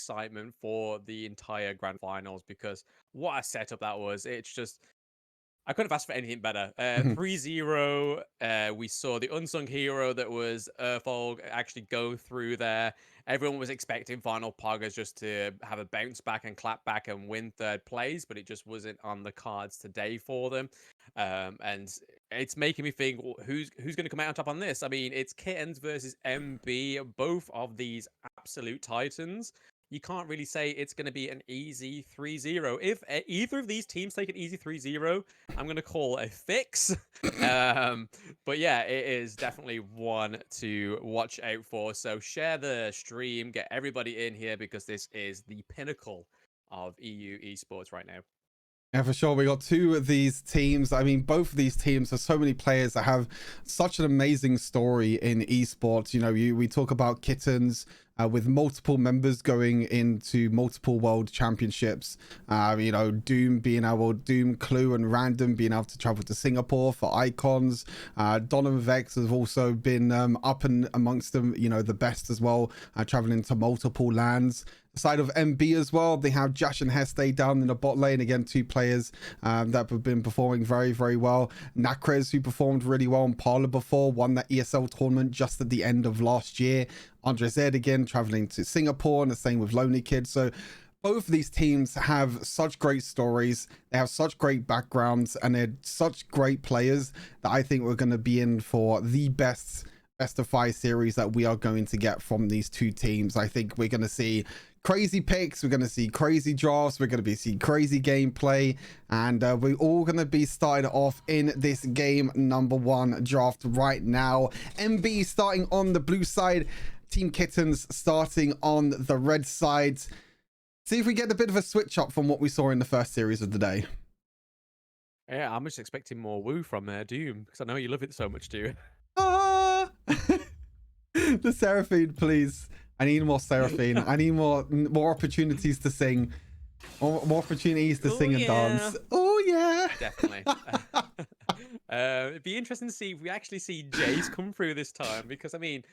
excitement for the entire grand finals, because what a setup that was. It's just, I couldn't have asked for anything better. 3-0, we saw the unsung hero that was Erfolg actually go through there. Everyone was expecting Final Poggers just to have a bounce back and clap back and win third place, but it just wasn't on the cards today for them. And it's making me think, well, who's going to come out on top on this? I mean, it's Kettens versus MB, both of these absolute titans. You can't really say it's going to be an easy 3-0. If either of these teams take an easy 3-0, I'm going to call a fix. But yeah, it is definitely one to watch out for. So share the stream, get everybody in here, because this is the pinnacle of EU esports right now. Yeah, for sure. We got two of these teams. I mean, both of these teams have so many players that have such an amazing story in esports. You know, we talk about Kettens with multiple members going into multiple world championships. You know, Doom, Clue, and Random being able to travel to Singapore for icons. Donovan Vex has also been up and amongst them, you know, the best as well, traveling to multiple lands. Side of MB as well, they have Jash and Heste down in the bot lane. Again, two players that have been performing very, very well. Nakres, who performed really well in Parlor before, won that ESL tournament just at the end of last year. Andre Zed again traveling to Singapore, and the same with Lonely Kid. So both of these teams have such great stories. They have such great backgrounds, and they're such great players that I think we're going to be in for the best of 5 series that we are going to get from these two teams. I think we're going to see crazy picks, we're going to see crazy drafts, we're going to see crazy gameplay, and we're all going to be started off in this game number 1 draft right now. MB starting on the blue side, Team Kettens starting on the red side. See if we get a bit of a switch up from what we saw in the first series of the day. Yeah, I'm just expecting more woo from Doom, because I know you love it so much, Doom. Ah! The Seraphine, please. I need more Seraphine. I need more opportunities to sing. More opportunities to sing and dance. Oh, yeah. Definitely. It'd be interesting to see if we actually see Jace come through this time, because, I mean,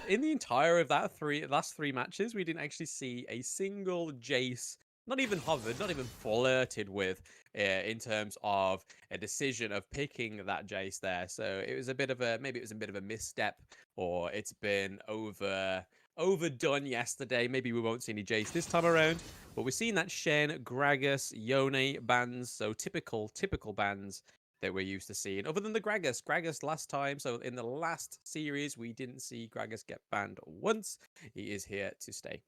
in the entire of that last three matches, we didn't actually see a single Jace, not even hovered, not even flirted with, in terms of a decision of picking that Jace there. So it was a bit of a, maybe it was a bit of a misstep, or it's been overdone yesterday. Maybe we won't see any Jace this time around, but we're seeing that Shen, Gragas, Yone bans, so typical bans that we're used to seeing, other than the Gragas last time. So in the last series, we didn't see Gragas get banned once. He is here to stay.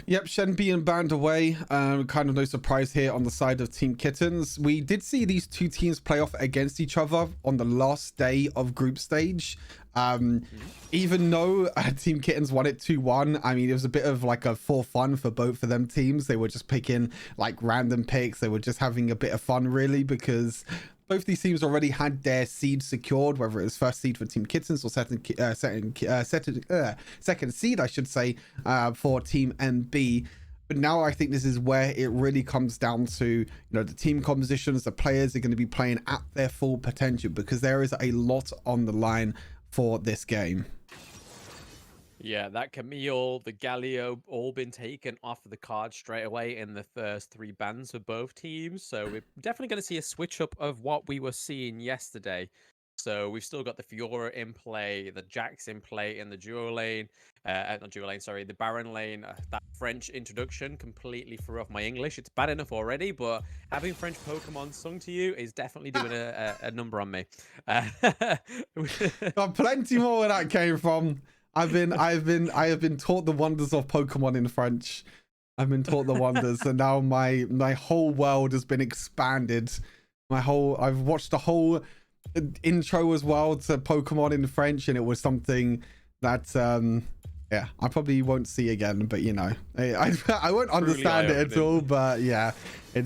Yep, Shen being banned away. Kind of no surprise here on the side of Team Kettens. We did see these two teams play off against each other on the last day of group stage. Even though Team Kettens won it 2-1, I mean, it was a bit of like a for fun for both of them teams. They were just picking like random picks. They were just having a bit of fun, really, because both these teams already had their seed secured, whether it was first seed for Team Kettens or second seed, I should say, for Team MB. But now I think this is where it really comes down to, you know, the team compositions. The players are going to be playing at their full potential, because there is a lot on the line for this game. Yeah, that Camille, the Galio, all been taken off the card straight away in the first 3 bans for both teams. So we're definitely going to see a switch up of what we were seeing yesterday. So we've still got the Fiora in play, the Jax in play in the duo lane, not duo lane, sorry, the Baron lane. That French introduction completely threw off my English. It's bad enough already, but having French Pokemon sung to you is definitely doing a number on me. Got plenty more where that came from. I have been taught the wonders of Pokemon in French. I've been taught the wonders, and now my whole world has been expanded. I've watched the whole intro as well to Pokemon in French, and it was something that yeah, I probably won't see again, but you know, I won't understand it at all. But yeah, it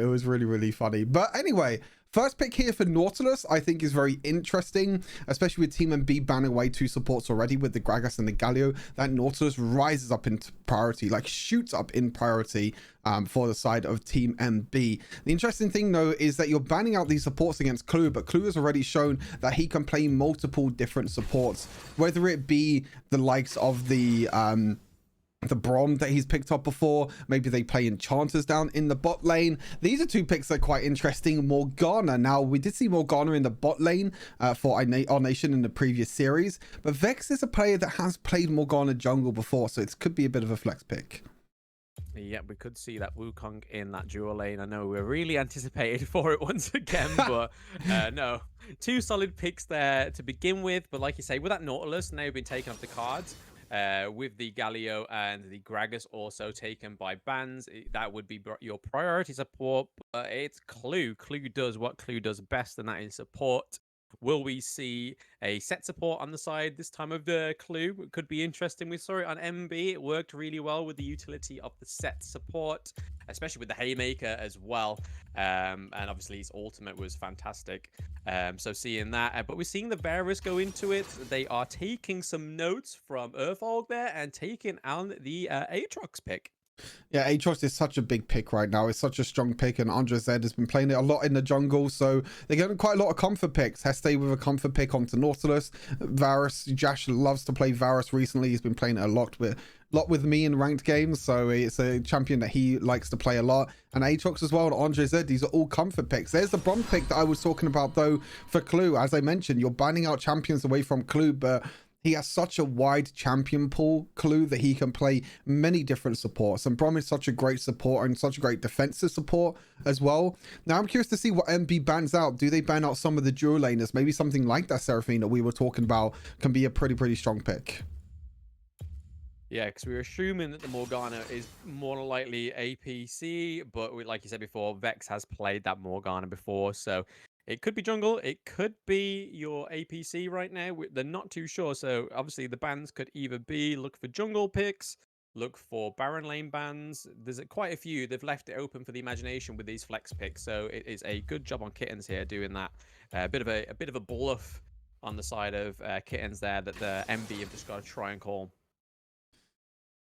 was really, really funny. But anyway, first pick here for Nautilus, I think, is very interesting, especially with Team MB banning away 2 supports already with the Gragas and the Galio. That Nautilus rises up into priority, like shoots up in priority for the side of Team MB. The interesting thing, though, is that you're banning out these supports against Clue, but Clue has already shown that he can play multiple different supports, whether it be the likes of the the Brom that he's picked up before. Maybe they play Enchanters down in the bot lane. These are 2 picks that are quite interesting. Morgana. Now, we did see Morgana in the bot lane for our nation in the previous series, but Vex is a player that has played Morgana jungle before, so it could be a bit of a flex pick. Yeah, we could see that Wukong in that dual lane. I know we're really anticipated for it once again, but no. 2 solid picks there to begin with. But like you say, with that Nautilus now been taken off the cards, with the Galio and the Gragas also taken by bans, that would be your priority support. But it's Clue. Clue does what Clue does best, and that is support. Will we see a set support on the side this time of the Clue? It could be interesting. We saw it on MB. It worked really well with the utility of the set support, especially with the Haymaker as well. And obviously his ultimate was fantastic. So seeing that, but we're seeing the Varus go into it. They are taking some notes from Earthhold there and taking on the Aatrox pick. Yeah, Aatrox is such a big pick right now. It's such a strong pick, and Andre Z has been playing it a lot in the jungle, so they're getting quite a lot of comfort picks. Heste with a comfort pick onto Nautilus. Varus, Jash loves to play Varus recently. He's been playing it a lot with me in ranked games, so it's a champion that he likes to play a lot. And Aatrox as well, and Andre Z, these are all comfort picks. There's the Bronze pick that I was talking about, though, for Clue. As I mentioned, you're banning out champions away from Clue, but he has such a wide champion pool, Clue, that he can play many different supports. And Brom is such a great support and such a great defensive support as well. Now, I'm curious to see what MB bans out. Do they ban out some of the dual laners? Maybe something like that Seraphine that we were talking about can be a pretty strong pick. Yeah, because we were assuming that the Morgana is more than likely APC, but like you said before, Vex has played that Morgana before, so it could be jungle, it could be your APC right now. They're not too sure, so obviously the bans could either be look for jungle picks, look for Baron lane bans. There's quite a few. They've left it open for the imagination with these flex picks, so it is a good job on Kettens here doing that. A bit of a bluff on the side of Kettens there that the MB have just got to try and call.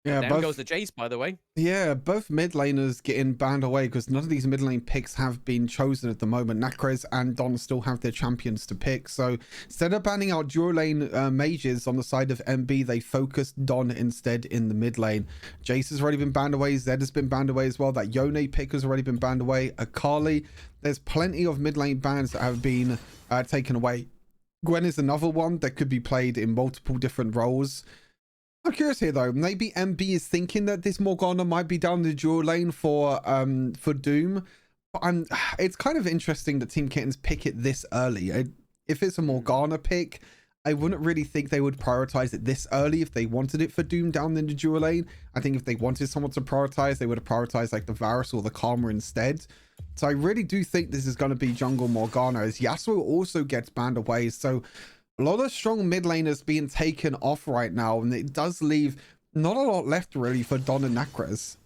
Yeah, there goes the Jace, by the way. Yeah, both mid laners getting banned away because none of these mid lane picks have been chosen at the moment. Nakrez and Don still have their champions to pick. So instead of banning out dual lane mages on the side of MB, they focused Don instead in the mid lane. Jace has already been banned away. Zed has been banned away as well. That Yone pick has already been banned away. Akali. There's plenty of mid lane bans that have been taken away. Gwen is another one that could be played in multiple different roles. I'm curious here though, maybe MB is thinking that this Morgana might be down the dual lane for Doom. But it's kind of interesting that Team Kettens pick it this early. If it's a Morgana pick, I wouldn't really think they would prioritize it this early if they wanted it for Doom down in the dual lane. I think if they wanted someone to prioritize, they would have prioritized like the Varus or the Karma instead. So I really do think this is going to be jungle Morgana, as Yasuo also gets banned away. So a lot of strong mid laners being taken off right now, and it does leave not a lot left really for Don and Nakrez.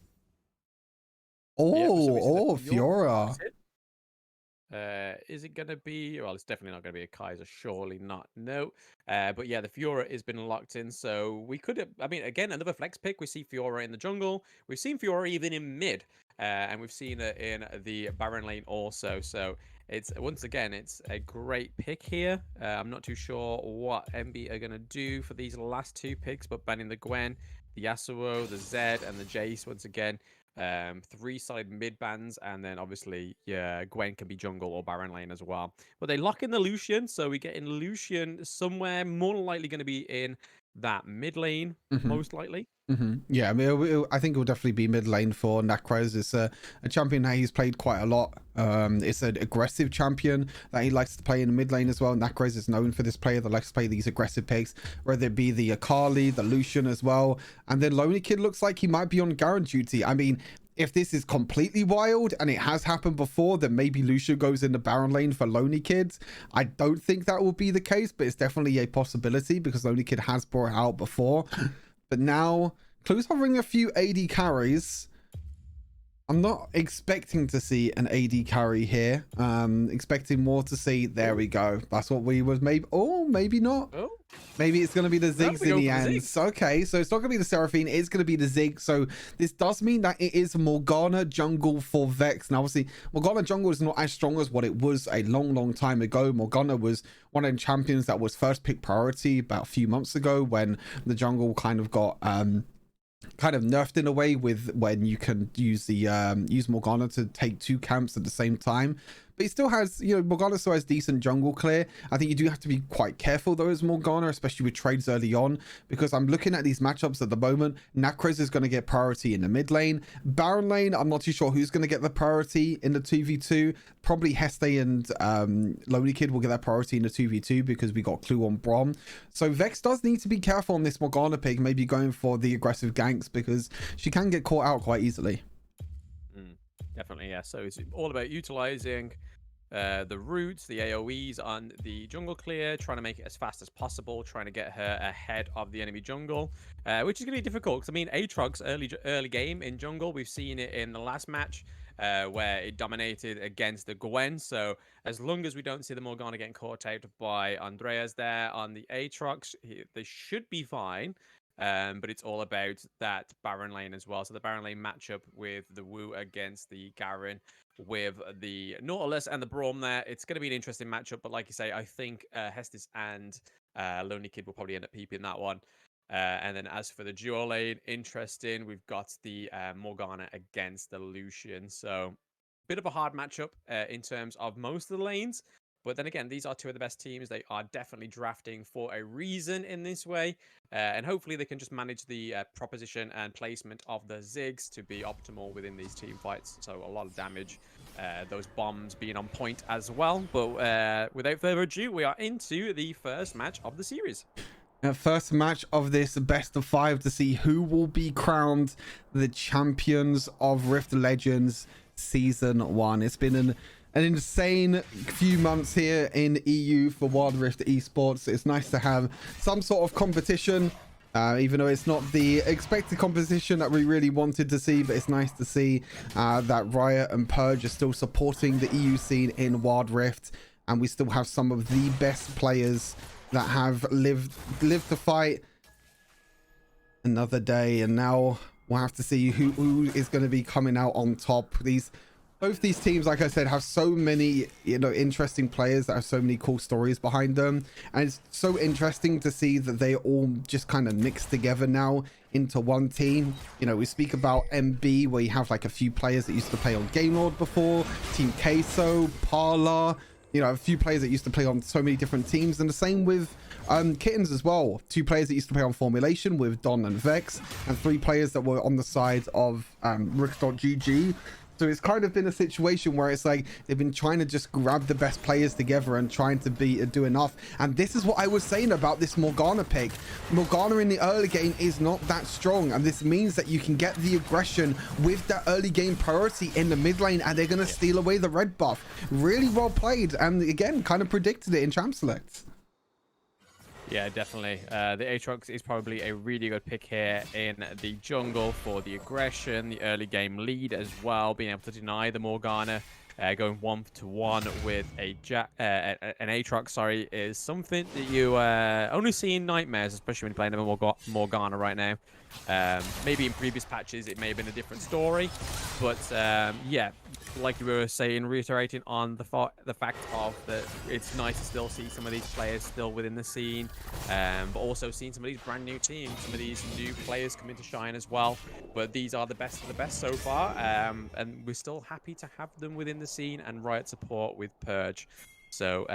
Fiora. Is it going to be... Well, it's definitely not going to be a Kaiser. Surely not. No. But yeah, the Fiora has been locked in. So we could... I mean, again, another flex pick. We see Fiora in the jungle. We've seen Fiora even in mid. And we've seen it in the Baron lane also. So it's once again, it's a great pick here. I'm not too sure what MB are going to do for these last 2 picks, but banning the Gwen, the Yasuo, the Zed, and the Jace once again. 3 solid mid bans, and then obviously Gwen can be jungle or Baron lane as well. But they lock in the Lucian, so we get in Lucian somewhere, more than likely going to be in that mid lane, most likely. Yeah, I mean, I think it will definitely be mid lane for Nakrez. It's a champion that he's played quite a lot. It's an aggressive champion that he likes to play in the mid lane as well. Nakrez is known for this player that likes to play these aggressive picks, whether it be the Akali, the Lucian as well. And then Lonely Kid looks like he might be on Garen duty. I mean, if this is completely wild and it has happened before, then maybe Lucian goes in the Baron lane for Lonely Kids. I don't think that will be the case, but it's definitely a possibility because Lonely Kid has brought it out before. But now, Clue's hovering a few AD carries. I'm not expecting to see an AD carry here. Expecting more to see. There we go. That's what we was maybe. Oh, maybe not. Oh. Maybe it's going to be the Ziggs in the end. Okay, so it's not going to be the Seraphine. It's going to be the Ziggs. So this does mean that it is Morgana jungle for Vex. Now, obviously, Morgana jungle is not as strong as what it was a long time ago. Morgana was one of the champions that was first pick priority about a few months ago when the jungle kind of got kind of nerfed in a way with when you can use the use Morgana to take 2 camps at the same time. But he still has, you know, Morgana still has decent jungle clear. I think you do have to be quite careful though as Morgana, especially with trades early on, because I'm looking at these matchups at the moment. Nakros is going to get priority in the mid lane. Baron lane, I'm not too sure who's going to get the priority in the 2v2. Probably Heste and Lonely Kid will get that priority in the 2v2 because we got Clue on Brom. So Vex does need to be careful on this Morgana pick, maybe going for the aggressive ganks because she can get caught out quite easily. Definitely, yeah. So it's all about utilizing the roots, the AoEs on the jungle clear, trying to make it as fast as possible, trying to get her ahead of the enemy jungle, which is going to be difficult because, I mean, Aatrox early game in jungle, we've seen it in the last match where it dominated against the Gwen. So as long as we don't see the Morgana getting caught out by Andreas there on the Aatrox, they should be fine. But it's all about that Baron lane as well. So the Baron lane matchup with the Wu against the Garen with the Nautilus and the Braum there. It's going to be an interesting matchup. But like you say, I think Hestis and Lonely Kid will probably end up peeping that one. And then as for the duo lane, interesting. We've got the Morgana against the Lucian. So bit of a hard matchup in terms of most of the lanes. But then again, these are 2 of the best teams. They are definitely drafting for a reason in this way. And hopefully they can just manage the proposition and placement of the Ziggs to be optimal within these team fights. So a lot of damage. Those bombs being on point as well. But without further ado, we are into the first match of the series. First match of this best of 5 to see who will be crowned the champions of Rift Legends Season 1. It's been an insane few months here in EU for Wild Rift Esports. It's nice to have some sort of competition, even though it's not the expected competition that we really wanted to see, but it's nice to see that Riot and Purge are still supporting the EU scene in Wild Rift, and we still have some of the best players that have lived to fight another day. And now we'll have to see who is going to be coming out on top. Both these teams, like I said, have so many, you know, interesting players that have so many cool stories behind them. And it's so interesting to see that they all just kind of mix together now into one team. You know, we speak about MB, where you have like a few players that used to play on Game Lord before, Team Queso, Parla, you know, a few players that used to play on so many different teams. And the same with Kettens as well. 2 players that used to play on Formulation with Don and Vex, and 3 players that were on the side of Rick.GG. So it's kind of been a situation where it's like they've been trying to just grab the best players together and trying to do enough. And this is what I was saying about this Morgana pick. Morgana in the early game is not that strong, and this means that you can get the aggression with that early game priority in the mid lane, and they're going to steal away the red buff. Really well played, and again, kind of predicted it in Champ Select. Yeah, definitely. The Aatrox is probably a really good pick here in the jungle for the aggression, the early game lead as well, being able to deny the Morgana. Going 1-to-1 with an Aatrox, sorry, is something that you only see in Nightmares, especially when you're playing a Morgana right now. Maybe in previous patches it may have been a different story, but yeah, like you were saying, reiterating on the fact of that it's nice to still see some of these players still within the scene, but also seeing some of these brand new teams, some of these new players come into shine as well. But these are the best of the best so far, and we're still happy to have them within the scene and Riot support with Purge. So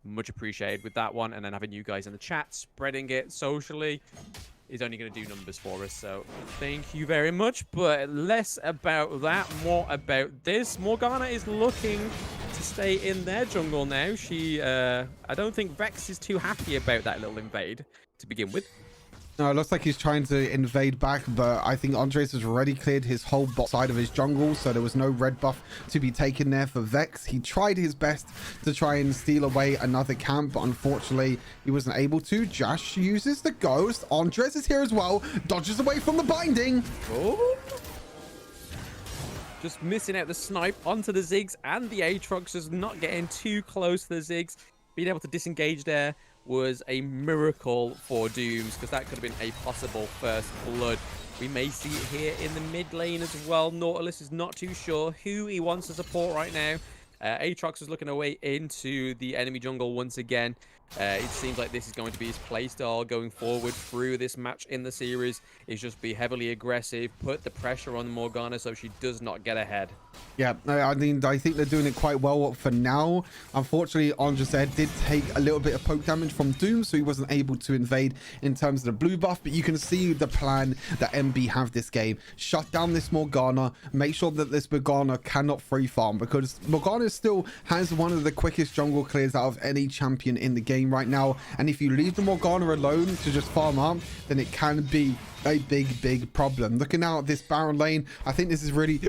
much appreciated with that one, and then having you guys in the chat spreading it socially is only going to do numbers for us, so thank you very much. But less about that, more about this. Morgana is looking to stay in their jungle now. I don't think Vex is too happy about that little invade to begin with. No, it looks like he's trying to invade back, but I think Andres has already cleared his whole bot side of his jungle, so there was no red buff to be taken there for Vex. He tried his best to try and steal away another camp, but unfortunately he wasn't able to. Josh uses the ghost. Andres is here as well, dodges away from the binding. Oh. Just missing out the snipe onto the Ziggs, and the Aatrox is not getting too close to the Ziggs. Being able to disengage there was a miracle for Dooms, because that could have been a possible first blood. We may see it here in the mid lane as well. Nautilus is not too sure who he wants to support right now. Aatrox is looking away into the enemy jungle once again. It seems like this is going to be his playstyle going forward through this match in the series, is just be heavily aggressive, put the pressure on Morgana so she does not get ahead. Yeah, I mean, I think they're doing it quite well for now. Unfortunately, Andres did take a little bit of poke damage from Doom, so he wasn't able to invade in terms of the blue buff, but you can see the plan that MB have this game. Shut down this Morgana, make sure that this Morgana cannot free farm, because Morgana still has one of the quickest jungle clears out of any champion in the game right now, and if you leave the Morgana alone to just farm up, then it can be a big problem. Looking now at this Baron lane, I think this is really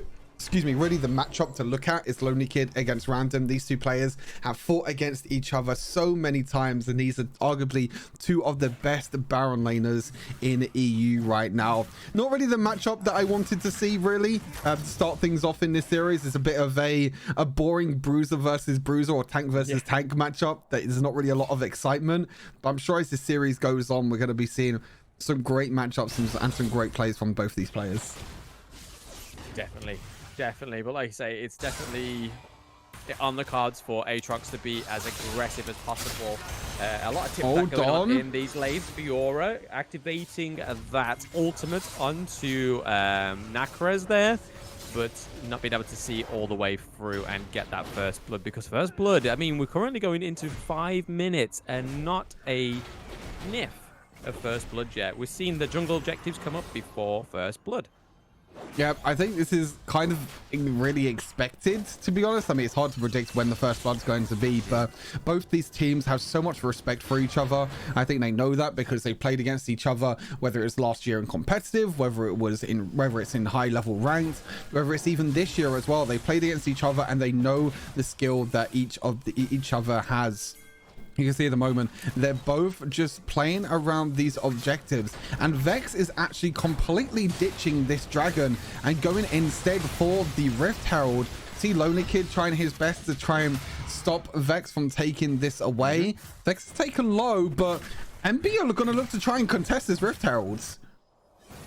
really the matchup to look at is Lonely Kid against Random. These two players have fought against each other so many times, and these are arguably two of the best Baron laners in EU right now. Not really the matchup that I wanted to see, really. To start things off in this series, it's a bit of a boring bruiser versus bruiser or tank versus tank matchup. That is not really a lot of excitement, but I'm sure as this series goes on, we're going to be seeing some great matchups and some great plays from both these players. Definitely, but like I say, it's definitely on the cards for Aatrox to be as aggressive as possible. A lot of tips going on in these lanes. Fiora activating that ultimate onto Nakraz there, but not being able to see all the way through and get that first blood, because first blood, I mean, we're currently going into 5 minutes and not a sniff of first blood yet. We've seen the jungle objectives come up before first blood. Yeah, I think this is kind of really expected, to be honest. I mean, it's hard to predict when the first blood's going to be, but both these teams have so much respect for each other. I think they know that because they played against each other, whether it's last year in competitive, whether it's in high level ranked, whether it's even this year as well. They played against each other and they know the skill that each other has. You can see at the moment they're both just playing around these objectives, and Vex is actually completely ditching this dragon and going instead for the Rift Herald. See Lonely Kid trying his best to try and stop Vex from taking this away. Vex is taken low, but MB are going to look to try and contest this Rift Heralds.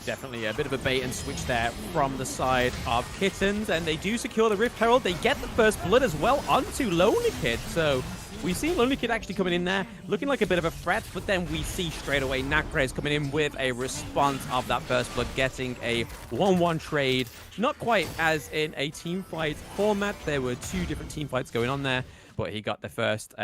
Definitely a bit of a bait and switch there from the side of Kittens, and they do secure the Rift Herald. They get the first blood as well onto Lonely Kid, so we see Lonely Kid actually coming in there, looking like a bit of a threat, but then we see straight away Nakraz coming in with a response of that first blood, getting a 1-1 trade. Not quite as in a team fight format. There were 2 different team fights going on there, but he got the first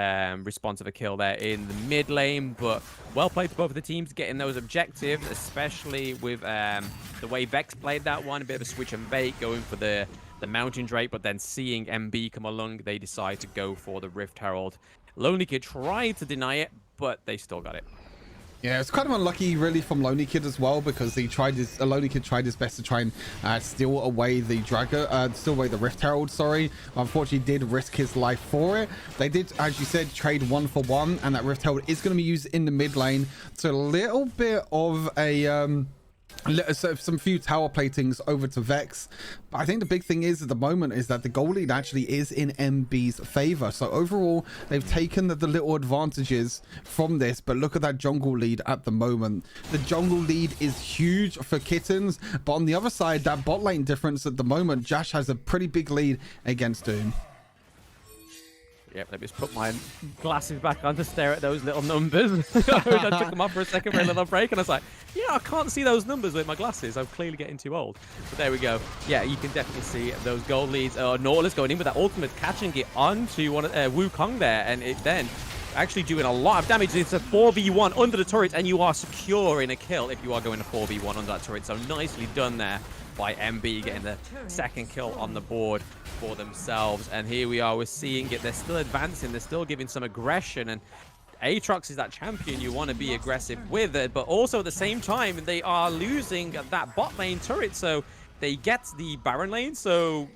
response of a kill there in the mid lane. But well played for both of the teams, getting those objectives, especially with the way Vex played that one. A bit of a switch and bait, going for the Mountain Drake, but then seeing MB come along, they decide to go for the Rift Herald. Lonely Kid tried to deny it, but they still got it. Yeah, it's kind of unlucky really from Lonely Kid as well, because Lonely Kid tried his best to try and steal away the Rift Herald, sorry. Unfortunately did risk his life for it. They did, as you said, trade 1 for 1, and that Rift Herald is going to be used in the mid lane. So a little bit of a some few tower platings over to Vex, but I think the big thing is at the moment is that the goal lead actually is in MB's favor. So overall they've taken the little advantages from this, but look at that jungle lead at the moment. The jungle lead is huge for Kittens, but on the other side, that bot lane difference at the moment, Jash has a pretty big lead against Doom. Yep, let me just put my glasses back on to stare at those little numbers. I took them off for a second for a little break, and I was like, yeah, I can't see those numbers with my glasses. I'm clearly getting too old. But there we go. Yeah, you can definitely see those gold leads. Nautilus going in with that ultimate, catching it onto Wukong there, and it then actually doing a lot of damage. It's a 4v1 under the turret, and you are secure in a kill if you are going to 4v1 under that turret. So nicely done there by MB, getting the second kill on the board for themselves. And here we are, we're seeing it. They're still advancing, they're still giving some aggression, and Aatrox is that champion you want to be aggressive with it, but also at the same time they are losing that bot lane turret, so they get the Baron lane. So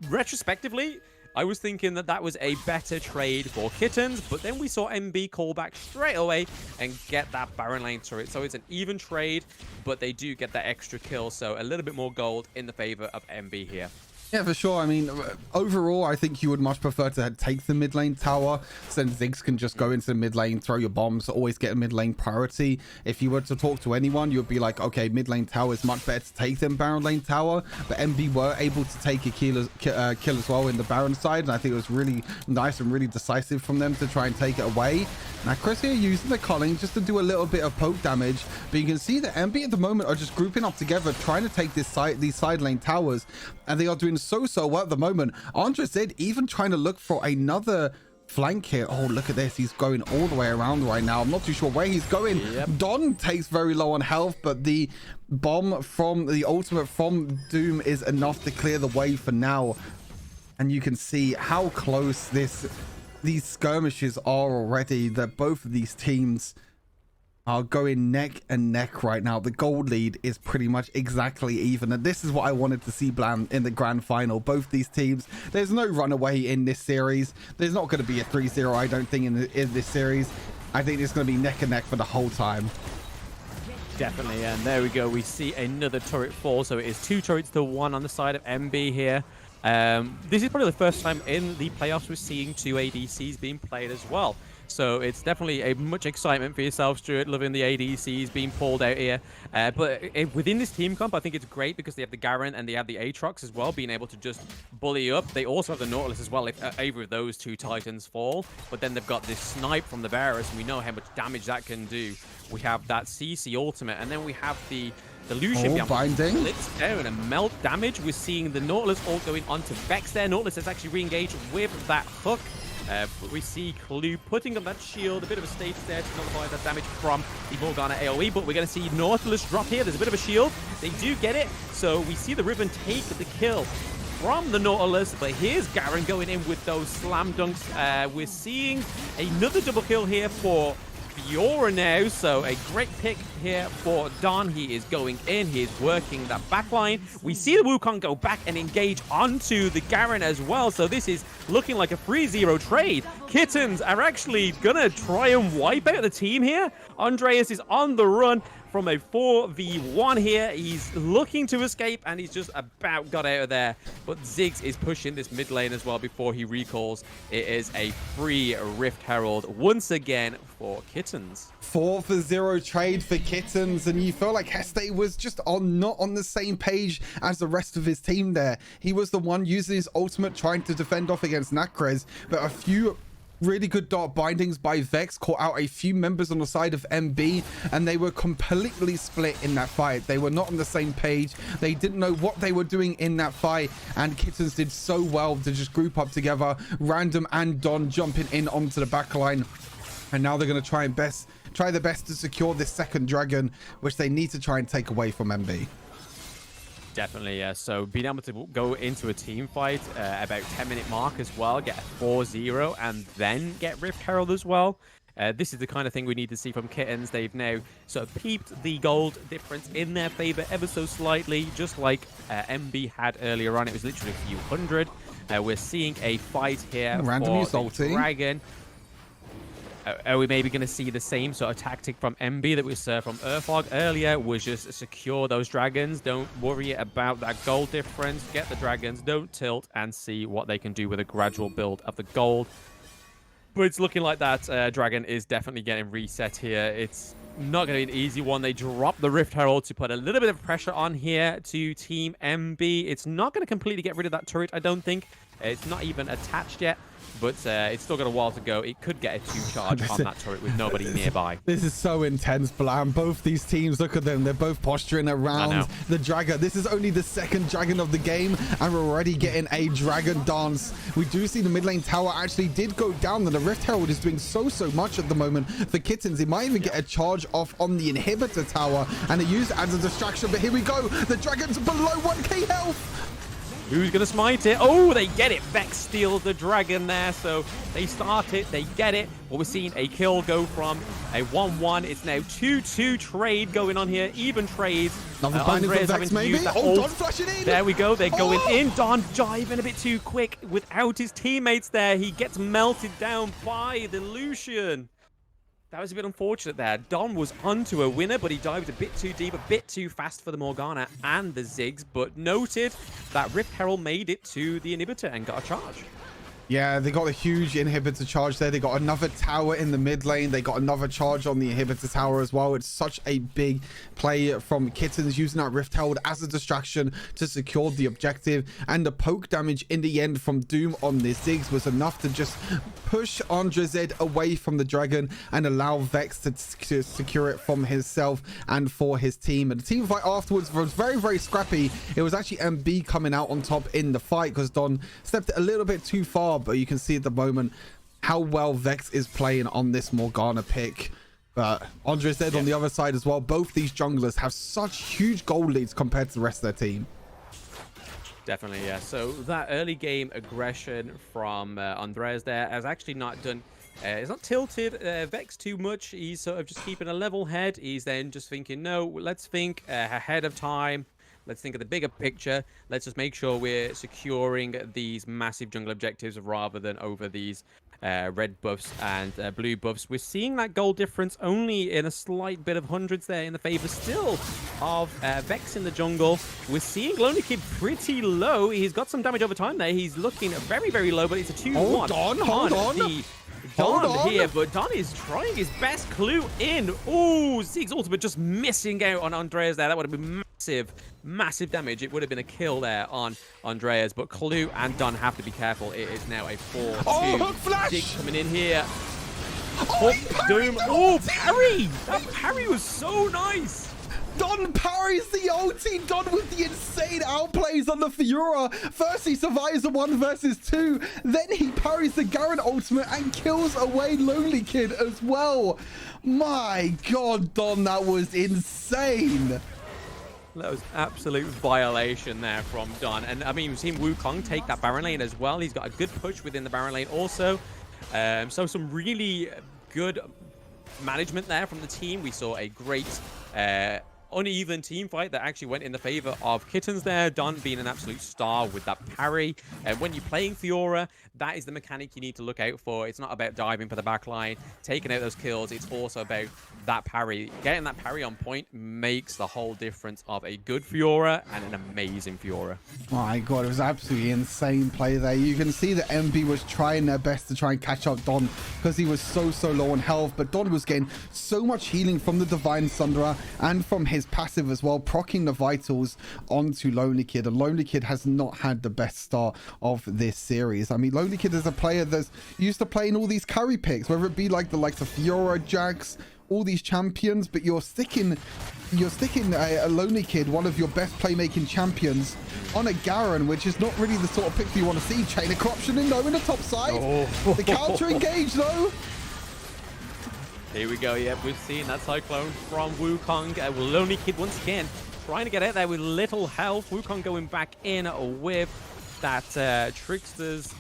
retrospectively, I was thinking that was a better trade for Kittens, but then we saw MB call back straight away and get that Baron lane turret. So it's an even trade, but they do get that extra kill, so a little bit more gold in the favor of MB here. Yeah, for sure. I mean, overall, I think you would much prefer to take the mid lane tower, since Ziggs can just go into the mid lane, throw your bombs, always get a mid lane priority. If you were to talk to anyone, you would be like, okay, mid lane tower is much better to take than Baron lane tower. But MB were able to take a kill as well in the Baron side, and I think it was really nice and really decisive from them to try and take it away. Now, Chris here using the culling just to do a little bit of poke damage, but you can see that MB at the moment are just grouping up together, trying to take these side lane towers, and they are doing so well at the moment. Andre Zed even trying to look for another flank here. Oh, look at this. He's going all the way around right now. I'm not too sure where he's going. Yep. Don takes very low on health, but the bomb from the ultimate from Doom is enough to clear the way for now. And you can see how close these skirmishes are already, that both of these teams are going neck and neck right now. The gold lead is pretty much exactly even, and this is what I wanted to see, Blam, in the grand final. Both these teams, there's no runaway in this series. There's not going to be a 3-0, I don't think, in this series. I think it's going to be neck and neck for the whole time. Definitely, and there we go. We see another turret fall, so it is 2 turrets to 1 on the side of MB here. This is probably the first time in the playoffs we're seeing 2 ADCs being played as well. So it's definitely a much excitement for yourself, Stuart, loving the ADCs being pulled out here. But within this team comp, I think it's great because they have the Garen and they have the Aatrox as well, being able to just bully up. They also have the Nautilus as well if either of those 2 Titans fall. But then they've got this snipe from the Varus, and we know how much damage that can do. We have that CC ultimate, and then we have the Lucian binding splits down and melt damage. We're seeing the Nautilus all going onto Vex there. Nautilus has actually re-engaged with that hook. But we see Clue putting on that shield, a bit of a stage there to nullify that damage from the Morgana AoE, but we're going to see Nautilus drop here. There's a bit of a shield. They do get it, so we see the Riven take the kill from the Nautilus, but here's Garen going in with those slam dunks. We're seeing another double kill here for Fiora now, so a great pick here for Don. He is going in, he is working that backline. We see the Wukong go back and engage onto the Garen as well, so this is looking like a 3-0 trade. Kittens are actually gonna try and wipe out the team here. Andreas is on the run from a 4v1 here. He's looking to escape, and he's just about got out of there. But Ziggs is pushing this mid lane as well before he recalls. It is a free Rift Herald once again for Kittens. 4-0 trade for Kittens, and you feel like Heste was just not on the same page as the rest of his team there. He was the one using his ultimate trying to defend off against Nakrez, but a few really good dark bindings by Vex caught out a few members on the side of MB, and they were completely split in that fight. They were not on the same page. They didn't know what they were doing in that fight, and Kittens did so well to just group up together. Random and Don jumping in onto the backline, and now they're going to try their best to secure this second dragon, which they need to try and take away from MB. Definitely, yeah. So being able to go into a team fight about 10-minute mark as well, get a 4-0, and then get Rift Herald as well. This is the kind of thing we need to see from Kittens. They've now sort of peeped the gold difference in their favor ever so slightly, just like MB had earlier on. It was literally a few hundred. We're seeing a fight here for the Dragon. Are we maybe going to see the same sort of tactic from MB that we saw from Earthfog earlier, was just secure those dragons, don't worry about that gold difference, get the dragons, don't tilt, and see what they can do with a gradual build of the gold. But it's looking like that dragon is definitely getting reset here. It's not going to be an easy one. They drop the Rift Herald to put a little bit of pressure on here to Team MB. It's not going to completely get rid of that turret, I don't think. It's not even attached yet, but it's still got a while to go. It could get a 2-charge on that turret with nobody nearby. This is so intense, Blam. Both these teams, look at them. They're both posturing around the dragon. This is only the second dragon of the game, and we're already getting a dragon dance. We do see the mid lane tower actually did go down, and the Rift Herald is doing so much at the moment for Kittens. He might even get a charge off on the inhibitor tower, and it used as a distraction, but here we go. The dragon's below 1k health. Who's going to smite it? Oh, they get it. Vex steals the dragon there. So they start it. They get it. Well, we're seeing a kill go from a 1-1. It's now 2-2 trade going on here. Even trades. Andreas having to use that Don flashing in. There we go. They're going in. Don diving a bit too quick without his teammates there. He gets melted down by the Lucian. That was a bit unfortunate there. Don was onto a winner, but he dived a bit too deep, a bit too fast for the Morgana and the Ziggs, but noted that Rift Herald made it to the inhibitor and got a charge. Yeah, they got a huge inhibitor charge there. They got another tower in the mid lane. They got another charge on the inhibitor tower as well. It's such a big play from Kettens, using that Rift Herald as a distraction to secure the objective. And the poke damage in the end from Doom on the Ziggs was enough to just push Andrezed away from the dragon and allow Vex to secure it from himself and for his team. And the team fight afterwards was very, very scrappy. It was actually MB coming out on top in the fight because Don stepped a little bit too far. But you can see at the moment how well Vex is playing on this Morgana pick. But Andrezed on the other side as well. Both these junglers have such huge gold leads compared to the rest of their team. Definitely, yeah. So that early game aggression from Andreas there has actually not done... it's not tilted Vex too much. He's sort of just keeping a level head. He's then just thinking, no, let's think ahead of time. Let's think of the bigger picture. Let's just make sure we're securing these massive jungle objectives rather than over these red buffs and blue buffs. We're seeing that goal difference only in a slight bit of hundreds there in the favor still of Vex in the jungle. We're seeing Lonely Kid pretty low. He's got some damage over time there. He's looking very, very low, but it's a 2-1. Hold on. Don here, but Don is trying his best. Clue in. Oh, Ziggs ultimate just missing out on Andreas there. That would have been massive, massive damage. It would have been a kill there on Andreas, but Clue and Don have to be careful. It is now a 4-2. Oh, hook flash! Ziggs coming in here. Oh, Doom. Oh, parry! That parry was so nice. Don parries the ulti. Don with the insane outplays on the Fiora. First he survives the 1 versus 2. Then he parries the Garen ultimate and kills away Lonely Kid as well. My God, Don, that was insane. That was absolute violation there from Don. And I mean, we've seen Wukong take that Baron lane as well. He's got a good push within the Baron lane also. So some really good management there from the team. We saw a great uneven team fight that actually went in the favor of Kettens there. Don being an absolute star with that parry. And when you're playing Fiora, that is the mechanic you need to look out for. It's not about diving for the back line, taking out those kills. It's also about that parry. Getting that parry on point makes the whole difference of a good Fiora and an amazing Fiora. My God, it was absolutely insane play there. You can see that MB was trying their best to try and catch up Don because he was so low on health. But Don was getting so much healing from the Divine Sundra and from his passive as well, proccing the vitals onto Lonely Kid. And Lonely Kid has not had the best start of this series. I mean, Lonely Kid is a player that's used to playing all these carry picks, whether it be like the likes of Fiora, Jax, all these champions, but you're sticking a Lonely Kid, one of your best playmaking champions, on a Garen, which is not really the sort of pick you want to see. Chain of Corruption in the top side. Oh. The counter engage though. Here we go. Yep, we've seen that Cyclone from Wukong. Lonely Kid once again trying to get out there with little health. Wukong going back in with that Trickster's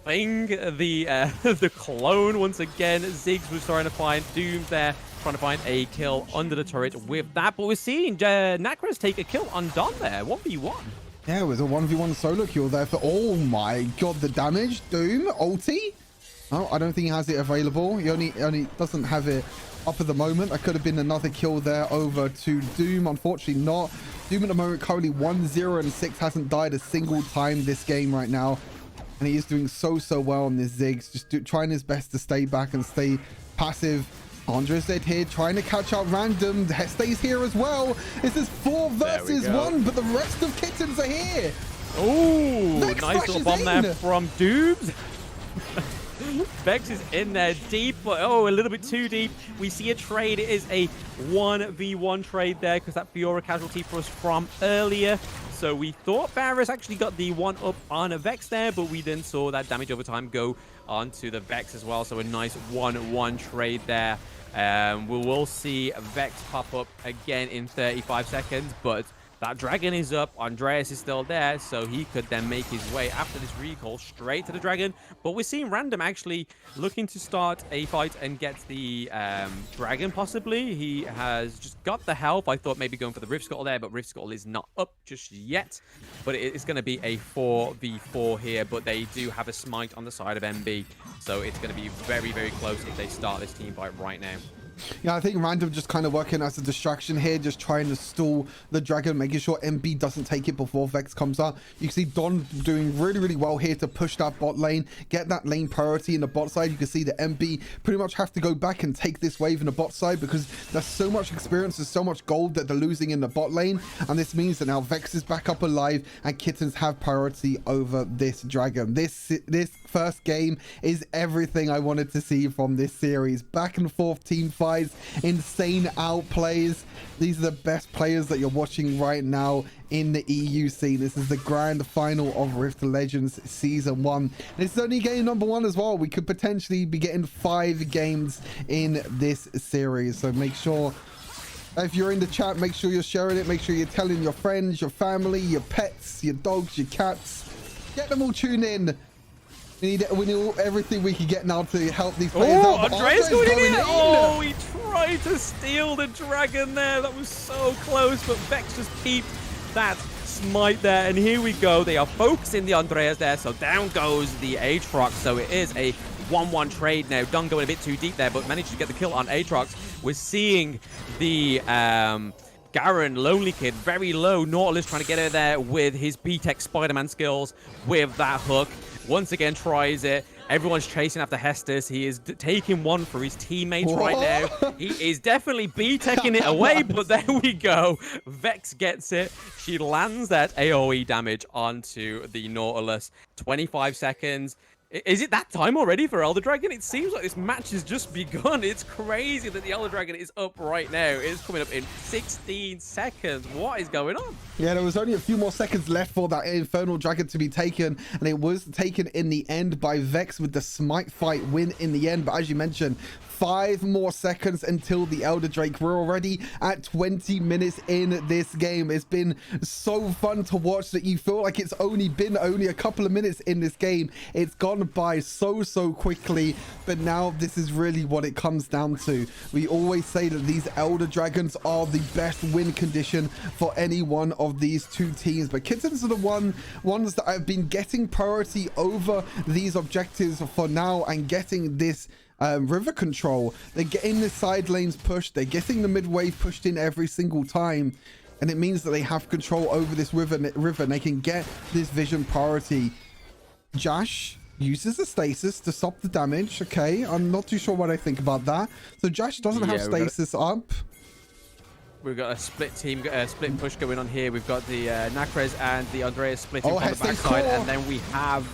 thing. The clone once again. Ziggs was trying to find Doom there, trying to find a kill under the turret with that. But we're seeing Nakras take a kill on Don there. 1v1. Yeah, it was a 1v1 solo kill there for, oh my God, the damage. Doom, ulti. Oh, I don't think he has it available. He only doesn't have it up at the moment. That could have been another kill there over to Doom. Unfortunately not. Doom at the moment currently 1-0 and 6, hasn't died a single time this game right now. And he is doing so well on this Ziggs. Just trying his best to stay back and stay passive. Andrezed here trying to catch up random. Stays here as well. This is 4 versus 1, but the rest of Kettens are here. Oh, nice little bomb there from Dooms. Vex is in there deep, but oh, a little bit too deep. We see a trade. It is a 1v1 trade there because that Fiora casualty for us from earlier. So we thought Varus actually got the 1-up on a Vex there, but we then saw that damage over time go onto the Vex as well. So a nice 1-1 trade there. We will see Vex pop up again in 35 seconds, but That dragon is up. Andreas is still there, so he could then make his way after this recall straight to the dragon. But we're seeing Random actually looking to start a fight and get the dragon, possibly. He has just got the health. I thought maybe going for the Rift Scuttle there, but Rift Scuttle is not up just yet. But it's going to be a 4v4 here, but they do have a smite on the side of MB. So it's going to be very, very close if they start this team fight right now. Yeah, I think Random just kind of working as a distraction here, just trying to stall the dragon, making sure MB doesn't take it before Vex comes out. You can see Don doing really, really well here to push that bot lane, get that lane priority in the bot side. You can see the MB pretty much have to go back and take this wave in the bot side because there's so much experience, there's so much gold that they're losing in the bot lane. And this means that now Vex is back up alive and Kittens have priority over this dragon. This first game is everything I wanted to see from this series. Back and forth team fights, insane outplays. These are the best players that you're watching right now in the EU scene. This is the grand final of Rift Legends Season 1. This is only game number 1 as well. We could potentially be getting 5 games in this series. So make sure, if you're in the chat, make sure you're sharing it. Make sure you're telling your friends, your family, your pets, your dogs, your cats. Get them all tuned in. We need everything we can get now to help these players out. Andreas going in! Oh, he tried to steal the dragon there. That was so close, but Vex just keeps that smite there. And here we go. They are focusing the Andreas there, so down goes the Aatrox. So it is a 1-1 trade now. Dunn going a bit too deep there, but managed to get the kill on Aatrox. We're seeing the Garen, Lonely Kid, very low. Nautilus trying to get her there with his B-Tech Spider-Man skills with that hook. Once again tries it. Everyone's chasing after Hestus. He is taking one for his teammates right now. He is definitely B-teching it away, but there we go. Vex gets it. She lands that AoE damage onto the Nautilus. 25 seconds. Is it that time already for Elder Dragon? It seems like this match has just begun. It's crazy that the Elder Dragon is up right now. It's coming up in 16 seconds. What is going on? Yeah, there was only a few more seconds left for that Infernal Dragon to be taken, and it was taken in the end by Vex with the Smite fight win in the end. But as you mentioned, 5 more seconds until the Elder Drake. We're already at 20 minutes in this game. It's been so fun to watch that you feel like it's only been a couple of minutes in this game. It's gone by so quickly, but now this is really what it comes down to. We always say that these Elder Dragons are the best win condition for any one of these two teams, but Kittens are the ones that have been getting priority over these objectives for now and getting this river control. They're getting the side lanes pushed, they're getting the mid wave pushed in every single time, and it means that they have control over this river and they can get this vision priority. Jash uses the stasis to stop the damage. Okay, I'm not too sure what I think about that. So Jash doesn't have stasis up. We've got a split team, split push going on here. We've got the Nacrez and the Andreas splitting on the backside, and then we have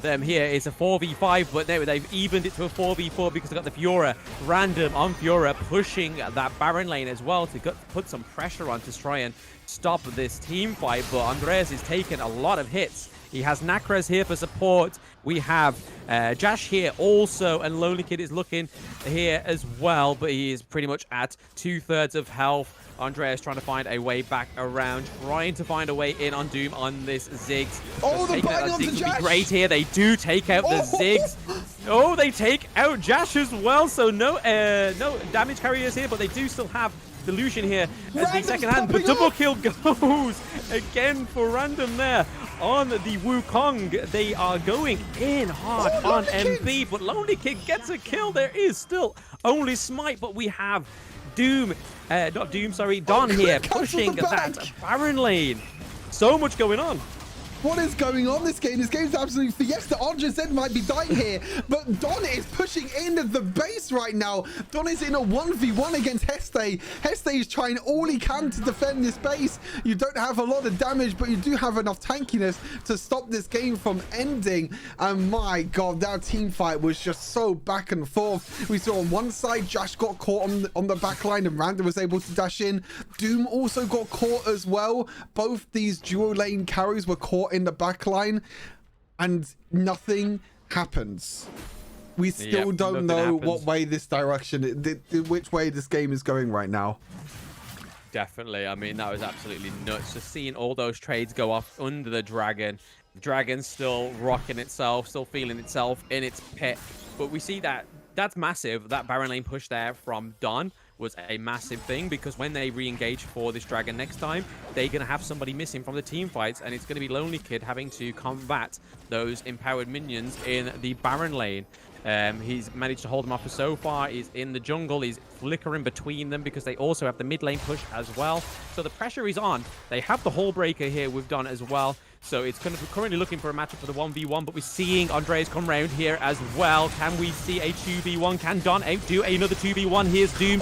them here. It's a 4v5, but they've evened it to a 4v4 because they've got the Fiora. Random on Fiora pushing that Baron lane as well to put some pressure on to try and stop this team fight. But Andreas is taking a lot of hits. He has Nacrez here for support. We have Jash here also, and Lonely Kid is looking here as well, but he is pretty much at 2/3 of health. Andreas trying to find a way back around, trying to find a way in on Doom on this Ziggs. Oh, the bang on the Jash! Would be great here. They do take out the Ziggs. Oh, they take out Jash as well, so no damage carriers here, but they do still have the Lucian here as the second hand. The double kill goes again for Random there on the Wukong. They are going in hard on MB, but Lonely Kid gets a kill. There is still only Smite, but we have Don here pushing that Baron lane. So much going on. What is going on this game? This game's absolutely fiesta. Andre Zed might be dying here, but Don is pushing into the base right now. Don is in a 1v1 against Heste. Heste is trying all he can to defend this base. You don't have a lot of damage, but you do have enough tankiness to stop this game from ending. And my god, that team fight was just so back and forth. We saw on one side, Jash got caught on the back line and Random was able to dash in. Doom also got caught as well. Both these dual lane carries were caught in the back line and nothing happens. We still don't know what way this direction, which way this game is going right now. definitely. I mean, that was absolutely nuts. Just seeing all those trades go off under the Dragon. The Dragon's still rocking itself, still feeling itself in its pit. But we see that that's massive. That Baron lane push there from Don was a massive thing, because when they re-engage for this Dragon next time, they're going to have somebody missing from the team fights, and it's going to be Lonely Kid having to combat those empowered minions in the Baron lane. He's managed to hold them off so far. He's in the jungle. He's flickering between them because they also have the mid lane push as well. So the pressure is on. They have the Hull Breaker here with Don as well. So it's kind of currently looking for a matchup for the 1v1, but we're seeing Andreas come round here as well. Can we see a 2v1? Can Don outdo another 2v1? Here's Doom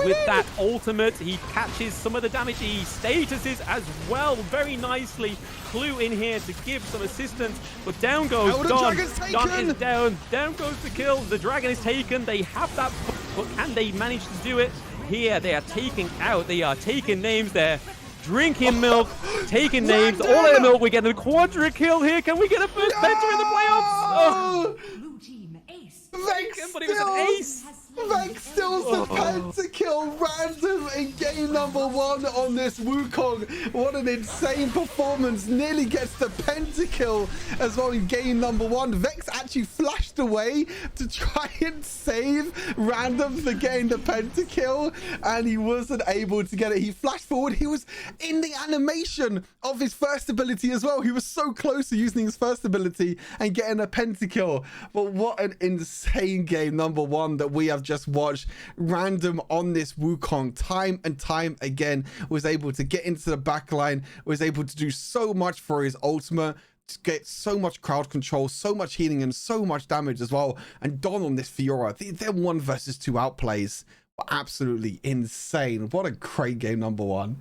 with that ultimate. He catches some of the damage. He statuses as well very nicely. Clue in here to give some assistance, but down goes Don. Don is down. Down goes the kill. The Dragon is taken. They have that, but can they manage to do it? Here, they are taking out. They are taking names there. Drinking milk, taking names, all out of milk. We get the quadra kill here. Can we get a first penta in the playoffs? Oh. Blue team ace. But it was an ace. Vex steals the pentakill random in game number 1 on this Wukong. What an insane performance. Nearly gets the pentakill as well in game number 1. Vex actually flashed away to try and save random for getting the pentakill, and he wasn't able to get it. He flashed forward. He was in the animation of his first ability as well. He was so close to using his first ability and getting a pentakill. But what an insane game number 1 that we have just watched. Random on this Wukong time and time again was able to get into the backline, was able to do so much for his ultimate, to get so much crowd control, so much healing, and so much damage as well. And Don on this Fiora, their 1 versus 2 outplays were absolutely insane. What a great game number 1.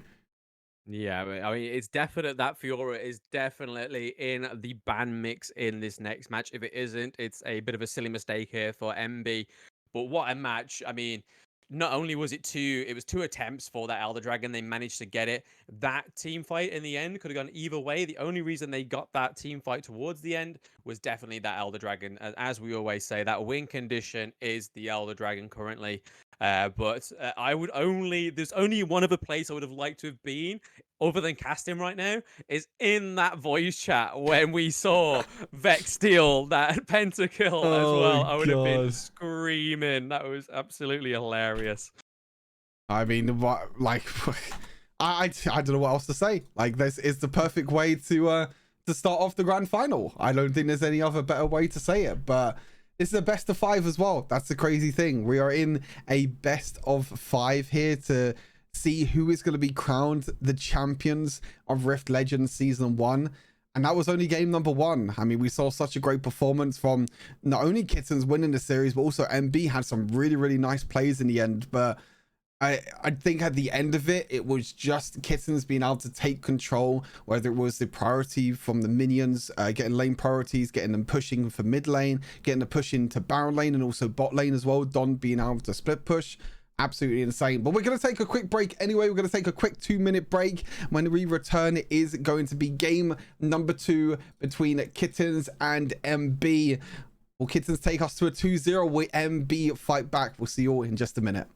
Yeah, I mean, it's definite that Fiora is definitely in the ban mix in this next match. If it isn't, it's a bit of a silly mistake here for MB. But what a match. I mean, not only was it 2 attempts for that Elder Dragon. They managed to get it. That team fight in the end could have gone either way. The only reason they got that team fight towards the end was definitely that Elder Dragon. As we always say, that win condition is the Elder Dragon currently. But there's only one other place I would have liked to have been, other than casting right now, is in that voice chat when we saw Vex steal that pentakill as well. I would have been screaming. That was absolutely hilarious. I mean, what, like, I don't know what else to say. Like, this is the perfect way to start off the grand final. I don't think there's any other better way to say it, but it's a best of 5 as well. That's the crazy thing. We are in a best of 5 here to see who is going to be crowned the champions of Rift Legends Season 1. And that was only game number 1. I mean, we saw such a great performance from not only Kettens winning the series, but also MB had some really, really nice plays in the end. But I think at the end of it, it was just Kettens being able to take control, whether it was the priority from the minions, getting lane priorities, getting them pushing for mid lane, getting the push into Baron lane and also bot lane as well. Don being able to split push. Absolutely insane. But we're going to take a quick break anyway. We're going to take a quick 2-minute break. When we return, it is going to be game number 2 between Kettens and MB. Will Kettens take us to a 2-0? Will MB fight back? We'll see you all in just a minute.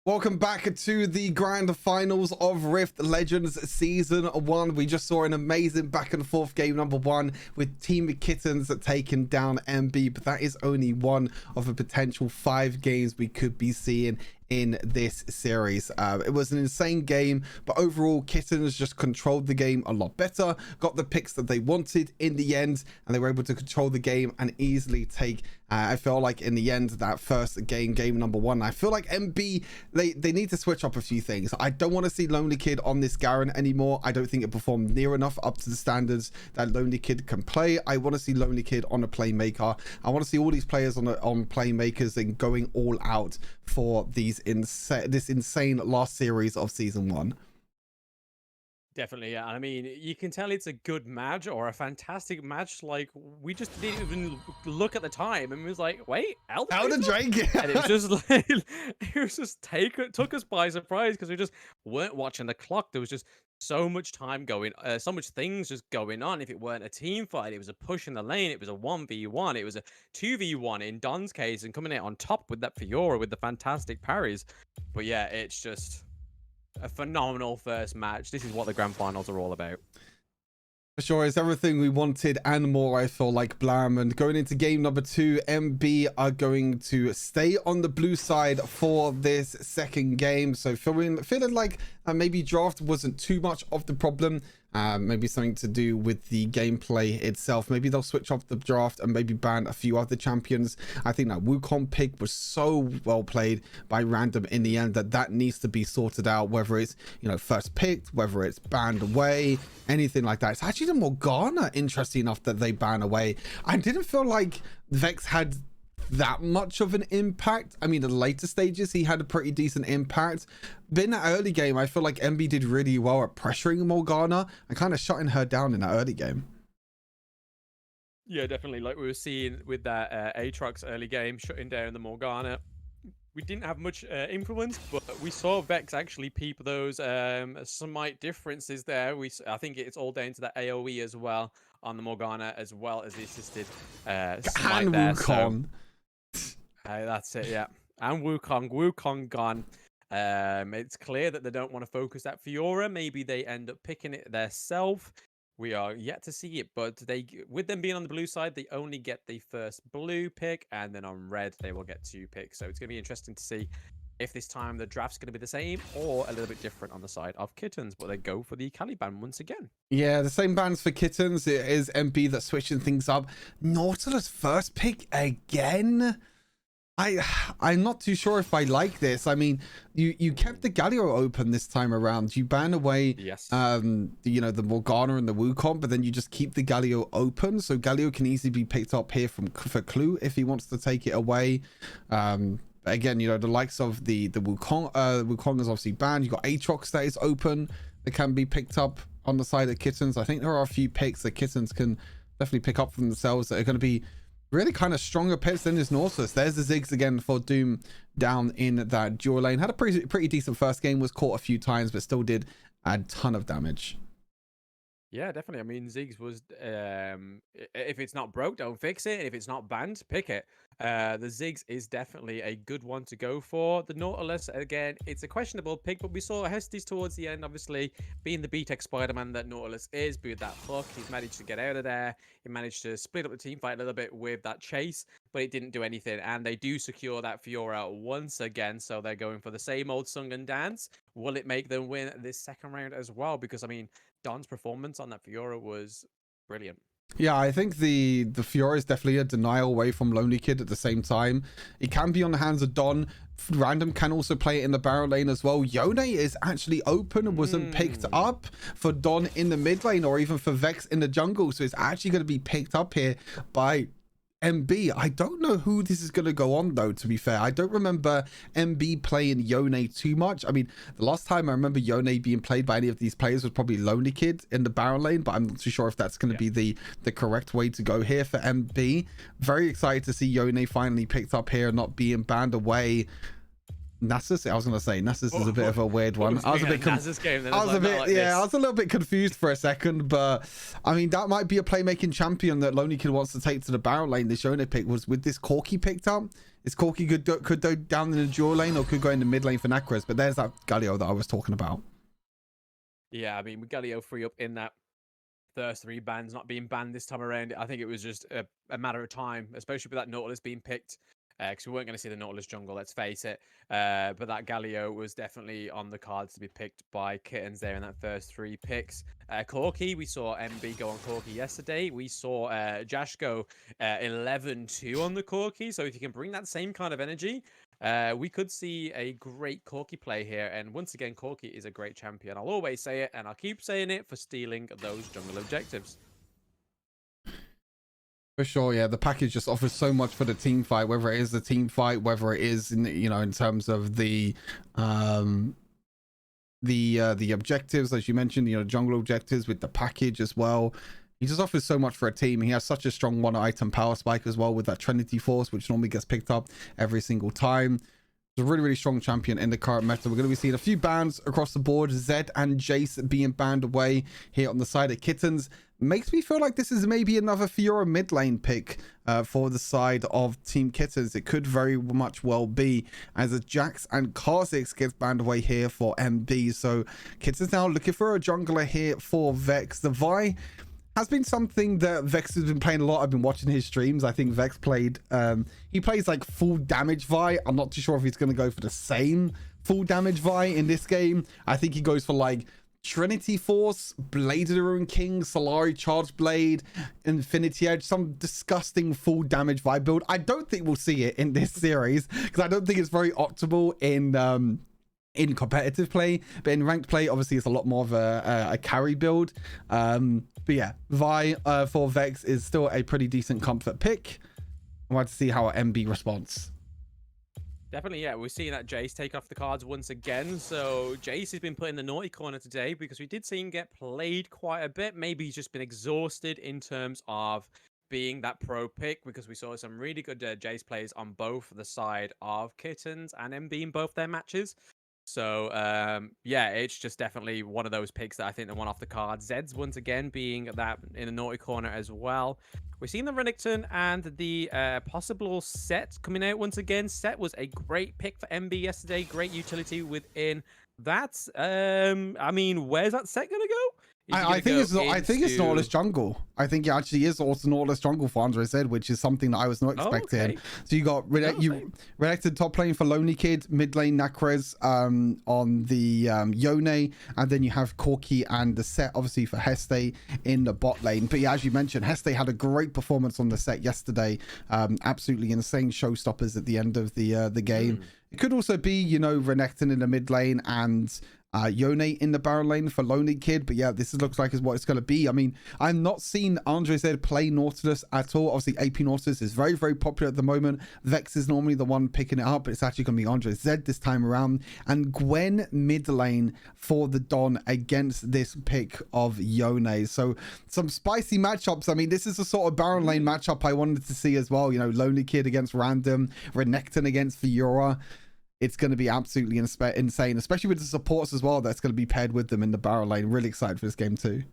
Welcome back to the grand finals of Rift Legends Season 1. We just saw an amazing back and forth game number 1 with Team Kettens taking down MB, but that is only one of a potential 5 games we could be seeing in this series. It was an insane game, but overall Kettens just controlled the game a lot better, got the picks that they wanted in the end, and they were able to control the game and easily take I feel like in the end that first game number 1, I feel like MB they need to switch up a few things. I don't want to see Lonely Kid on this Garen anymore. I don't think it performed near enough up to the standards that Lonely Kid can play. I want to see Lonely Kid on a playmaker. I want to see all these players on playmakers and going all out for this insane last series of season 1. Definitely, yeah. I mean, you can tell it's a good match or a fantastic match. Like, we just didn't even look at the time and was like, wait, Elder Drake? And it was just like, took us by surprise because we just weren't watching the clock. There was just so much time going, so much things just going on. If it weren't a team fight, it was a push in the lane, it was a 1v1, it was a 2v1 in Don's case, and coming out on top with that Fiora with the fantastic parries. But yeah, it's just a phenomenal first match. This is what the grand finals are all about. For sure, it's everything we wanted and more, I feel like, Blam. And going into game number 2, MB are going to stay on the blue side for this second game. So feeling like maybe draft wasn't too much of the problem. Maybe something to do with the gameplay itself. Maybe they'll switch off the draft and maybe ban a few other champions. I think that Wukong pick was so well played by Random in the end that needs to be sorted out, whether it's, you know, first picked, whether it's banned away, anything like that. It's actually the Morgana, interesting enough, that they ban away. I didn't feel like Vex had that much of an impact. I mean, the later stages he had a pretty decent impact, but in that early game I feel like MB did really well at pressuring Morgana and kind of shutting her down in that early game. Yeah, definitely, like we were seeing with that Aatrox early game shutting down the Morgana. We didn't have much influence, but we saw Vex actually peep those slight differences there. I think it's all down to that AoE as well on the Morgana, as well as the assisted smite and there. Wukong. That's it, yeah. And Wukong gone. It's clear that they don't want to focus that Fiora. Maybe they end up picking it themselves. We are yet to see it, but with them being on the blue side, they only get the first blue pick, and then on red they will get 2 picks. So it's going to be interesting to see if this time the draft's going to be the same or a little bit different on the side of Kettens, but they go for the Caliban once again. Yeah, the same bans for Kettens. It is MB that's switching things up. Nautilus first pick again. I'm not too sure if I like this. I mean, you kept the Galio open this time around. You ban away, yes, you know, the Morgana and the Wukong, but then you just keep the Galio open, so Galio can easily be picked up here for Clue if he wants to take it away. Again, you know, the likes of the Wukong, Wukong is obviously banned. You got Aatrox that is open that can be picked up on the side of Kettens. I think there are a few picks that Kettens can definitely pick up for themselves that are going to be really kind of stronger picks than this Nautilus. There's the Ziggs again for Doom down in that dual lane. Had a pretty decent first game, was caught a few times, but still did a ton of damage. Yeah, definitely. I mean, Ziggs was, if it's not broke, don't fix it. If it's not banned, pick it. The Ziggs is definitely a good one to go for. The Nautilus, again, it's a questionable pick, but we saw Hestes towards the end, obviously, being the B-Tech Spider-Man that Nautilus is, with that hook. He's managed to get out of there. He managed to split up the team fight a little bit with that chase, but it didn't do anything. And they do secure that Fiora once again, so they're going for the same old song and dance. Will it make them win this second round as well? Because, I mean, Don's performance on that Fiora was brilliant. Yeah, I think the Fiora is definitely a denial away from Lonely Kid at the same time. It can be on the hands of Don. Random can also play it in the barrel lane as well. Yone is actually open and wasn't picked up for Don in the mid lane or even for Vex in the jungle. So it's actually going to be picked up here by MB. I don't know who this is going to go on though, to be fair. I don't remember MB playing Yone too much. I mean, the last time I remember Yone being played by any of these players was probably Lonely Kid in the barrel lane, but I'm not too sure if that's going to be the correct way to go here for MB. Very excited to see Yone finally picked up here, not being banned away. Nasus, I was going to say Nasus is a bit of a weird one. I was a bit I was a little bit confused for a second, but I mean, that might be a playmaking champion that Lonely Kid wants to take to the barrel lane. This Yone pick was with this Corki picked up. is Corki could go down in the dual lane or could go in the mid lane for Necros, but there's that Galio that I was talking about. Yeah, I mean, with Galio free up in that first 3 bans not being banned this time around, I think it was just a matter of time, especially with that Nautilus being picked, because we weren't going to see the Nautilus jungle, let's face it. But that Galio was definitely on the cards to be picked by Kettens there in that first 3 picks. Corki, we saw MB go on Corki yesterday. We saw Jash go 11-2 on the Corki. So if you can bring that same kind of energy, we could see a great Corki play here. And once again, Corki is a great champion. I'll always say it, and I'll keep saying it for stealing those jungle objectives. For sure, yeah. The package just offers so much for the team fight, whether it is the team fight, whether it is in, you know, in terms of the objectives, as you mentioned, you know, jungle objectives with the package as well. He just offers so much for a team. He has such a strong 1-item power spike as well with that Trinity Force, which normally gets picked up every single time. It's a really, really strong champion in the current meta. We're going to be seeing a few bans across the board. Zed and Jace being banned away here on the side of Kittens. Makes me feel like this is maybe another Fiora mid lane pick for the side of Team Kittens. It could very much well be, as a Jax and Kha'Zix gets banned away here for MB. So Kittens now looking for a jungler here for Vex. The Vi has been something that Vex has been playing a lot. I've been watching his streams. I think Vex played, he plays like full damage Vi. I'm not too sure if he's going to go for the same full damage Vi in this game. I think he goes for like Trinity Force, Blade of the Ruined King, Solari Charge Blade, Infinity Edge, some disgusting full damage Vi build. I don't think we'll see it in this series because I don't think it's very optimal in competitive play, but in ranked play obviously it's a lot more of a carry build. But yeah, Vi for Vex is still a pretty decent comfort pick. I want to see how MB responds. Definitely, yeah. We're seeing that Jace take off the cards once again. So Jace has been put in the naughty corner today because we did see him get played quite a bit. Maybe he's just been exhausted in terms of being that pro pick, because we saw some really good Jace plays on both the side of Kittens and MB in both their matches. So yeah, it's just definitely one of those picks that I think they want off the card. Zed's once again being that in the naughty corner as well. We're seeing the Renekton and the possible Set coming out once again. Set was a great pick for MB yesterday. Great utility within that. I mean, where's that Set gonna go? I think it's Nautilus jungle. I think it actually is also Nautilus jungle for Andre said, which is something that I was not expecting. Okay. So you got Renekton top lane for Lonely Kid, mid lane Necros on the Yone, and then you have Corki and the Set obviously for Heste in the bot lane. But yeah, as you mentioned, Heste had a great performance on the Set yesterday. Absolutely insane showstoppers at the end of the game. It could also be, you know, Renekton in the mid lane and Yone in the Baron lane for Lonely Kid. But yeah, this looks like is what it's going to be. I mean, I've not seen Andre Zed play Nautilus at all. Obviously, AP Nautilus is very, very popular at the moment. Vex is normally the one picking it up, but it's actually going to be Andre Zed this time around. And Gwen mid lane for the Don against this pick of Yone. So some spicy matchups. I mean, this is the sort of Baron lane matchup I wanted to see as well. You know, Lonely Kid against Random, Renekton against Fiora. It's going to be absolutely insane, especially with the supports as well that's going to be paired with them in the Baron lane. Really excited for this game too.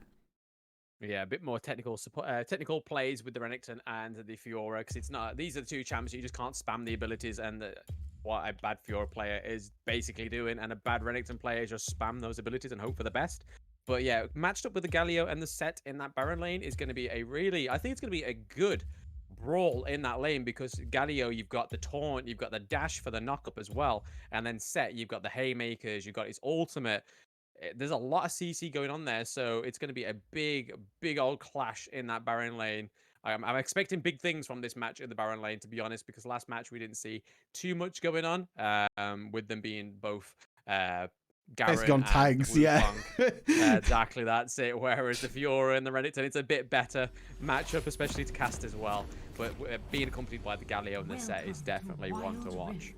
Yeah, a bit more technical support, technical plays with the Renekton and the Fiora, because it's not. These are the two champs you just can't spam the abilities, and what a bad Fiora player is basically doing, and a bad Renekton player is just spam those abilities and hope for the best. But yeah, matched up with the Galio and the Set in that Baron lane is going to be a really, I think it's going to be a good brawl in that lane, because Galio, you've got the taunt, you've got the dash for the knock-up as well, and then Set, you've got the haymakers, you've got his ultimate. There's a lot of CC going on there, so it's going to be a big old clash in that Baron lane. I'm expecting big things from this match in the Baron lane, to be honest, because last match we didn't see too much going on, with them being both Garen on tags, yeah. Exactly, that's it. Whereas the Fiora and the Renekton, it's a bit better matchup, especially to cast as well. But being accompanied by the Galio and the Set is definitely one to watch.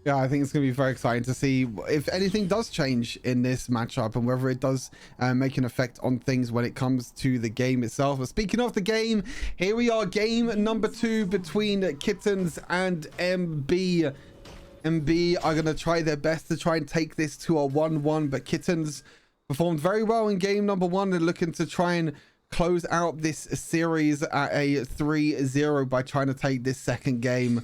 Yeah, I think it's going to be very exciting to see if anything does change in this matchup and whether it does make an effect on things when it comes to the game itself. But speaking of the game, here we are, game number 2 between Kittens and MB. MB are going to try their best to try and take this to a 1-1, but Kittens performed very well in game number 1. They're looking to try and close out this series at a 3-0 by trying to take this second game.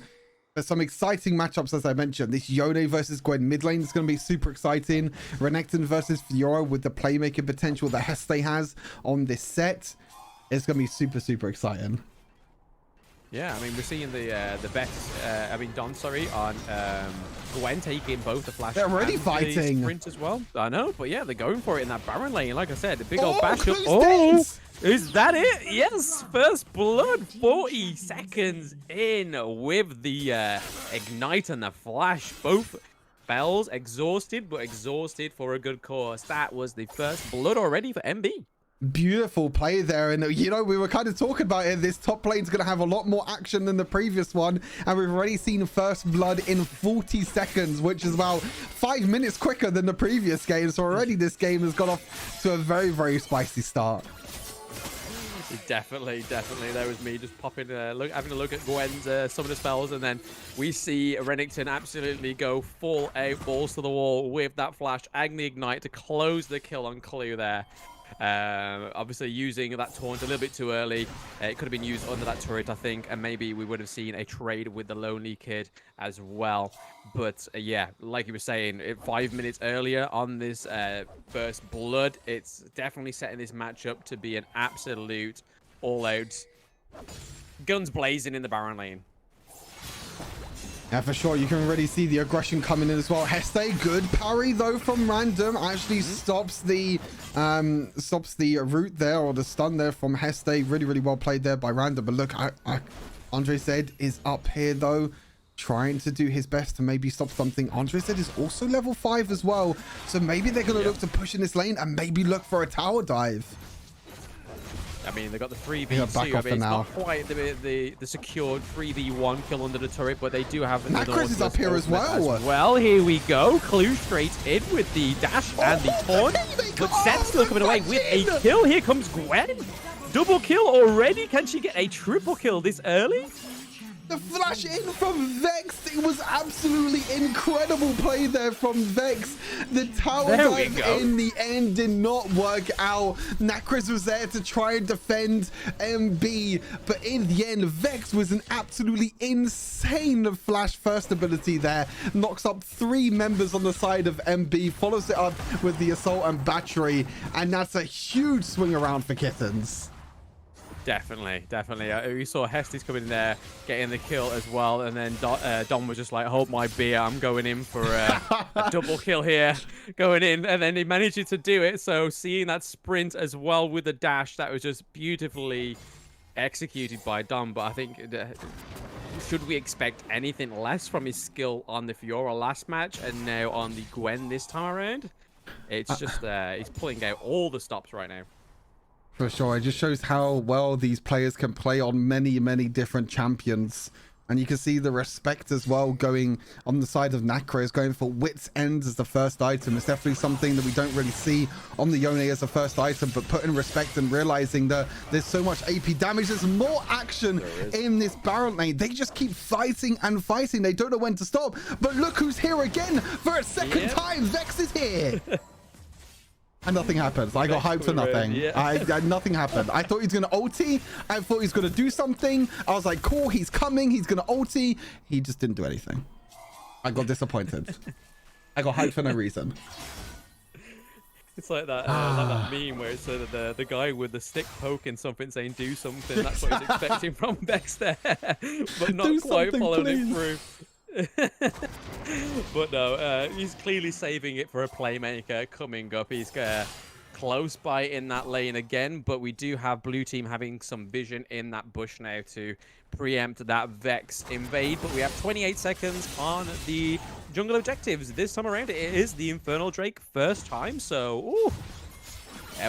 But some exciting matchups, as I mentioned. This Yone versus Gwen mid lane is going to be super exciting. Renekton versus Fiora with the playmaking potential that Heste has on this set. It's going to be super, super exciting. Yeah, I mean, we're seeing the Dom, sorry, on Gwen taking both the flash. They're already fighting. The sprint as well. I know, but yeah, they're going for it in that Baron lane. Like I said, the big old bash up. Oh, is that it? Yes, first blood, 40 seconds in with the ignite and the flash. Both spells exhausted, but exhausted for a good cause. That was the first blood already for MB. Beautiful play there. And you know, we were kind of talking about it. This top lane's going to have a lot more action than the previous one. And we've already seen first blood in 40 seconds, which is about 5 minutes quicker than the previous game. So already this game has got off to a very, very spicy start. Definitely. There was me just popping, having a look at Gwen's some of the spells, and then we see Renekton absolutely go full out, balls to the wall with that flash and the ignite to close the kill on Clue there. Obviously using that taunt a little bit too early. It could have been used under that turret, I think, and maybe we would have seen a trade with the Lonely Kid as well. But yeah, like you were saying, 5 minutes earlier on this first blood, it's definitely setting this matchup to be an absolute all-out guns blazing in the Baron lane. Yeah, for sure. You can already see the aggression coming in as well. Heste, good parry though from Random. Actually stops the root there, or the stun there from Heste. Really, really well played there by Random. But look, Andre Zed is up here though, trying to do his best to maybe stop something. Andre Zed is also level 5 as well. So maybe they're going to look to push in this lane and maybe look for a tower dive. I mean, they got the 3v2. I mean, it's not quite the secured 3v1 kill under the turret, but they do have another one. Nacris is up here as well. Well, here we go. Clue straight in with the dash and the taunt. But Seth's still coming away with a kill. Here comes Gwen. Double kill already. Can she get a triple kill this early? The flash in from Vex. It was absolutely incredible play there from Vex. The tower dive in the end did not work out. Nacris was there to try and defend MB, but in the end, Vex was an absolutely insane flash first ability there. Knocks up 3 members on the side of MB, follows it up with the assault and battery, and that's a huge swing around for Kettens. Definitely. We saw Heste's coming in there, getting the kill as well, and then Dom was just like, hold my beer, I'm going in for a double kill here, going in, and then he managed to do it. So seeing that sprint as well with the dash, that was just beautifully executed by Dom. But I think, should we expect anything less from his skill on the Fiora last match and now on the Gwen this time around? It's just, he's pulling out all the stops right now. For sure. It just shows how well these players can play on many, many different champions. And you can see the respect as well going on the side of Nacris, going for Wit's End as the first item. It's definitely something that we don't really see on the Yone as a first item, but putting respect and realizing that there's so much AP damage, there's more action in this Baron lane. They just keep fighting and fighting. They don't know when to stop. But look who's here again for a second time. Vex is here. And nothing happens. I got hyped for nothing. Nothing happened. I thought he was going to ulti. I thought he was going to do something. I was like, cool, he's coming. He's going to ulti. He just didn't do anything. I got disappointed. I got hyped for no reason. It's like that, like that meme where it's the guy with the stick poking something saying, do something. That's what he's expecting from Vex there. But not quite following it through. But no, he's clearly saving it for a playmaker coming up. He's close by in that lane again, but we do have blue team having some vision in that bush now to preempt that Vex invade. But we have 28 seconds on the jungle objectives. This time around, it is the Infernal Drake first time, so ooh.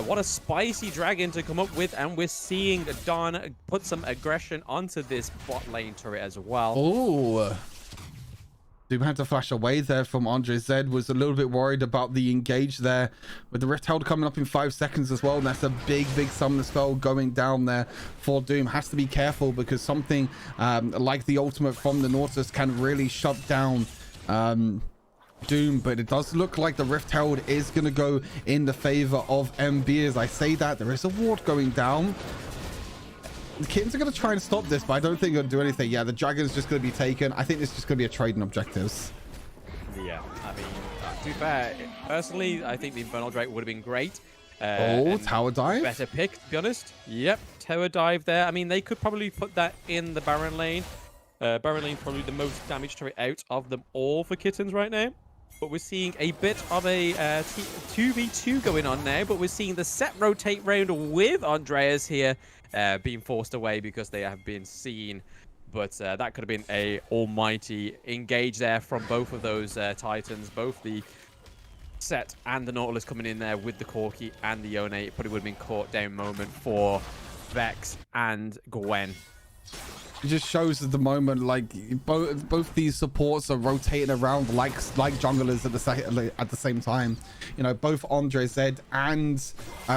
What a spicy dragon to come up with, and we're seeing Don put some aggression onto this bot lane turret as well. Oh. Doom had to flash away there from Andre Zed. Was a little bit worried about the engage there with the Rift Held coming up in 5 seconds as well. And that's a big summon spell going down there for Doom. Has to be careful because something like the ultimate from the Nautilus can really shut down Doom. But it does look like the Rift Held is going to go in the favor of MB. As I say that, there is a ward going down. The Kittens are going to try and stop this, but I don't think they're going to do anything. Yeah, the Dragon's just going to be taken. I think this is just going to be a trading objectives. Yeah, I mean, to be fair, personally, I think the Infernal Drake would have been great. Tower dive? Better pick, to be honest. Yep, tower dive there. I mean, they could probably put that in the Baron lane. Baron lane probably the most damage turret out of them all for Kittens right now. But we're seeing a bit of a 2v2 going on now. But we're seeing the set rotate round with Andreas here being forced away because they have been seen. But that could have been a almighty engage there from both of those Titans. Both the Set and the Nautilus coming in there with the Corki and the Yone. It probably would have been caught down moment for Vex and Gwen. It just shows at the moment, like both these supports are rotating around like junglers at the same time. You know, both Andre Zed and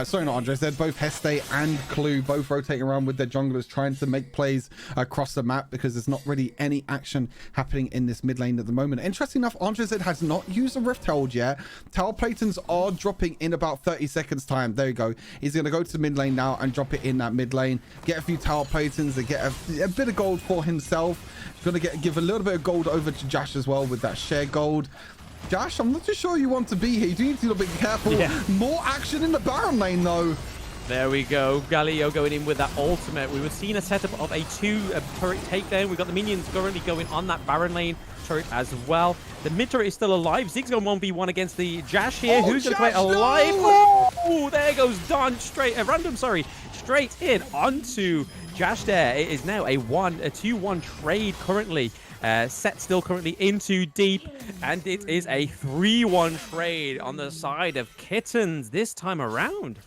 sorry, not Andre Zed, both Heste and Clue both rotating around with their junglers, trying to make plays across the map because there's not really any action happening in this mid lane at the moment. Interesting enough, Andre Zed has not used a Rift Herald yet. Tower Platons are dropping in about 30 seconds time. There you go. He's going to go to the mid lane now and drop it in that mid lane. Get a few Tower Platons and get a bit of gold for himself. Gonna give a little bit of gold over to Jash as well with that share gold. Jash, I'm not too sure you want to be here. You do need to be a little bit careful. Yeah. More action in the Baron lane though. There we go. Galio going in with that ultimate. We were seeing a setup of a turret takedown. We've got the minions currently going on that Baron lane turret as well. The mid turret is still alive. Zig's going 1v1 against the Jash here. Who's going to play alive? No! Oh, there goes Don straight in onto Jash there. It is now a 2-1 trade currently. Set still currently into deep, and it is a 3-1 trade on the side of Kittens this time around.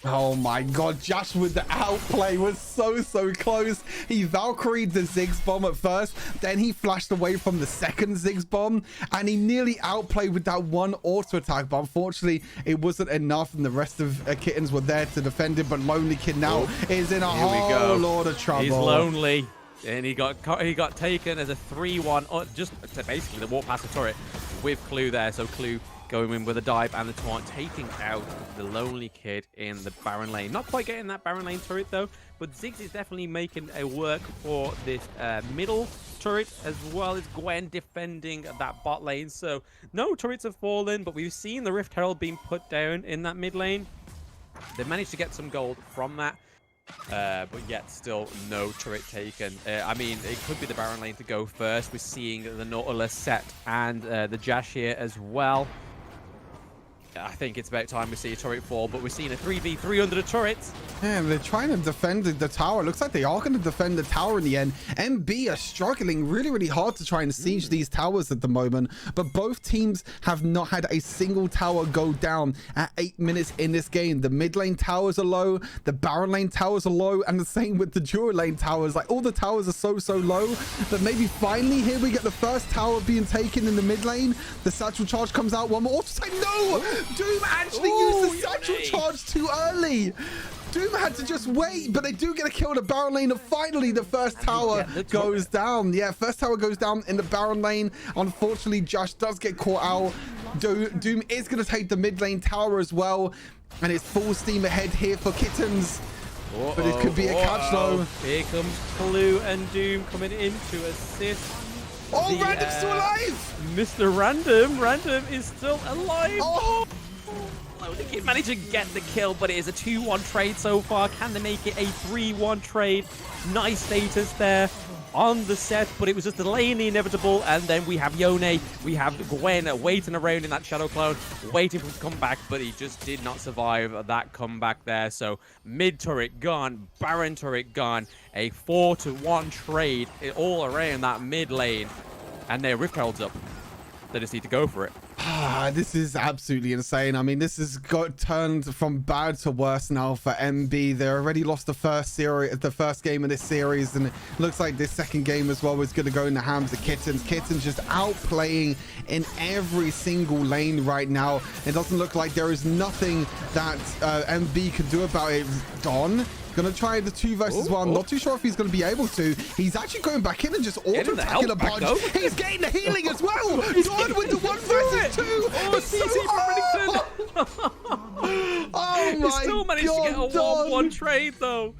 Oh my god, Jash with the outplay was so close. He Valkyried the Ziggs bomb at first, then he flashed away from the second Ziggs bomb, and he nearly outplayed with that one auto attack, but unfortunately it wasn't enough, and the rest of Kittens were there to defend him. But Lonely Kid now is in a whole lot of trouble. He's lonely, and he got taken as a 3-1, just to basically the walk past the turret with Clue there. So Clue going in with a dive and the taunt, taking out the Lonely Kid in the Baron lane. Not quite getting that Baron lane turret though, but Ziggs is definitely making a work for this middle turret, as well as Gwen defending that bot lane. So no turrets have fallen, but we've seen the Rift Herald being put down in that mid lane. They've managed to get some gold from that, but yet still no turret taken. I mean, it could be the Baron lane to go first. We're seeing the Nautilus Set and the Jash here as well. I think it's about time we see a turret fall, but we're seeing a 3v3 under the turrets. Yeah, they're trying to defend the tower. Looks like they are going to defend the tower in the end. MB are struggling really hard to try and siege these towers at the moment, but both teams have not had a single tower go down at 8 minutes in this game. The mid lane towers are low, the Baron lane towers are low, and the same with the Dura lane towers. Like, all the towers are so low that maybe finally here we get the first tower being taken in the mid lane. The satchel charge comes out, one more auto take. No! Doom actually used the satchel charge too early. Doom had to just wait, but they do get a kill in the Baron lane, and finally the first tower goes down. Yeah, first tower goes down in the Baron lane. Unfortunately, Josh does get caught out. Doom is going to take the mid lane tower as well, and it's full steam ahead here for Kittens. But it could be a catch though. Here comes Clue and Doom coming in to assist. Oh, Random's still alive! Mr. Random is still alive. Oh! Lonely Kid managed to get the kill, but it is a 2-1 trade so far. Can they make it a 3-1 trade? Nice status there on the set, but it was just delaying the inevitable. And then we have Yone, we have Gwen waiting around in that Shadow Clone, waiting for him to come back, but he just did not survive that comeback there. So mid turret gone, Baron turret gone, a 4-1 trade all around that mid lane, and their Rift Herald's up. They just need to go for it. This is absolutely insane. I mean, this has got turned from bad to worse now for MB. They already lost the first game of this series, and it looks like this second game as well is going to go in the hands of Kittens. Kittens just outplaying in every single lane right now. It doesn't look like there is nothing that MB can do about it. Don gonna try the 2 versus 1. Not too sure if he's gonna be able to. He's actually going back in and just auto-attacking a bunch. He's getting the healing as well. Don with the 1 versus 2. Oh my god. He still managed to get a 1-1 trade though.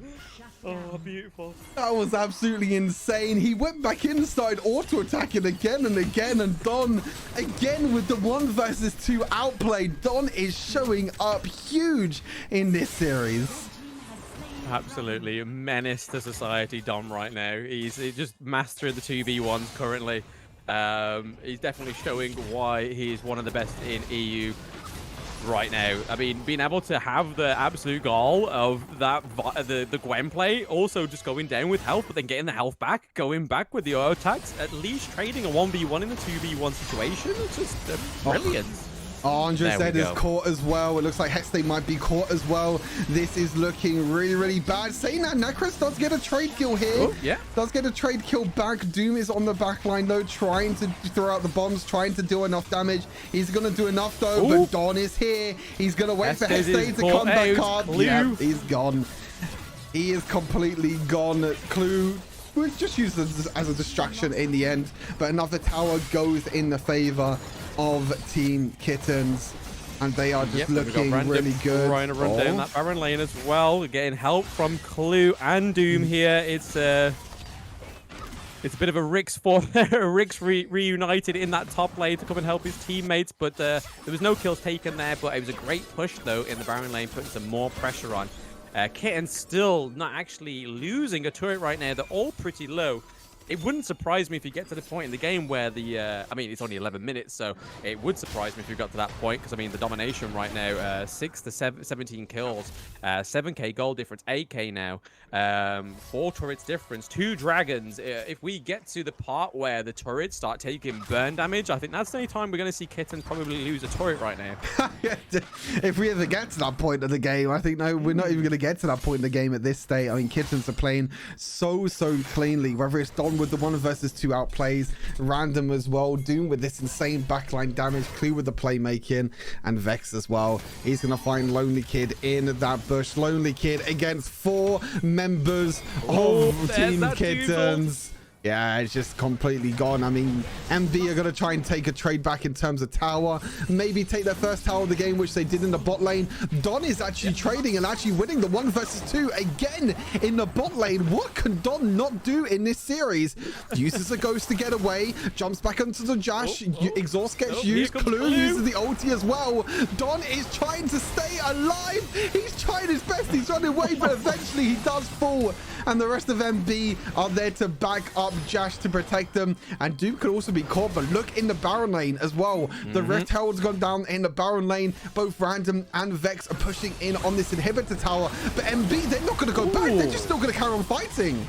Oh, beautiful. That was absolutely insane. He went back inside, auto-attacking again and again, and Don, again with the 1 versus 2 outplay. Don is showing up huge in this series. Absolutely a menace to society, Dom, right now. He's just mastering the 2v1s currently. He's definitely showing why he is one of the best in EU right now. I mean, being able to have the absolute goal of that, the Gwen play, also just going down with health, but then getting the health back, going back with the auto attacks, at least trading a 1v1 in a 2v1 situation. It's just brilliant. Oh, Andres Zed is caught as well. It looks like Heste might be caught as well. This is looking really, really bad. Saying that, Necros does get a trade kill here. Oh, yeah. Does get a trade kill back. Doom is on the back line, though, trying to throw out the bombs, trying to do enough damage. He's going to do enough, though, but Don is here. He's going to wait for Heste to come back up. Yeah, he's gone. He is completely gone. Clue was just used as a distraction in the end, but another tower goes in the favor of Team Kettens, and they are just looking really good. Trying to run down that Baron lane as well, getting help from Clue and Doom here. It's a bit of a Rix reunited in that top lane to come and help his teammates, but there was no kills taken there, but it was a great push though in the Baron lane, putting some more pressure on. Kettens still not actually losing a turret right now. They're all pretty low. It wouldn't surprise me if you get to the point in the game where I mean, it's only 11 minutes, so it would surprise me if you got to that point, because, I mean, the domination right now, 6 to 17 kills, 7k gold difference, 8k now, 4 turrets difference, 2 dragons. If we get to the part where the turrets start taking burn damage, I think that's the only time we're going to see Kettens probably lose a turret right now. If we ever get to that point of the game, I think, no, we're not even going to get to that point in the game at this state. I mean, Kettens are playing so cleanly, whether it's Don with the 1 versus 2 outplays, Random as well, Doom with this insane backline damage, Clue with the playmaking, and Vex as well. He's going to find Lonely Kid in that bush. Lonely Kid against 4 members of Team Kettens. Yeah, it's just completely gone. I mean, MB are going to try and take a trade back in terms of tower. Maybe take their first tower of the game, which they did in the bot lane. Don is actually trading and actually winning the 1 versus 2 again in the bot lane. What can Don not do in this series? Uses a ghost to get away. Jumps back onto the Jash. Exhaust gets used. Clue uses the ulti as well. Don is trying to stay alive. He's trying his best. He's running away, but eventually he does fall. And the rest of MB are there to back up Jash to protect them, and Doom could also be caught, but look in the Baron lane as well. The Rift Herald's gone down in the Baron lane. Both Random and Vex are pushing in on this inhibitor tower, but MB, they're not going to go back. They're just still going to carry on fighting.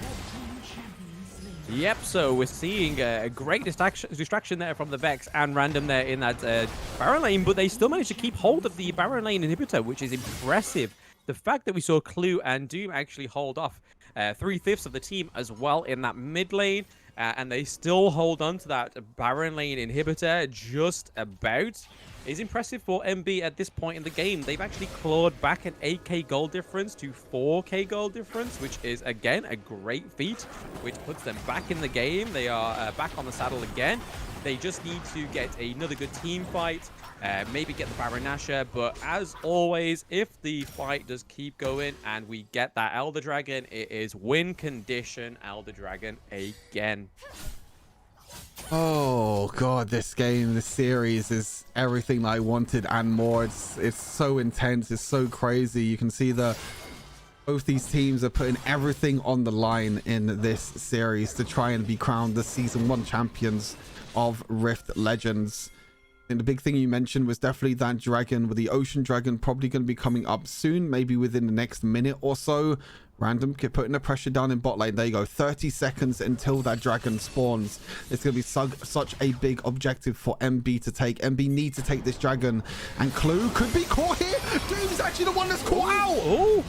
Yep, so we're seeing a great distraction there from the Vex and Random there in that Baron lane, but they still managed to keep hold of the Baron lane inhibitor, which is impressive. The fact that we saw Clue and Doom actually hold off 3/5 of the team as well in that mid lane, and they still hold on to that Baron lane inhibitor just about, is impressive for MB at this point in the game. They've actually clawed back an 8k gold difference to 4k gold difference, which is, again, a great feat, which puts them back in the game. They are back on the saddle again. They just need to get another good team fight, maybe get the Baron Nashor, but as always, if the fight does keep going and we get that Elder Dragon, it is win condition Elder Dragon again. Oh god, this game, this series is everything I wanted and more. It's so intense, it's so crazy. You can see both these teams are putting everything on the line in this series to try and be crowned the Season 1 champions of Rift Legends. And the big thing you mentioned was definitely that dragon, with the Ocean Dragon probably going to be coming up soon, maybe within the next minute or so. Random keep putting the pressure down in bot lane. There you go, 30 seconds until that dragon spawns. It's going to be such a big objective for MB to take. MB need to take this dragon, and Clue could be caught here. Doom's actually the one that's caught out. Oh,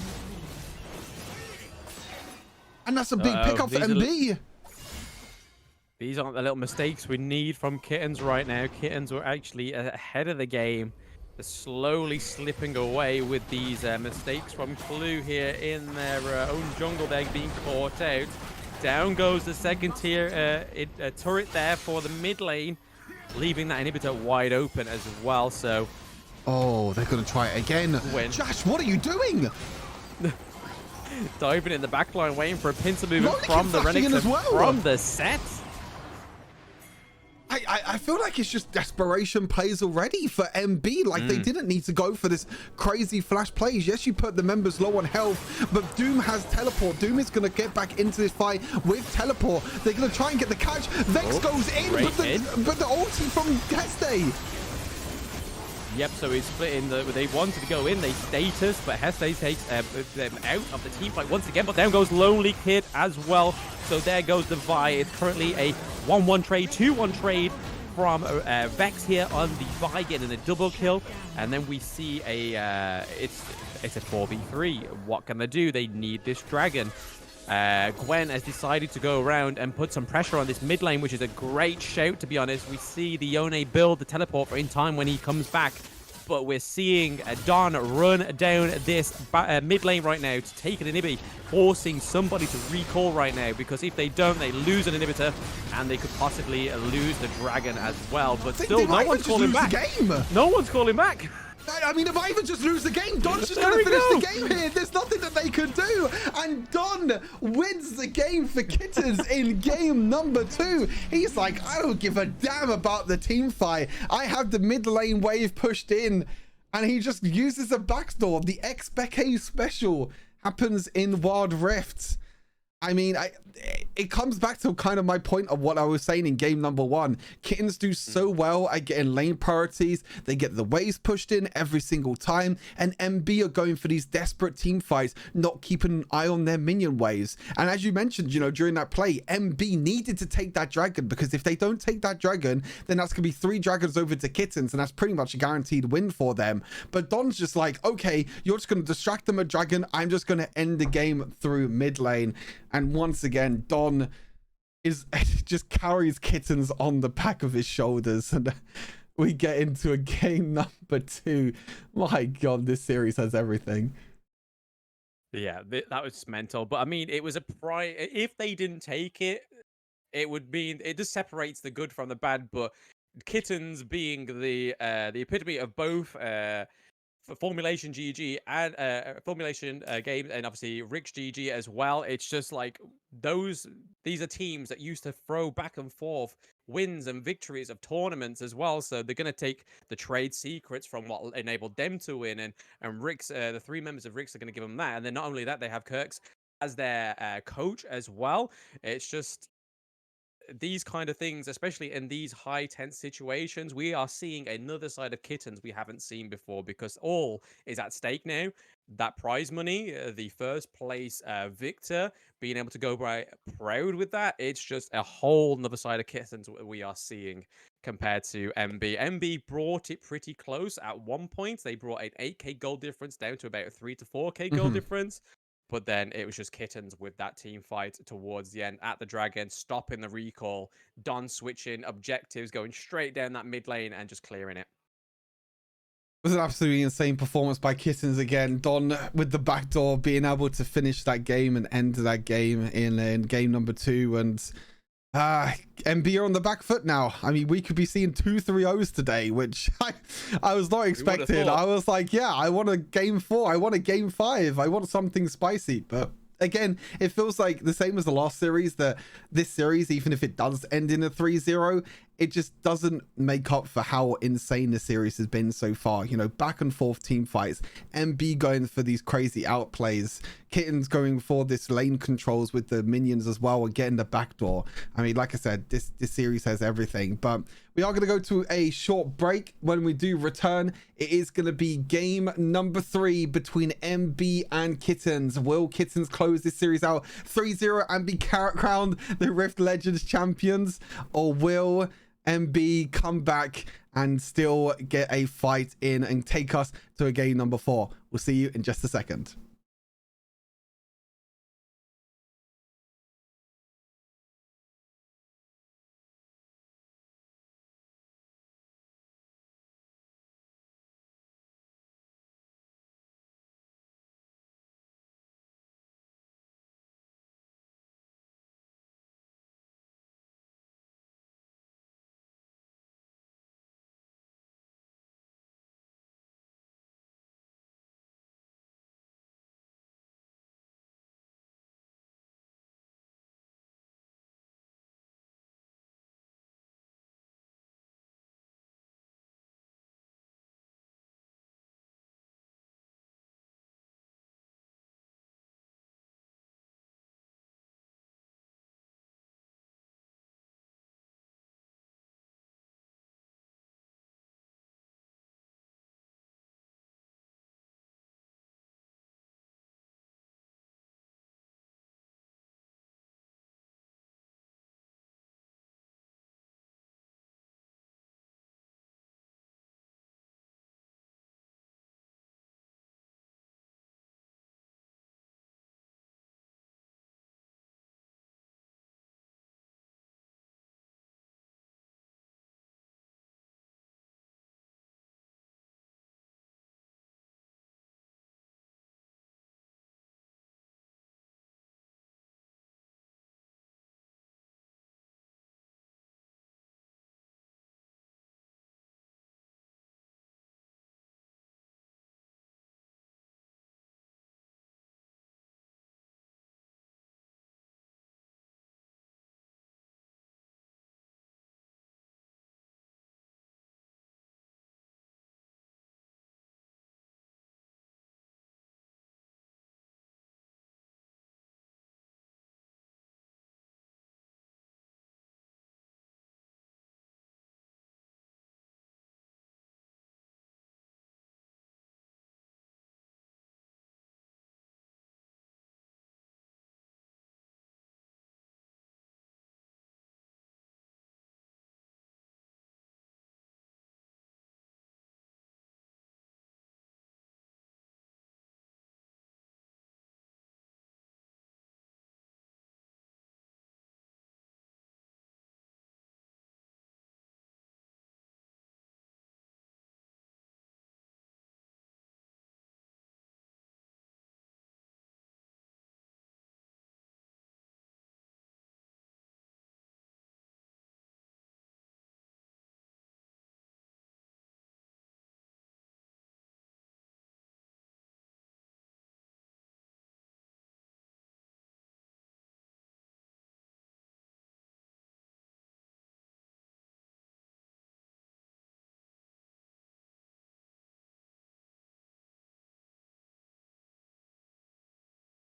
and that's a big pickup for MB. These aren't the little mistakes we need from Kettens right now. Kettens were actually ahead of the game. They're slowly slipping away with these mistakes from Clue here in their own jungle. They're being caught out. Down goes the second tier turret there for the mid lane, leaving that inhibitor wide open as well. So, oh, they're going to try it again. Win. Josh, what are you doing? Diving in the back line, waiting for a pincer movement Lolikin from the flashing in Renix as and well. from the set. I feel like it's just desperation plays already for MB. Like, they didn't need to go for this crazy flash plays. Yes, you put the members low on health, but Doom has teleport. Doom is going to get back into this fight with teleport. They're going to try and get the catch. Vex goes in, but the ulti from Heste. Yep, so he's split in. They wanted to go in, they status, but Heste takes them out of the team fight once again. But down goes Lonely Kid as well. So there goes the Vi. It's currently a 1-1 trade, 2-1 trade from Vex here on the Vi, getting a double kill. And then we see it's a 4v3. What can they do? They need this dragon. Gwen has decided to go around and put some pressure on this mid lane, which is a great shout, to be honest. We see the Yone build the teleport for in time when he comes back, but we're seeing Don run down this mid lane right now to take an inhibitor, forcing somebody to recall right now, because if they don't, they lose an inhibitor, and they could possibly lose the dragon as well. But still, no one's calling back. No one's calling back. I mean, if I even just lose the game, Don's just going to finish the game here. There's nothing that they could do. And Don wins the game for Kettens in game number 2. He's like, I don't give a damn about the team fight. I have the mid lane wave pushed in. And he just uses a backdoor. The XBK special happens in Wild Rift. I mean, it comes back to kind of my point of what I was saying in game number 1. Kettens do so well at getting lane priorities. They get the waves pushed in every single time. And MB are going for these desperate team fights, not keeping an eye on their minion waves. And as you mentioned, you know, during that play, MB needed to take that dragon, because if they don't take that dragon, then that's going to be 3 dragons over to Kettens, and that's pretty much a guaranteed win for them. But Don's just like, okay, you're just going to distract them a dragon. I'm just going to end the game through mid lane. And once again, Don just carries Kettens on the back of his shoulders, and we get into a game number 2. My God, this series has everything. Yeah, that was mental. But I mean, it was a if they didn't take it, it would mean it just separates the good from the bad. But Kettens being the epitome of both Formulation GG and Formulation Games, and obviously Rick's GG as well. It's just like these are teams that used to throw back and forth wins and victories of tournaments as well. So they're going to take the trade secrets from what enabled them to win, and Rick's the 3 members of Rick's are going to give them that. And then not only that, they have Kirk's as their coach as well. It's just these kind of things, especially in these high tense situations, we are seeing another side of Kettens we haven't seen before, because all is at stake now. That prize money, the first place victor, being able to go by proud with that, it's just a whole nother side of Kettens we are seeing compared to MB. MB brought it pretty close at one point. They brought an 8k gold difference down to about a 3 to 4k gold difference. But then it was just Kettens with that team fight towards the end at the dragon, stopping the recall, Don switching objectives, going straight down that mid lane and just clearing it. It was an absolutely insane performance by Kettens again. Don with the backdoor, being able to finish that game and end that game in game number 2. And MB are on the back foot now. I mean, we could be seeing 2 3-0s today, which I was not expecting. I was like, yeah, I want a game 4. I want a game 5. I want something spicy. But again, it feels like the same as the last series, that this series, even if it does end in a 3-0, it just doesn't make up for how insane the series has been so far. You know, back and forth team fights, MB going for these crazy outplays, Kettens going for this lane controls with the minions as well, and getting the backdoor. I mean, like I said, this series has everything. But we are going to go to a short break. When we do return, it is going to be game number 3 between MB and Kettens. Will Kettens close this series out 3-0 and be crowned the Rift Legends champions, or will MB come back and still get a fight in and take us to a game number 4? We'll see you in just a second.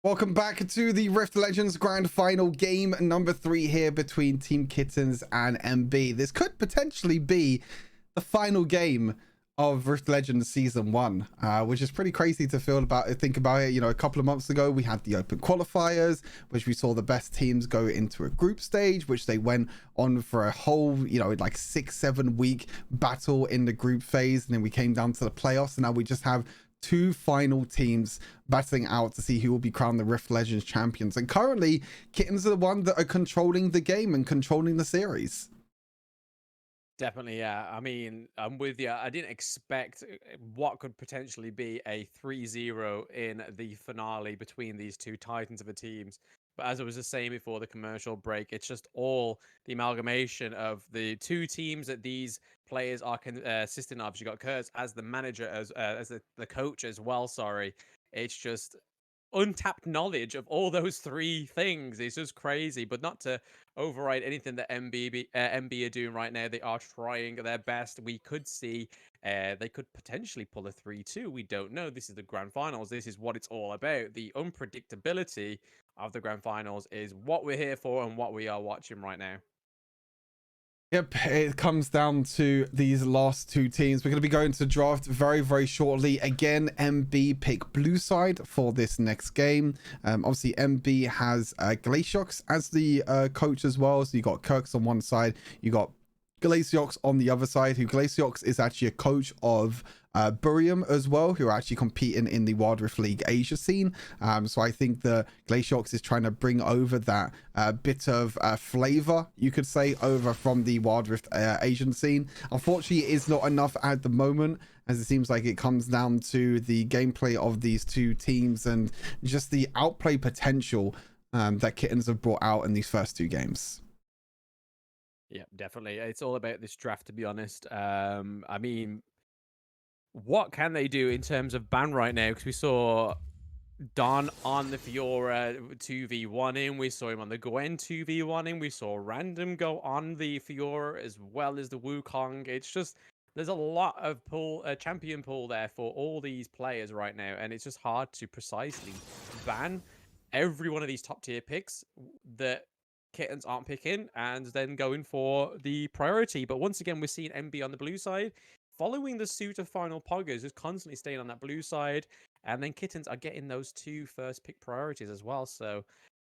Welcome back to the Rift Legends Grand Final, game number 3 here between Team Kettens and MB. This could potentially be the final game of Rift Legends Season 1, which is pretty crazy to think about it. You know, a couple of months ago, we had the Open Qualifiers, which we saw the best teams go into a group stage, which they went on for a whole, you know, like 6-7 week battle in the group phase. And then we came down to the playoffs, and now we just have 2 final teams battling out to see who will be crowned the Rift Legends champions. And currently, Kettens are the one that are controlling the game and controlling the series. Definitely, yeah. I mean, I'm with you. I didn't expect what could potentially be a 3-0 in the finale between these two titans of the teams. But as I was just saying before the commercial break, it's just all the amalgamation of the two teams that these players are consisting of. You got Kurtz as the manager, as the coach as well. Sorry, it's just untapped knowledge of all those 3 things. It's just crazy, but not to override anything that MB are doing right now. They are trying their best. We could see they could potentially pull a 3-2. We don't know. This is the grand finals. This is what it's all about. The unpredictability of the grand finals is what we're here for and what we are watching right now. Yep, it comes down to these last 2 teams. We're going to be going to draft very, very shortly. Again, MB pick blue side for this next game. Obviously, MB has Glaciox as the coach as well. So you got Kirks on one side, you got Glaciox on the other side, who Glaciox is actually a coach of Burium as well, who are actually competing in the Wild Rift League Asia scene. So I think the Glaciox is trying to bring over that bit of flavor, you could say, over from the Wild Rift Asian scene. Unfortunately, it is not enough at the moment, as it seems like it comes down to the gameplay of these 2 teams and just the outplay potential that Kettens have brought out in these first 2 games. Yeah, definitely. It's all about this draft, to be honest. I mean, what can they do in terms of ban right now? Because we saw Don on the Fiora 2v1ing. We saw him on the Gwen 2v1ing. We saw Random go on the Fiora as well as the Wukong. It's just, there's a lot of champion pool there for all these players right now. And it's just hard to precisely ban every one of these top tier picks that Kettens aren't picking and then going for the priority. But once again, we're seeing MB on the blue side following the suit of final poggers, just constantly staying on that blue side, and then Kettens are getting those 2 first pick priorities as well. So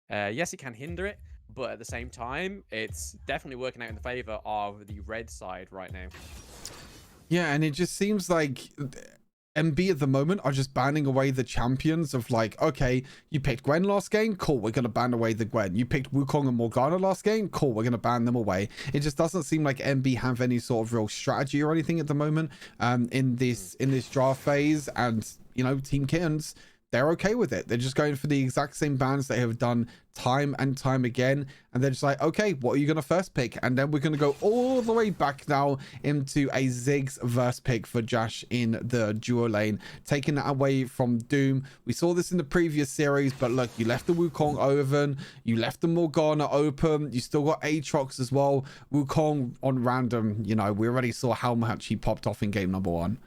yes, it can hinder it, but at the same time, it's definitely working out in the favor of the red side right now. Yeah, and it just seems like MB at the moment are just banning away the champions of, like, okay, you picked Gwen last game, cool, we're going to ban away the Gwen. You picked Wukong and Morgana last game, cool, we're going to ban them away. It just doesn't seem like MB have any sort of real strategy or anything at the moment in this draft phase. And, you know, Team Kettens, they're okay with it. They're just going for the exact same bans they have done time and time again. And they're just like, okay, what are you going to first pick? And then we're going to go all the way back now into a Ziggs verse pick for Jash in the duo lane, taking that away from Doom. We saw this in the previous series, but look, you left the Wukong open, you left the Morgana open, you still got Aatrox as well. Wukong on random, you know, we already saw how much he popped off in game number 1.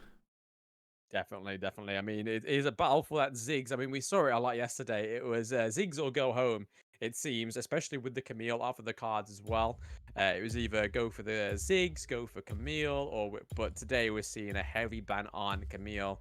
Definitely, definitely. I mean, it is a battle for that Ziggs. I mean, we saw it a lot yesterday. It was Ziggs or go home, it seems, especially with the Camille off of the cards as well. It was either go for the Ziggs, go for Camille, but today we're seeing a heavy ban on Camille.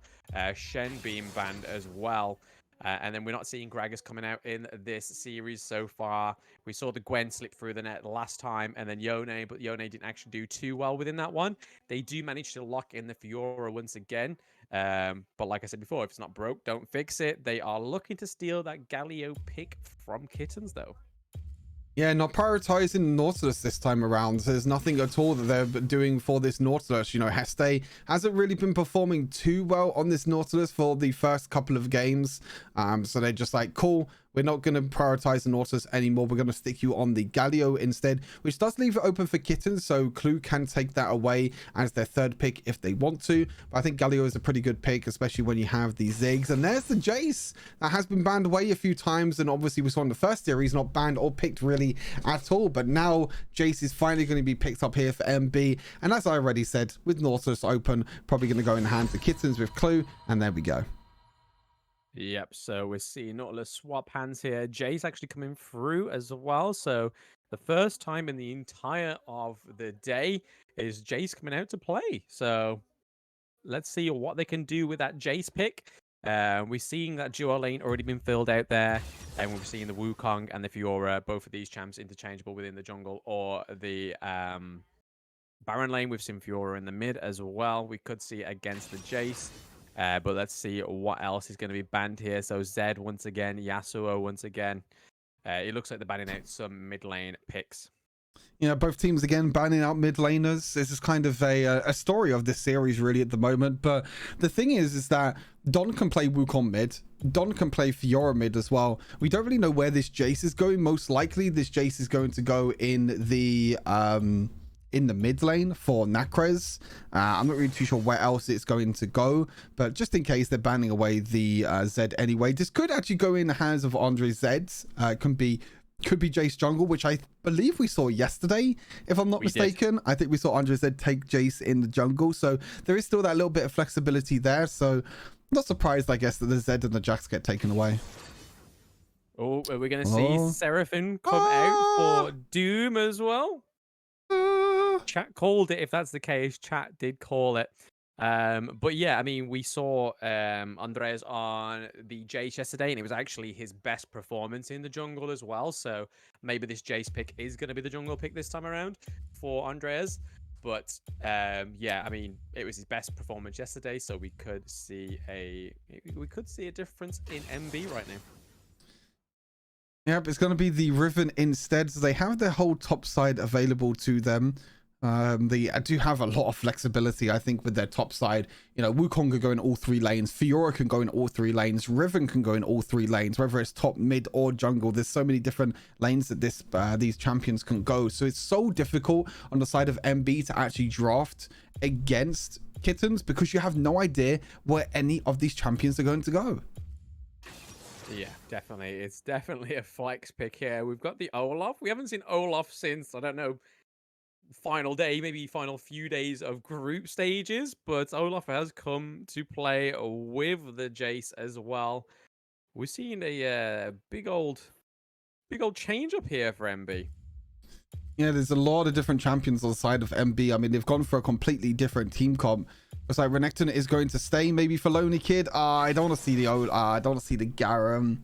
Shen being banned as well. And then we're not seeing Gragas coming out in this series so far. We saw the Gwen slip through the net last time, and then Yone, but Yone didn't actually do too well within that one. They do manage to lock in the Fiora once again. But like I said before, if it's not broke, don't fix it. They are looking to steal that Galio pick from Kettens, though. Yeah, not prioritizing Nautilus this time around. There's nothing at all that they're doing for this Nautilus. You know, Heste hasn't really been performing too well on this Nautilus for the first couple of games. So they're just like, cool, we're not going to prioritize the Nautilus anymore. We're going to stick you on the Galio instead, which does leave it open for Kettens. So Clue can take that away as their 3rd pick if they want to. But I think Galio is a pretty good pick, especially when you have the Ziggs. And there's the Jace that has been banned away a few times. And obviously we saw in the first series, not banned or picked really at all. But now Jace is finally going to be picked up here for MB. And as I already said, with Nautilus open, probably going to go in hand to Kettens with Clue. And there we go. Yep, so we're seeing Nautilus swap hands here. Jay's actually coming through as well. So the first time in the entire of the day is Jay's coming out to play. So let's see what they can do with that Jace pick. We're seeing that duo lane already been filled out there, and we're seeing the Wukong and the Fiora, both of these champs interchangeable within the jungle or the Baron lane. We've seen Fiora in the mid as well. We could see it against the Jace. But let's see what else is going to be banned here. So Zed once again, Yasuo once again. It looks like they're banning out some mid lane picks. You know, both teams again banning out mid laners. This is kind of a story of this series really at the moment. But the thing is that Don can play Wukong mid. Don can play Fiora mid as well. We don't really know where this Jace is going. Most likely this Jace is going to go in the mid lane for Nakrez. I'm not really too sure where else it's going to go, but just in case they're banning away the Zed anyway, this could actually go in the hands of Andre Zeds. Could be Jace jungle, which I believe we saw yesterday, if I'm not mistaken. I think we saw Andre Zed take Jace in the jungle, so there is still that little bit of flexibility there. So not surprised, I guess, that the Zed and the Jax get taken away. Oh, are we going to see Seraphine come out for Doom as well? Chat called it. If that's the case, chat did call it. But yeah, I mean, we saw Andres on the Jace yesterday, and it was actually his best performance in the jungle as well. So maybe this Jace pick is going to be the jungle pick this time around for Andres. But yeah, I mean, it was his best performance yesterday, so we could see a difference in MB right now. Yep, it's going to be the Riven instead. So they have their whole top side available to them. They do have a lot of flexibility, I think, with their top side. You know, Wukong can go in all three lanes. Fiora can go in all three lanes. Riven can go in all three lanes, whether it's top, mid, or jungle. There's so many different lanes that these champions can go. So it's so difficult on the side of MB to actually draft against Kettens because you have no idea where any of these champions are going to go. Yeah, definitely. It's definitely a flex pick here. We've got the Olaf. We haven't seen Olaf since, I don't know, final day, maybe final few days of group stages, but Olaf has come to play with the Jace as well. We're seeing a big old change up here for MB. Yeah, there's a lot of different champions on the side of MB. I mean, they've gone for a completely different team comp. It's like Renekton is going to stay maybe for Lonely Kid. I don't want to see the I don't want to see the Garen.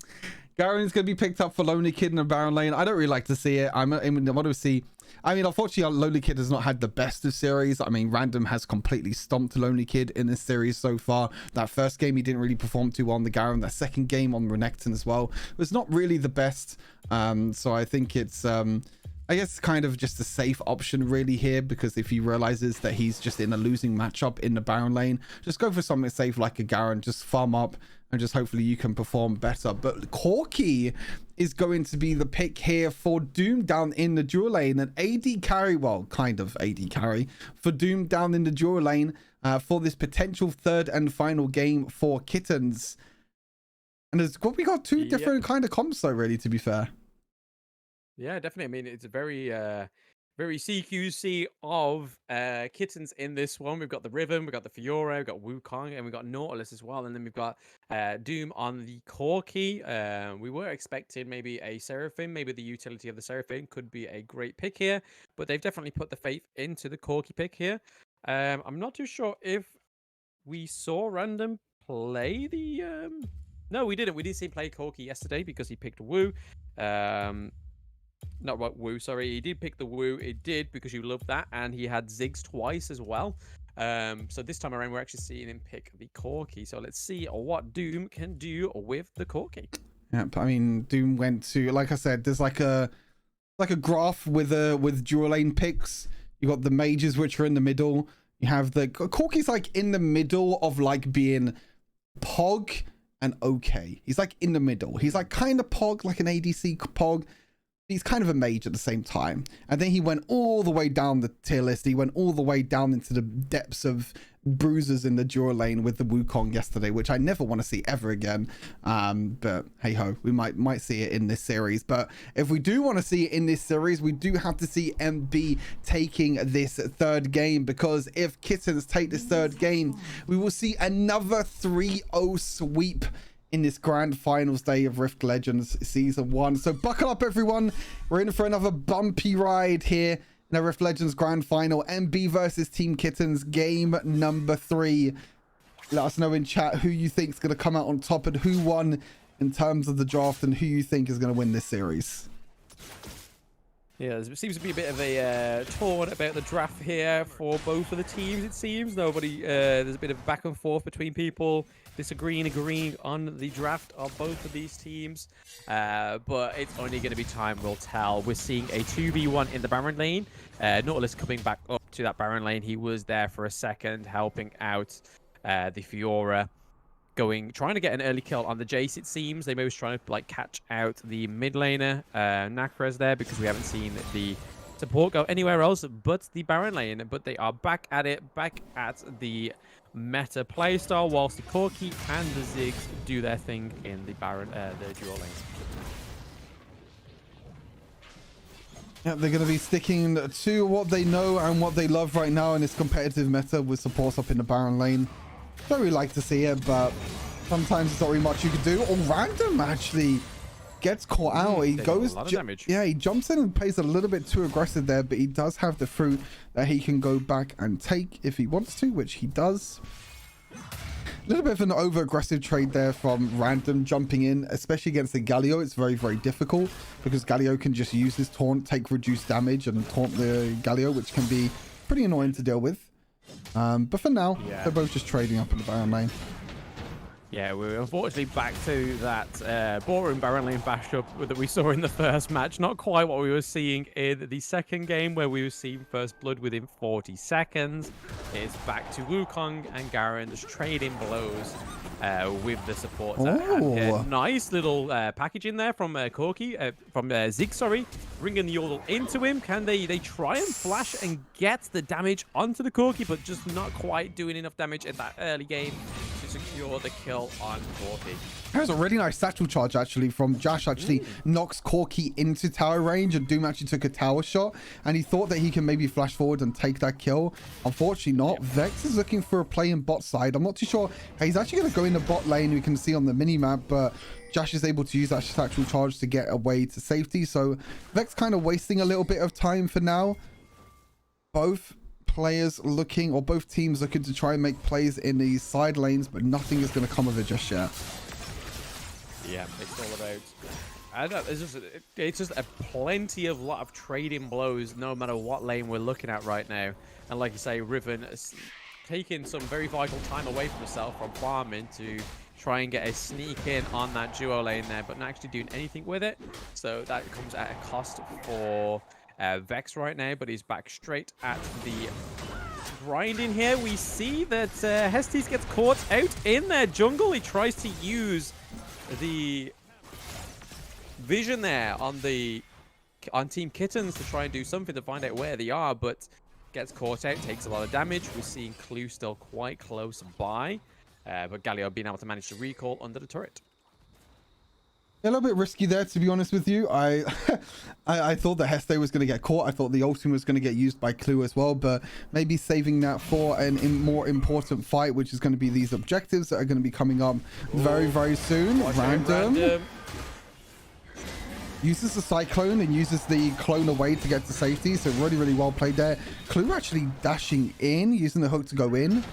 Garen's going to be picked up for Lonely Kid in the Baron lane. I don't really like to see it. I want to see. I mean, unfortunately, Lonely Kid has not had the best of series. I mean, Random has completely stomped Lonely Kid in this series so far. That first game, he didn't really perform too well on the Garen. That second game on Renekton as well was not really the best. So I think it's, I guess, kind of just a safe option really here, because if he realizes that he's just in a losing matchup in the Baron lane, just go for something safe like a Garen, just farm up, and just hopefully you can perform better. But Corki is going to be the pick here for Doom down in the dual lane. An AD carry, well, kind of AD carry for Doom down in the dual lane for this potential third and final game for Kettens. And we got two different kind of comps though, really, to be fair. Yeah, definitely. I mean, it's a very CQC of Kettens in this one. We've got the Riven, we've got the Fiora, we've got Wukong, and we've got Nautilus as well. And then we've got Doom on the Corki. We were expecting maybe a Seraphine. Maybe the utility of the Seraphine could be a great pick here. But they've definitely put the faith into the Corki pick here. I'm not too sure if we saw Random play the... No, we didn't. We didn't see him play Corki yesterday because he picked Wu. Not right, Wu, sorry. He did pick the Wu. It did because you love that. And he had Ziggs twice as well. So this time around, we're actually seeing him pick the Corki. So let's see what Doom can do with the Corki. Yep, I mean, Doom went to, like I said, there's like a graph with dual lane picks. You got the mages, which are in the middle. You have the Corki's like in the middle of like being Pog and okay. He's like in the middle. He's like kind of Pog, like an ADC Pog. He's kind of a mage at the same time. And then he went all the way down the tier list. He went all the way down into the depths of bruisers in the dual lane with the Wukong yesterday, which I never want to see ever again. But hey ho, we might see it in this series. But if we do want to see it in this series, we do have to see MB taking this third game, because if Kettens take this third game, we will see another 3-0 sweep in this grand finals day of Rift Legends Season 1. So buckle up, everyone. We're in for another bumpy ride here in the Rift Legends Grand Final. MB versus Team Kettens, game number 3. Let us know in chat who you think is going to come out on top and who won in terms of the draft and who you think is going to win this series. Yeah, there seems to be a bit of a torn about the draft here for both of the teams, it seems. There's a bit of back and forth between people disagreeing, agreeing on the draft of both of these teams. But it's only going to be time will tell. We're seeing a 2v1 in the Baron lane. Nautilus coming back up to that Baron lane. He was there for a second, helping out the Fiora. Trying to get an early kill on the Jace, it seems. They was trying to like catch out the mid laner, Nakraz there, because we haven't seen the support go anywhere else but the Baron lane. But they are back at it, back at the meta playstyle, whilst the Corki and the Ziggs do their thing in the Baron, the dual lane. Yeah, they're going to be sticking to what they know and what they love right now in this competitive meta with supports up in the Baron lane. Don't really like to see it, but sometimes there's not really much you can do. Oh, Random actually gets caught out. He goes, yeah, he jumps in and plays a little bit too aggressive there, but he does have the fruit that he can go back and take if he wants to, which he does. A little bit of an over-aggressive trade there from Random jumping in, especially against the Galio. It's very, very difficult because Galio can just use his taunt, take reduced damage, and taunt the Galio, which can be pretty annoying to deal with. But for now, they're both just trading up in the Baron lane. Yeah, we're unfortunately back to that boring Baron lane bash up that we saw in the first match. Not quite what we were seeing in the second game, where we were seeing first blood within 40 seconds. It's back to Wukong and Garen just trading blows with the support. Nice little package in there from Corki, from Zig, sorry, bringing the Yordle into him. Can they try and flash and get the damage onto the Corki, but just not quite doing enough damage in that early game to secure the kill on Corki. There's a really nice satchel charge actually from Josh. Actually knocks Corki into tower range, and Doom actually took a tower shot, and he thought that he can maybe flash forward and take that kill. Unfortunately not. Vex is looking for a play in bot side. I'm not too sure. He's actually going to go in the bot lane, we can see on the mini map, but Josh is able to use that satchel charge to get away to safety. So Vex kind of wasting a little bit of time for now. Both players looking, or both teams looking to try and make plays in these side lanes, but nothing is going to come of it just yet. Yeah, it's all about, I don't know, it's just a plenty of lot of trading blows no matter what lane we're looking at right now. And like you say, Riven is taking some very vital time away from himself from farming to try and get a sneak in on that duo lane there, but not actually doing anything with it. So that comes at a cost for Vex right now, but he's back straight at the grinding here. We see that Hestes gets caught out in their jungle. He tries to use the vision there on Team Kettens to try and do something to find out where they are, but gets caught out, takes a lot of damage. We're seeing Clue still quite close by, but Galio being able to manage to recall under the turret. A little bit risky there, to be honest with you. I thought that Heste was going to get caught. I thought the ultimate was going to get used by Clue as well, but maybe saving that for a more important fight, which is going to be these objectives that are going to be coming up very, very soon. Random uses the Cyclone and uses the clone away to get to safety, so really, really well played there. Clue actually dashing in, using the hook to go in.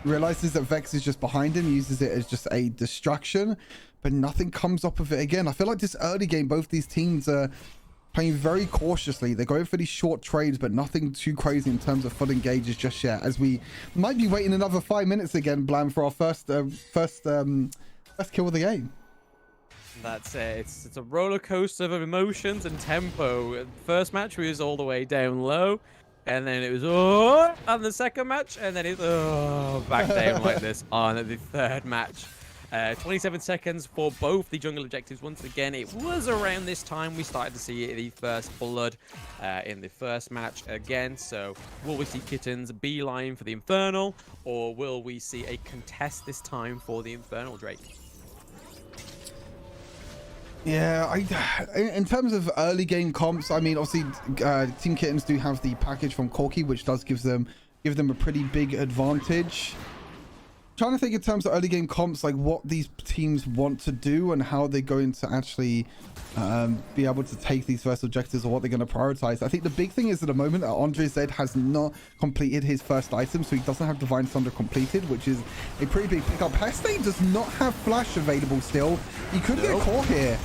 Realizes that Vex is just behind him, uses it as just a distraction, but nothing comes up of it again. I feel like this early game, both these teams are playing very cautiously. They're going for these short trades, but nothing too crazy in terms of full engages just yet, as we might be waiting another 5 minutes again, Blam, for our first kill of the game. That's it. It's a roller coaster of emotions and tempo. First match was all the way down low, and then it was on the second match, and then it's back down like this on the third match. 27 seconds for both the jungle objectives. Once again, it was around this time we started to see the first blood in the first match again. So will we see Kettens beeline for the Infernal, or will we see a contest this time for the Infernal Drake? Yeah, in terms of early game comps, I mean, obviously Team Kettens do have the package from Corki, which does give them a pretty big advantage. trying to think in terms of early game comps, like what these teams want to do and how they're going to actually be able to take these first objectives, or what they're going to prioritize. I think the big thing is at the moment that Andre Zed has not completed his first item, so he doesn't have Divine Thunder completed, which is a pretty big pickup. Heste does not have Flash available still. He could get caught here.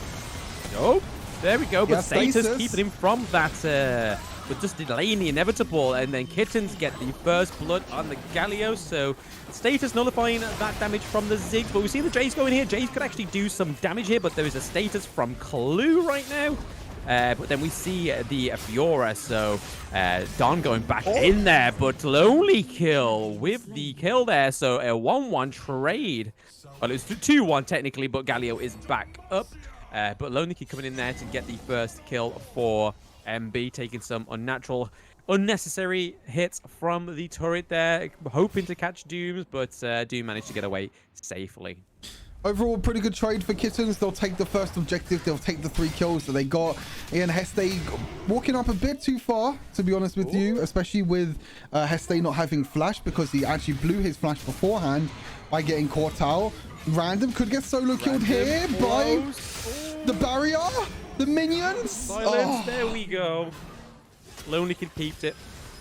Nope. There we go, but Status keeping him from that, but just delaying the inevitable, and then Kettens get the first blood on the Galio, so Status nullifying that damage from the Ziggs, but we see the Jace going here. Jace could actually do some damage here, but there is a Status from Clue right now. But then we see the Fiora, so Don going back in there, but Lonely Kill with the kill there, so a 1-1 trade. Well, it's 2-1 technically, but Galio is back up. But Lonely Kid coming in there to get the first kill for MB, taking some unnecessary hits from the turret there, hoping to catch Dooms, but Doom managed to get away safely. Overall, pretty good trade for Kettens. They'll take the first objective. They'll take the 3 kills that they got. And Heste walking up a bit too far, to be honest with you, especially with Heste not having Flash, because he actually blew his Flash beforehand by getting caught out. Random could get solo killed here by the barrier, the minions. Silence, there we go. Lonely Kid keeps it.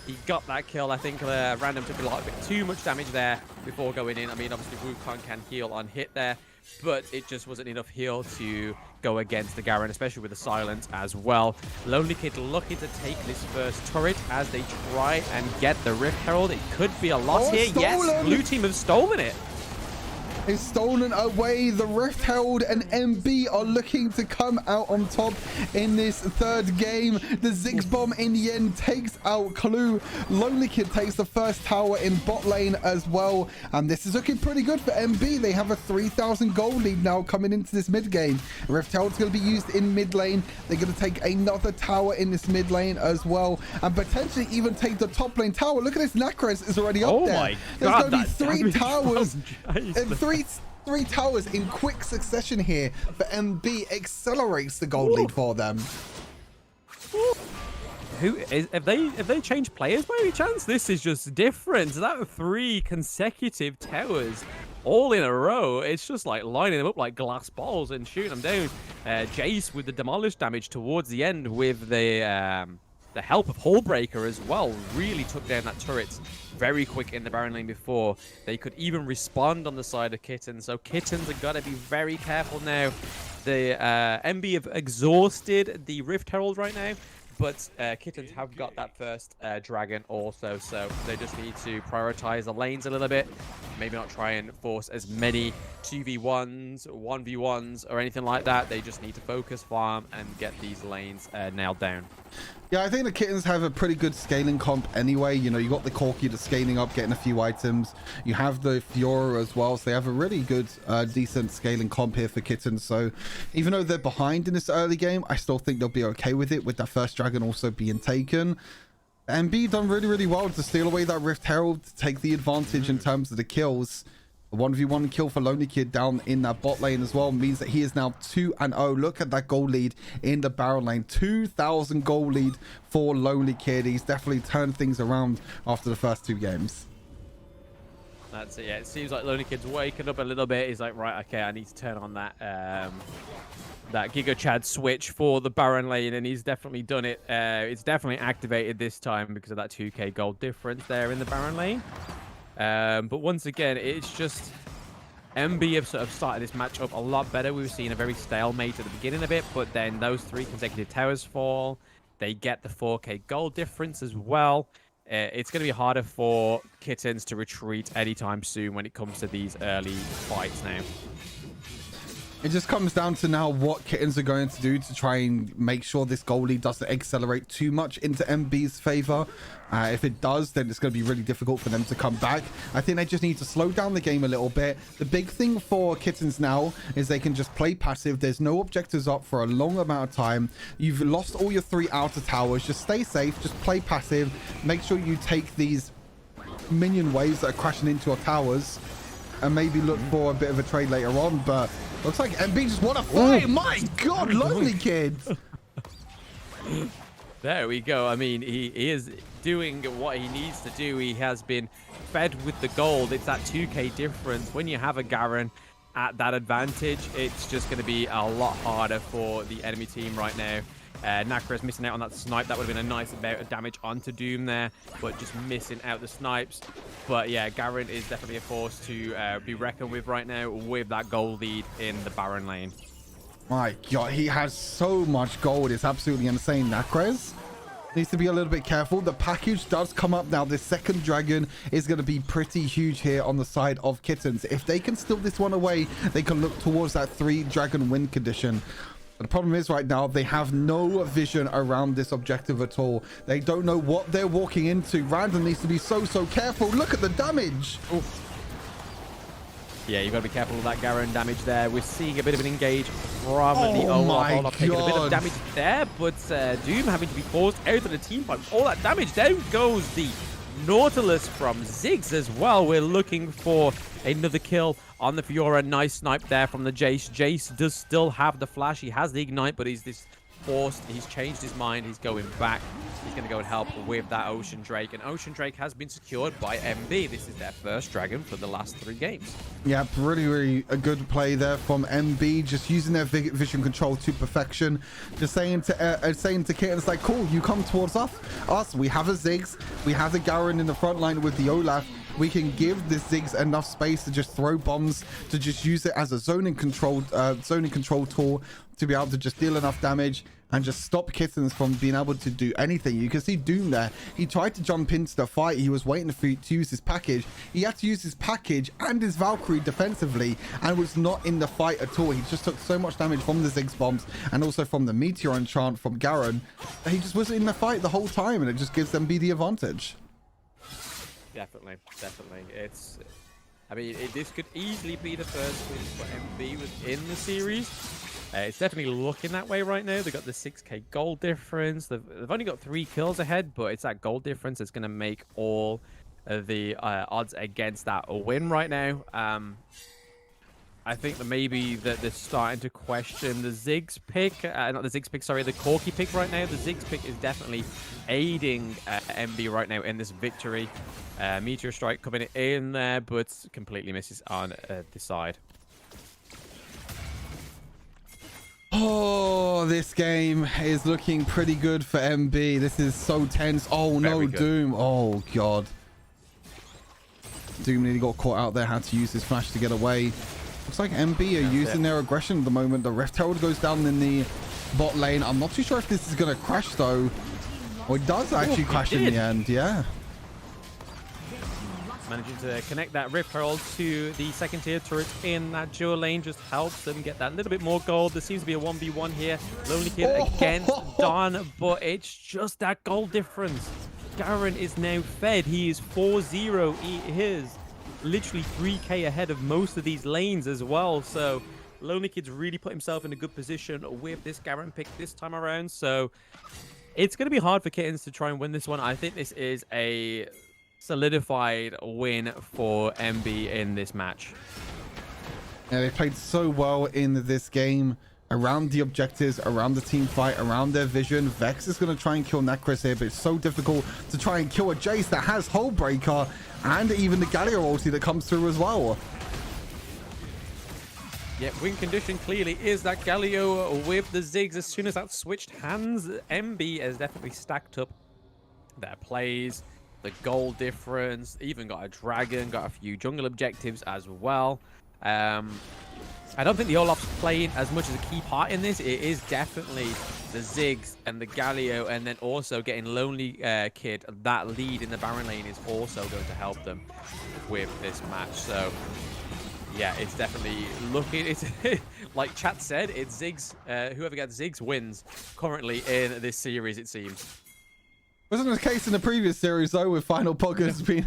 He got that kill. I think Random took a bit too much damage there before going in. I mean, obviously Wukong can heal on hit there, but it just wasn't enough heal to go against the Garen, especially with the silence as well. Lonely Kid looking to take this first turret as they try and get the Rift Herald. It could be a loss here. Stolen. Yes, blue team have stolen it. Is stolen away. The Rift Herald and MB are looking to come out on top in this third game. The Ziggs bomb in the end takes out Clue. Lonely Kid takes the first tower in bot lane as well, and this is looking pretty good for MB. They have a 3,000 gold lead now coming into this mid game. Rift Herald's going to be used in mid lane. They're going to take another tower in this mid lane as well, and potentially even take the top lane tower. Look at this, Nacres is already up there. My There's God, going to be 3 towers and three. Three towers in quick succession here for MB. Accelerates the gold lead for them. Have they changed players by any chance? This is just different. That 3 consecutive towers all in a row. It's just like lining them up like glass balls and shooting them down. Jace with the demolish damage towards the end with the help of Hullbreaker as well, really took down that turret very quick in the Baron lane before they could even respond on the side of Kettens. So Kettens have got to be very careful now. The MB have exhausted the Rift Herald right now, but Kettens have got that first dragon also, so they just need to prioritize the lanes a little bit. Maybe not try and force as many 2v1s, 1v1s, or anything like that. They just need to focus, farm, and get these lanes nailed down. Yeah, I think the Kettens have a pretty good scaling comp anyway. You know, you got the Corki that's scaling up, getting a few items. You have the Fiora as well, so they have a really good, decent scaling comp here for Kettens. So even though they're behind in this early game, I still think they'll be okay with it, with that first dragon also being taken. MB done really, really well to steal away that Rift Herald, to take the advantage in terms of the kills. A 1v1 kill for Lonely Kid down in that bot lane as well means that he is now 2-0. Look at that gold lead in the Baron lane. 2,000 gold lead for Lonely Kid. He's definitely turned things around after the first 2 games. That's it. Yeah, it seems like Lonely Kid's waking up a little bit. He's like, right, okay, I need to turn on that that Giga Chad switch for the Baron lane, and he's definitely done it. It's definitely activated this time because of that 2k gold difference there in the Baron lane. But once again, it's just MB have sort of started this matchup a lot better. We were seeing a very stalemate at the beginning of it, but then those 3 consecutive towers fall. They get the 4k gold difference as well. It's going to be harder for Kettens to retreat anytime soon when it comes to these early fights now. It just comes down to now what Kettens are going to do to try and make sure this goal lead doesn't accelerate too much into MB's favor. If it does, then it's going to be really difficult for them to come back. I think they just need to slow down the game a little bit. The big thing for Kettens now is they can just play passive. There's no objectives up for a long amount of time. You've lost all your 3 outer towers. Just stay safe. Just play passive. Make sure you take these minion waves that are crashing into our towers and maybe look for a bit of a trade later on. But looks like MB just won a fight. My God, Lonely Kid. There we go. I mean, he is doing what he needs to do. He has been fed with the gold. It's that 2k difference. When you have a Garen at that advantage, it's just going to be a lot harder for the enemy team right now. Nakra is missing out on that snipe. That would have been a nice amount of damage onto Doom there, but just missing out the snipes. But yeah, Garen is definitely a force to be reckoned with right now with that gold lead in the Baron lane. My God, he has so much gold. It's absolutely insane. Nakres needs to be a little bit careful. The package does come up now. This second dragon is going to be pretty huge here on the side of Kittens. If they can steal this one away, they can look towards that 3 dragon win condition. The problem is right now they have no vision around this objective at all. They don't know what they're walking into. Random needs to be so careful. Look at the damage. Oof. Yeah, you've got to be careful with that Garen damage there. We're seeing a bit of an engage from the Olaf. Taking a bit of damage there, but Doom having to be forced out of the team fight. All that damage. Down goes the Nautilus from Ziggs as well. We're looking for another kill on the Fiora. Nice snipe there from the Jace. Jace does still have the flash. He has the ignite, but he's this forced. He's changed his mind. He's going back. He's going to go and help with that Ocean Drake. And Ocean Drake has been secured by MB. This is their first dragon for the last 3 games. Yeah, really a good play there from MB. Just using their vision control to perfection. Just saying to Kettens, like, cool, you come towards us. We have a Ziggs. We have the Garen in the front line with the Olaf. We can give this Ziggs enough space to just throw bombs, to just use it as a zoning control tool to be able to just deal enough damage and just stop Kittens from being able to do anything. You can see Doom there. He tried to jump into the fight. He was waiting to use his package. He had to use his package and his Valkyrie defensively and was not in the fight at all. He just took so much damage from the Ziggs bombs and also from the Meteor enchant from Garen. He just wasn't in the fight the whole time, and it just gives them the advantage. Definitely. It's, I mean, this could easily be the first win for MB within the series. It's definitely looking that way right now. They've got the 6k gold difference. They've only got 3 kills ahead, but it's that gold difference that's going to make all of the odds against that a win right now. I think that maybe that they're starting to question the Ziggs pick. Not the Ziggs pick, sorry, the Corki pick right now. The Ziggs pick is definitely aiding MB right now in this victory. Meteor Strike coming in there, but completely misses on the side. Oh, this game is looking pretty good for MB. This is so tense. Oh no, Doom. Oh God. Doom nearly got caught out there, had to use his flash to get away. Looks like MB are using their aggression at the moment. The Rift Herald goes down in the bot lane. I'm not too sure if this is going to crash though. Oh, it does actually crash in the end, yeah. Managing to connect that Rift Herald to the second tier turret in that dual lane just helps them get that little bit more gold. There seems to be a 1v1 here. Lonely Kid against Don, but it's just that gold difference. Garen is now fed. He is 4-0. He is literally 3k ahead of most of these lanes as well. So Lonely Kid's really put himself in a good position with this Garen pick this time around. So it's going to be hard for Kittens to try and win this one. I think this is a solidified win for MB in this match. Yeah, they played so well in this game around the objectives, around the team fight, around their vision. Vex is going to try and kill Necros here, but it's so difficult to try and kill a Jace that has Hullbreaker and even the Galio ulti that comes through as well. Yeah, win condition clearly is that Galio with the Ziggs. As soon as that switched hands, MB has definitely stacked up their plays. The gold difference, even got a dragon, got a few jungle objectives as well. I don't think the Olaf's playing as much as a key part in this. It is definitely the Ziggs and the Galio, and then also getting Lonely Kid. That lead in the Baron lane is also going to help them with this match. So yeah, it's definitely looking, it's like chat said, it's Ziggs, whoever gets Ziggs wins currently in this series, it seems. Wasn't the case in the previous series though, with Final Poggers being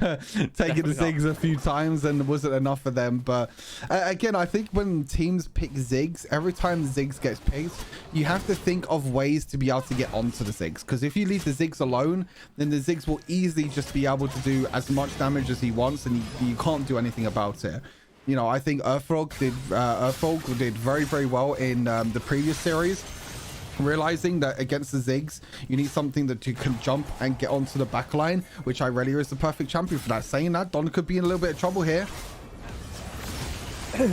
taking the Ziggs a few times and wasn't enough for them. But again, I think when teams pick Ziggs, every time the Ziggs gets picked, you have to think of ways to be able to get onto the Ziggs. Because if you leave the Ziggs alone, then the Ziggs will easily just be able to do as much damage as he wants, and you can't do anything about it. You know, I think Earthfrog did very, very well in the previous series. realizing that against the Ziggs, you need something that you can jump and get onto the back line, which Irelia is the perfect champion for that. Saying that, Don could be in a little bit of trouble here.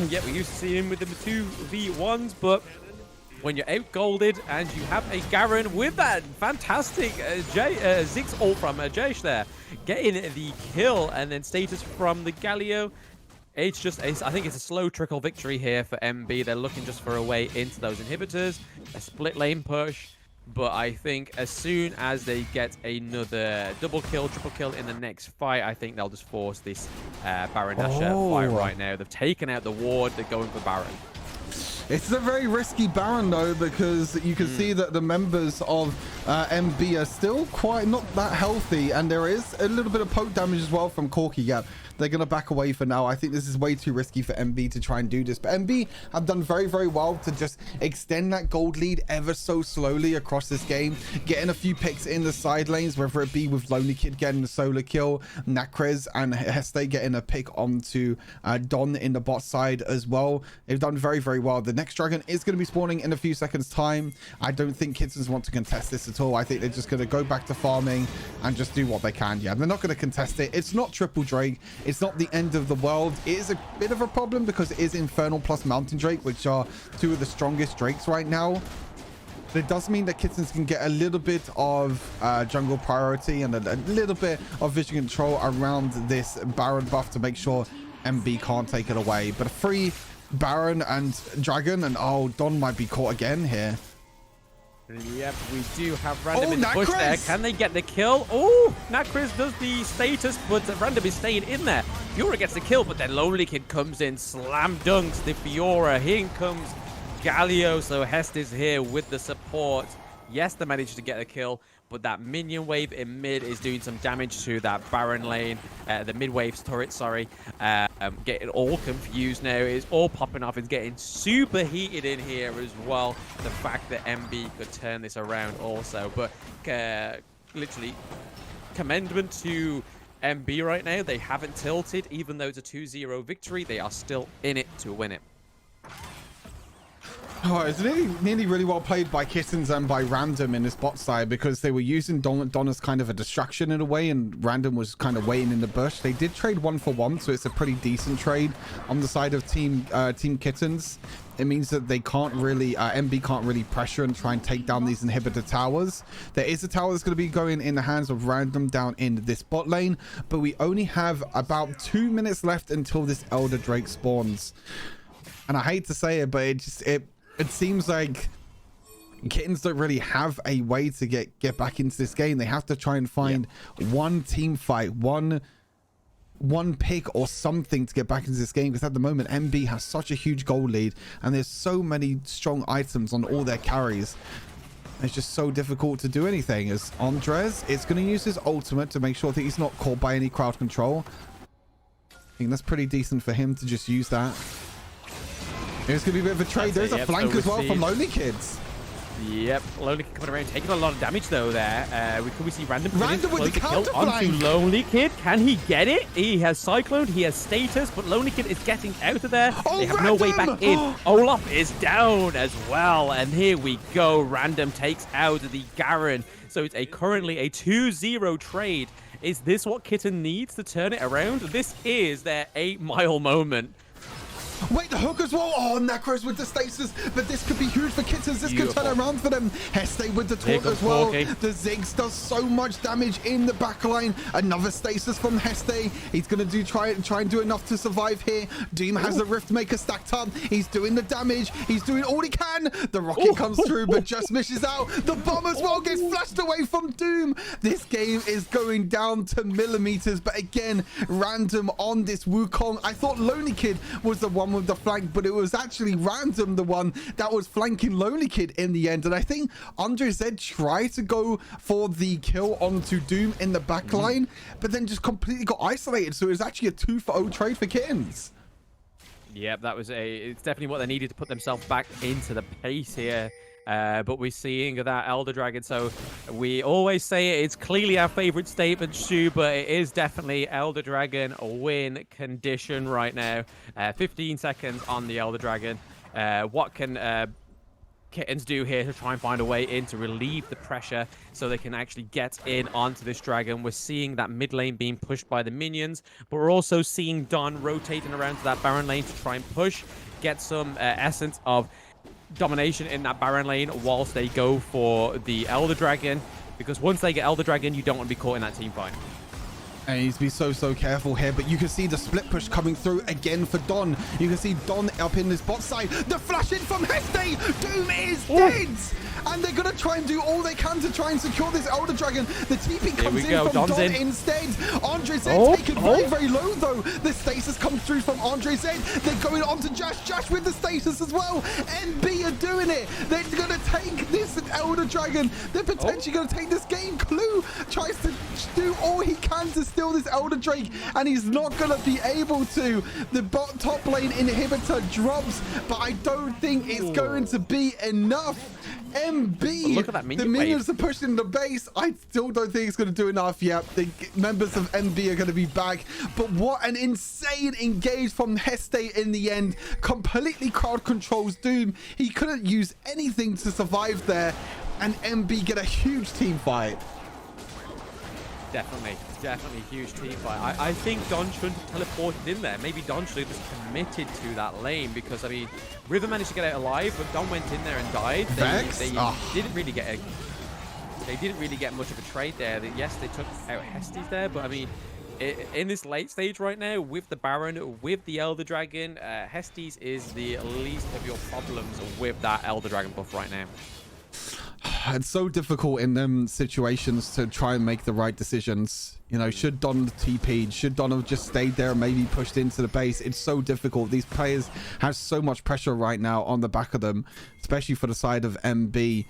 Yeah, we used to see him with the 2v1s, but when you're out-golded and you have a Garen with that fantastic Ziggs ult from Jayesh there, getting the kill and then status from the Galio, it's just, I think it's a slow trickle victory here for MB. They're looking just for a way into those inhibitors, a split lane push. But I think as soon as they get another double kill, triple kill in the next fight, I think they'll just force this Baron Nashor fight right now. They've taken out the ward. They're going for Baron. It's a very risky Baron, though, because you can see that the members of MB are still quite not that healthy, and there is a little bit of poke damage as well from Corki. Yeah, they're going to back away for now. I think this is way too risky for MB to try and do this, but MB have done very, very well to just extend that gold lead ever so slowly across this game, getting a few picks in the side lanes, whether it be with Lonely Kid getting the solo kill, Nakrez and Heste getting a pick onto Don in the bot side as well. They've done very, very well. The next dragon is going to be spawning in a few seconds time. I don't think Kettens want to contest this at all. I think they're just going to go back to farming and just do what they can. Yeah, they're not going to contest it. It's not triple Drake. It's not the end of the world. It is a bit of a problem because it is Infernal plus Mountain Drake, which are two of the strongest Drakes right now. But it does mean that Kettens can get a little bit of jungle priority and a little bit of vision control around this Baron buff to make sure MB can't take it away. But a free Baron and Dragon, and oh, Don might be caught again here. Yep, we do have Random in the bush Nakrez! there. Can they get the kill? Oh, Nakrez does the status, but Random is staying in there. Fiora gets the kill, but then Lonely Kid comes in, slam dunks the Fiora. Here comes Galio, so Hest is here with the support. Yes, they managed to get a kill, but that minion wave in mid is doing some damage to that Baron lane, the mid wave's turret, sorry. Getting all confused now. It's all popping off. It's getting super heated in here as well. The fact that MB could turn this around also. But literally, commendment to MB right now. They haven't tilted. Even though it's a 2-0 victory, they are still in it to win it. Oh, it's nearly really well played by Kettens and by Random in this bot side, because they were using Don as kind of a distraction in a way, and Random was kind of waiting in the bush. They did trade 1-for-1, so it's a pretty decent trade on the side of Team Kettens. It means that they can't really, MB can't really pressure and try and take down these inhibitor towers. There is a tower that's going to be going in the hands of Random down in this bot lane, but we only have about 2 minutes left until this Elder Drake spawns. And I hate to say it, but it seems like Kettens don't really have a way to get back into this game. They have to try and find one team fight, one pick or something to get back into this game, because at the moment MB has such a huge goal lead and there's so many strong items on all their carries. It's just so difficult to do anything. As Andres is going to use his ultimate to make sure that he's not caught by any crowd control. I think that's pretty decent for him to just use that. It's going to be a bit of a trade. There's a flank as well from Lonely Kids. Yep, Lonely Kid coming around, taking a lot of damage though there. Could we see Random with the counter onto flank Lonely Kid? Can he get it? He has Cyclone, he has status, but Lonely Kid is getting out of there. They have no way back in. Olaf is down as well, and here we go. Random takes out the Garen. So it's currently a 2-0 trade. Is this what Kitten needs to turn it around? This is their 8-mile moment. Wait, the hook as well. Oh, Nakrez with the stasis, but this could be huge for Kettens. This could turn around for them. Heste with the taunt as well. The Ziggs does so much damage in the backline. Another stasis from Heste. He's gonna try and do enough to survive here. Doom has the Rift Maker stacked up. He's doing the damage. He's doing all he can. The rocket comes through, but just misses out. The bomb as well gets flashed away from Doom. This game is going down to millimeters, but again, Random on this Wukong. I thought Lonely Kid was the one with the flank, but it was actually Random the one that was flanking Lonely Kid in the end. And I think Andre said try to go for the kill onto Doom in the back line, but then just completely got isolated. So it was actually a 2-for-0 trade for Kettens. Yep, it's definitely what they needed to put themselves back into the pace here. But we're seeing that Elder Dragon. So we always say it's clearly our favorite statement, Shu, but it is definitely Elder Dragon win condition right now. 15 seconds on the Elder Dragon. What can Kettens do here to try and find a way in to relieve the pressure so they can actually get in onto this dragon. We're seeing that mid lane being pushed by the minions, but we're also seeing Don rotating around to that Baron lane to try and push, get some essence of domination in that Baron lane whilst they go for the Elder Dragon, because once they get Elder Dragon, you don't want to be caught in that team fight. And he needs to be so careful here, but you can see the split push coming through again for Don. You can see Don up in this bot side. The flash in from Heste. Doom is dead. And they're going to try and do all they can to try and secure this Elder Dragon. The TP comes in from Don's Don in. Instead. Andre Zed taken very low, though. The stasis comes through from Andre Zed. They're going on to Jash. Jash with the stasis as well. NB are doing it. They're going to take this Elder Dragon. They're potentially going to take this game. Clue tries to do all he can to steal this Elder Drake, and he's not going to be able to. The top lane inhibitor drops, but I don't think it's going to be enough. MB, look at that minion the minions wave. are pushing the base. I still don't think it's going to do enough yet. The members of MB are going to be back, but what an insane engage from Heste in the end. Completely crowd controls Doom. He couldn't use anything to survive there, and MB get a huge team fight. Definitely huge team fight. I think Don shouldn't have teleported in there. Maybe Don should have just committed to that lane, because I mean, River managed to get out alive, but Don went in there and died. They didn't really get much of a trade there. Yes, they took out Hestes there, but I mean, in this late stage right now, with the Baron, with the Elder Dragon, Hestes is the least of your problems with that Elder Dragon buff right now. It's so difficult in them situations to try and make the right decisions. You know, should Don have TP'd? Should Don have just stayed there and maybe pushed into the base? It's so difficult. These players have so much pressure right now on the back of them, especially for the side of MB.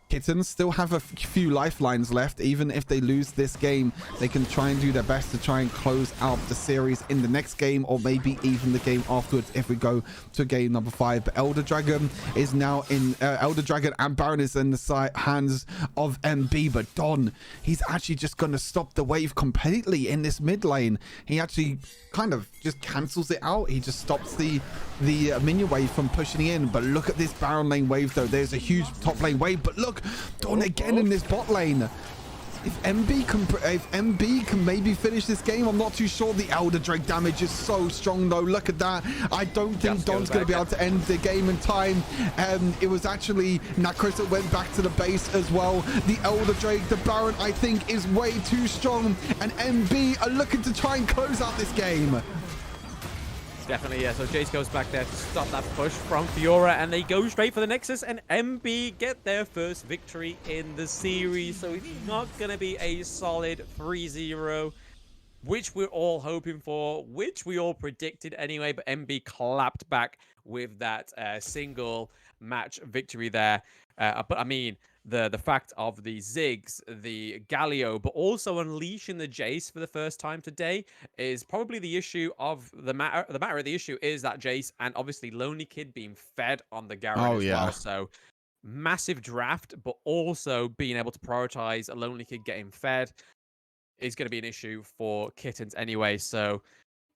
Kettens still have a few lifelines left. Even if they lose this game, they can try and do their best to try and close out the series in the next game, or maybe even the game afterwards if we go to game number 5. But Elder Dragon is now in Elder Dragon and Baron is in the hands of MB. But Don, he's actually just going to stop the wave completely in this mid lane. He actually kind of just cancels it out. He just stops the minion wave from pushing in. But look at this Baron lane wave, though. There's a huge top lane wave, but look, Don again in this bot lane. If MB can maybe finish this game, I'm not too sure. The Elder Drake damage is so strong, though. Look at that. I don't think Don's going to be able to end the game in time. It was actually Nakros that went back to the base as well. The Elder Drake, the Baron, I think is way too strong, and MB are looking to try and close out this game. Definitely, yeah. So Jace goes back there to stop that push from Fiora, and they go straight for the Nexus, and MB get their first victory in the series. So it's not going to be a solid 3-0, which we're all hoping for, which we all predicted anyway, but MB clapped back with that single match victory there. But I mean, the fact of the Ziggs, the Galio, but also unleashing the Jace for the first time today is probably the issue of the matter. The matter of the issue is that Jace and obviously Lonely Kid being fed on the Garen as well. So massive draft, but also being able to prioritize a Lonely Kid getting fed is going to be an issue for Kettens anyway. So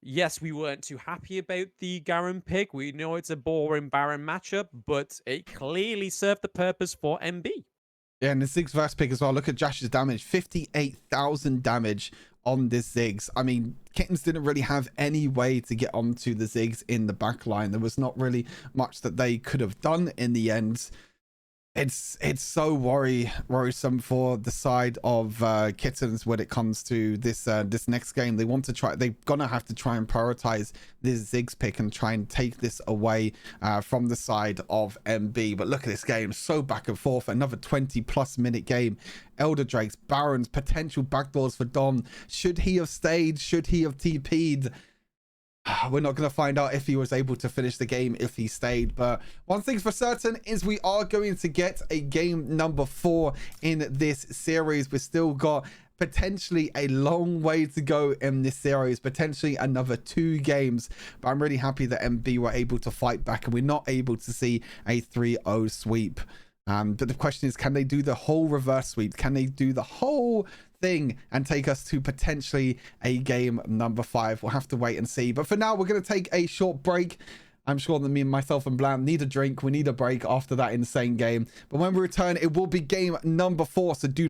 yes, we weren't too happy about the Garen pick. We know it's a boring Baron matchup, but it clearly served the purpose for MB. Yeah, and the Ziggs verse pick as well. Look at Josh's damage. 58,000 damage on this Ziggs. I mean, Kettens didn't really have any way to get onto the Ziggs in the back line. There was not really much that they could have done in the end. It's so worrisome for the side of Kettens when it comes to this this next game. They're gonna have to try and prioritize this Ziggs pick and try and take this away from the side of MB. But look at this game, so back and forth. Another 20+ minute game. Elder Drakes, Barons, potential backdoors for Dom. Should he have stayed? Should he have TP'd? We're not going to find out if he was able to finish the game if he stayed, but one thing's for certain is we are going to get a game number 4 in this series. We've still got potentially a long way to go in this series, potentially another 2 games, but I'm really happy that MB were able to fight back and we're not able to see a 3-0 sweep. But the question is, can they do the whole reverse sweep? Can they do the whole thing and take us to potentially a game number 5? We'll have to wait and see. But for now, we're going to take a short break. I'm sure that myself and Blam need a drink. We need a break after that insane game. But when we return, it will be game number 4. So do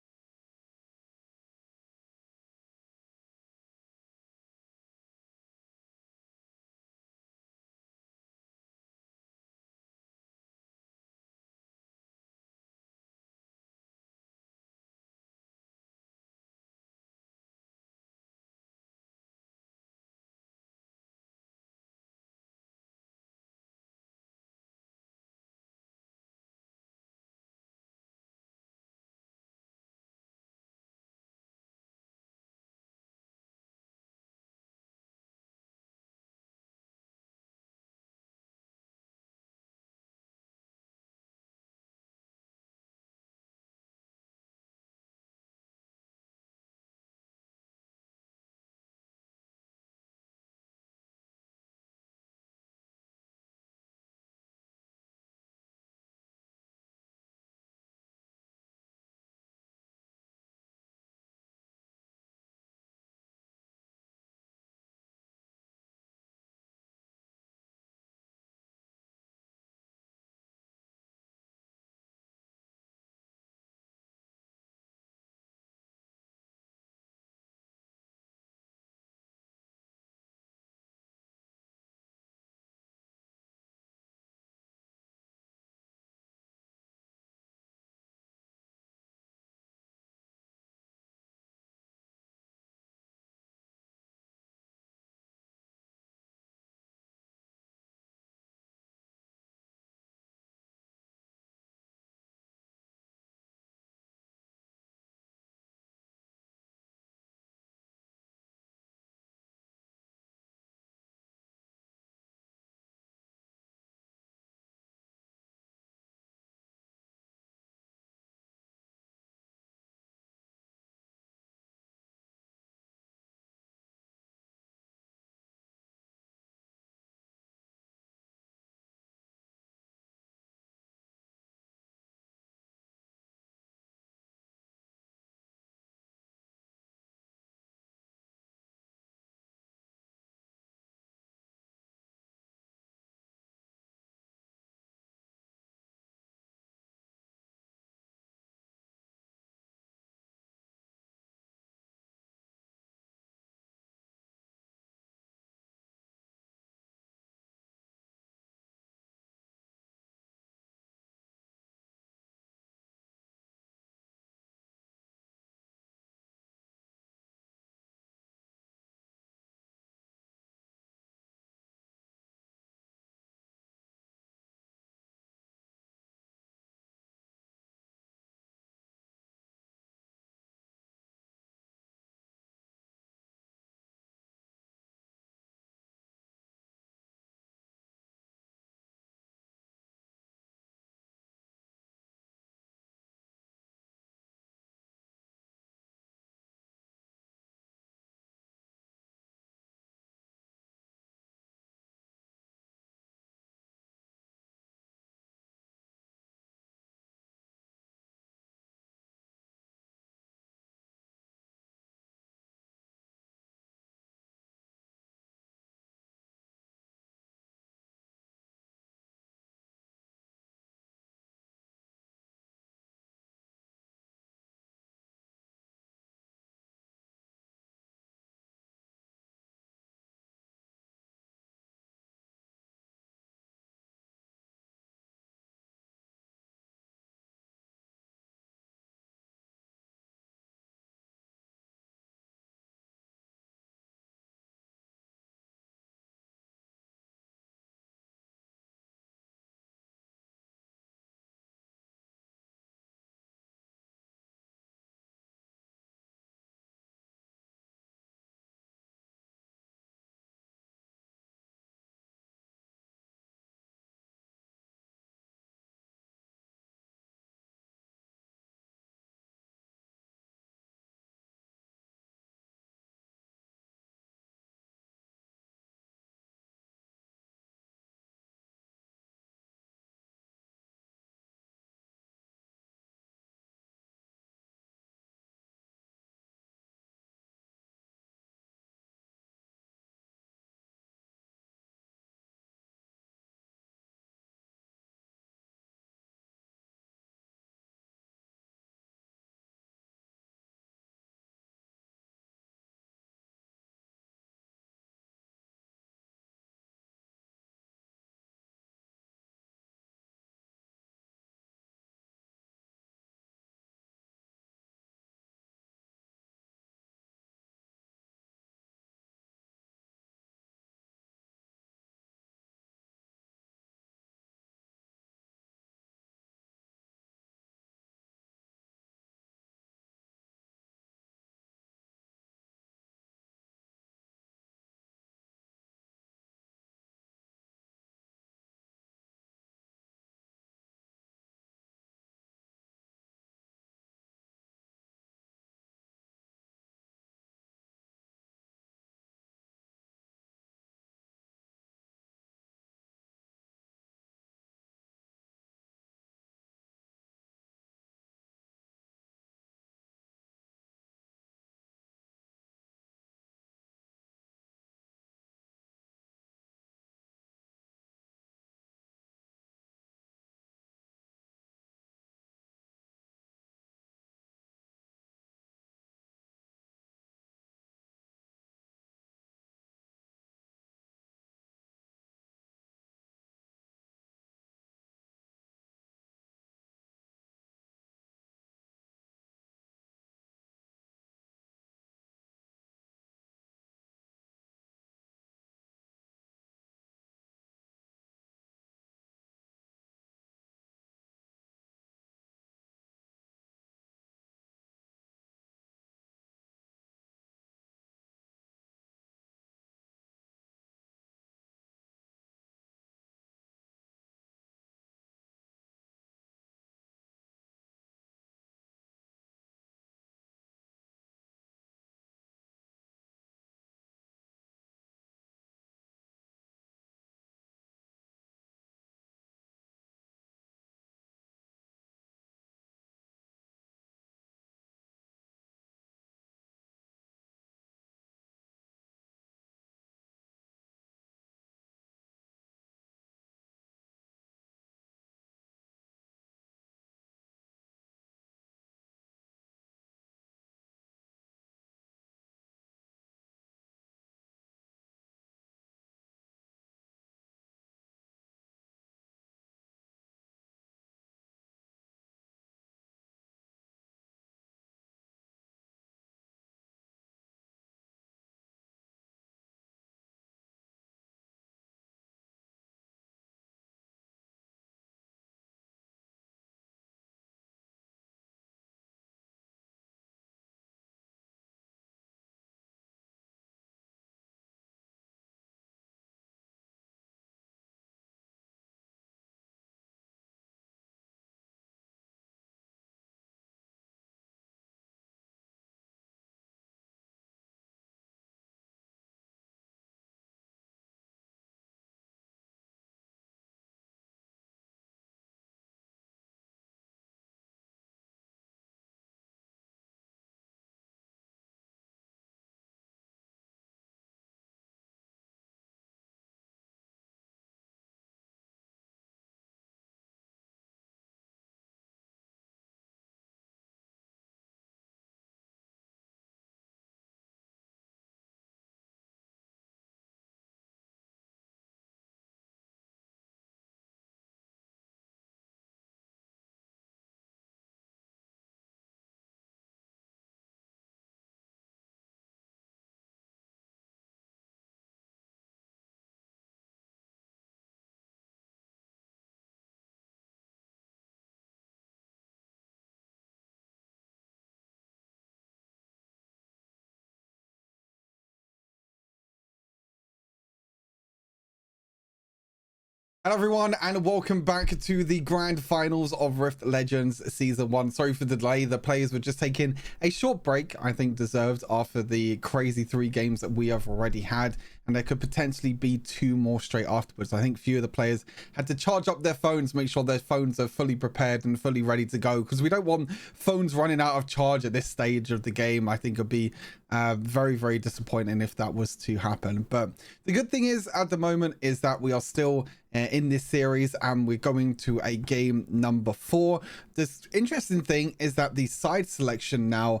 Hello everyone, and welcome back to the grand finals of Rift Legends season 1. Sorry for the delay. The players were just taking a short break, I think deserved, after the crazy 3 games that we have already had, and there could potentially be 2 more straight afterwards. I think few of the players had to charge up their phones, make sure their phones are fully prepared and fully ready to go, because we don't want phones running out of charge at this stage of the game. I think it'd be very, very disappointing if that was to happen. But the good thing is at the moment is that we are still in this series, and we're going to a game number 4. This interesting thing is that the side selection now,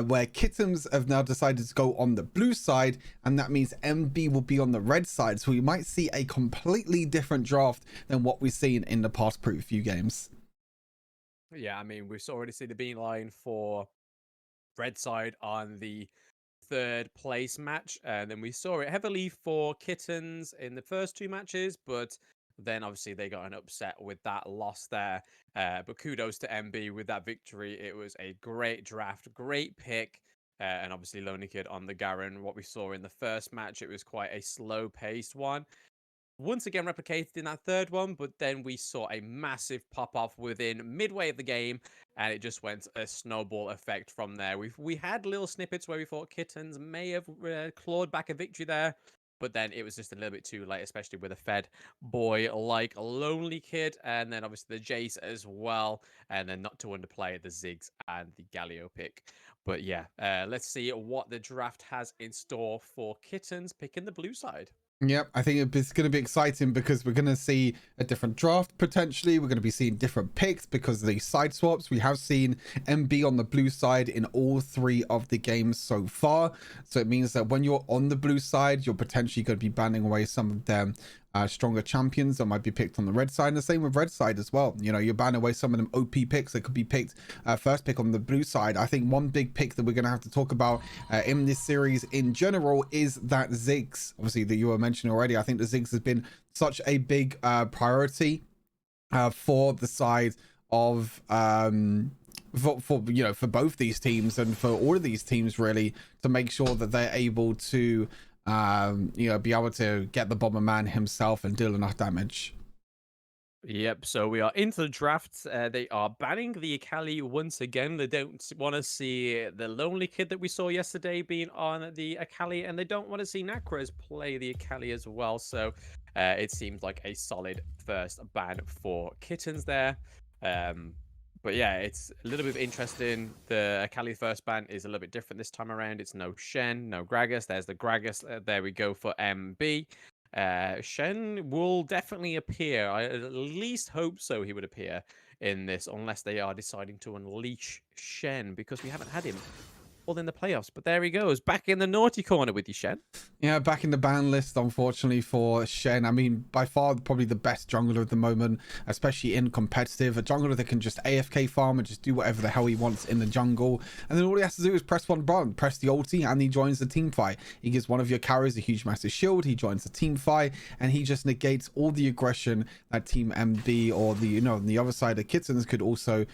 where Kettens have now decided to go on the blue side, and that means MB will be on the red side. So we might see a completely different draft than what we've seen in the past few games. Yeah, I mean, we've already seen the beeline for red side on the 3rd place match, and then we saw it heavily for Kettens in the first 2 matches, but then obviously they got an upset with that loss there. But kudos to MB with that victory. It was a great draft, great pick, and obviously Lonely Kid on the Garen. What we saw in the first match, it was quite a slow-paced one. Once again replicated in that 3rd one, but then we saw a massive pop-off within midway of the game, and it just went a snowball effect from there. We had little snippets where we thought Kettens may have clawed back a victory there, but then it was just a little bit too late, especially with a fed boy like Lonely Kid, and then obviously the Jace as well, and then not to underplay the Ziggs and the Galio pick. But yeah, let's see what the draft has in store for Kettens picking the blue side. Yep, I think it's going to be exciting because we're going to see a different draft potentially. We're going to be seeing different picks because of these side swaps. We have seen MB on the blue side in all 3 of the games so far. So it means that when you're on the blue side, you're potentially going to be banning away some of them stronger champions that might be picked on the red side, and the same with red side as well. You know, you're banning away some of them OP picks that could be picked first pick on the blue side. I think one big pick that we're going to have to talk about in this series in general is that Ziggs, obviously, that you were mentioning already. I think the Ziggs has been such a big priority for the side of for you know, for both these teams and for all of these teams really, to make sure that they're able to you know, be able to get the Bomberman himself and deal enough damage. Yep, so we are into the draft. They are banning the Akali once again. They don't want to see the Lonely Kid that we saw yesterday being on the Akali, and they don't want to see Nakraz play the Akali as well. So it seems like a solid first ban for Kettens there. But yeah, it's a little bit interesting. The Akali first ban is a little bit different this time around. It's no Shen, no Gragas. There's the Gragas. There we go for MB. Shen will definitely appear. I at least hope so. He would appear in this, unless they are deciding to unleash Shen, because we haven't had him all in the playoffs. But there he goes, back in the naughty corner with you, Shen. Yeah, back in the ban list, unfortunately, for Shen. I mean, by far, probably the best jungler at the moment, especially in competitive. A jungler that can just AFK farm and just do whatever the hell he wants in the jungle. And then all he has to do is press one button, press the ulti, and he joins the team fight. He gives one of your carries a huge massive shield. He joins the team fight, and he just negates all the aggression that Team MB or the, you know, on the other side of Kettens could also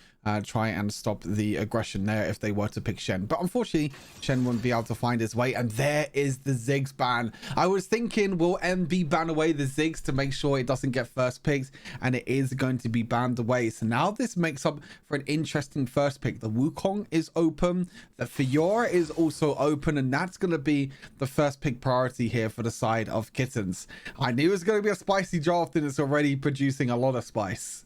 try and stop the aggression there if they were to pick Shen. But unfortunately, Shen wouldn't be able to find his way, and there is the Ziggs ban. I was thinking, will MB ban away the Ziggs to make sure it doesn't get first picked, and it is going to be banned away. So now this makes up for an interesting first pick. The Wukong is open, the Fiora is also open, and that's going to be the first pick priority here for the side of Kettens. I knew it was going to be a spicy draft, and it's already producing a lot of spice.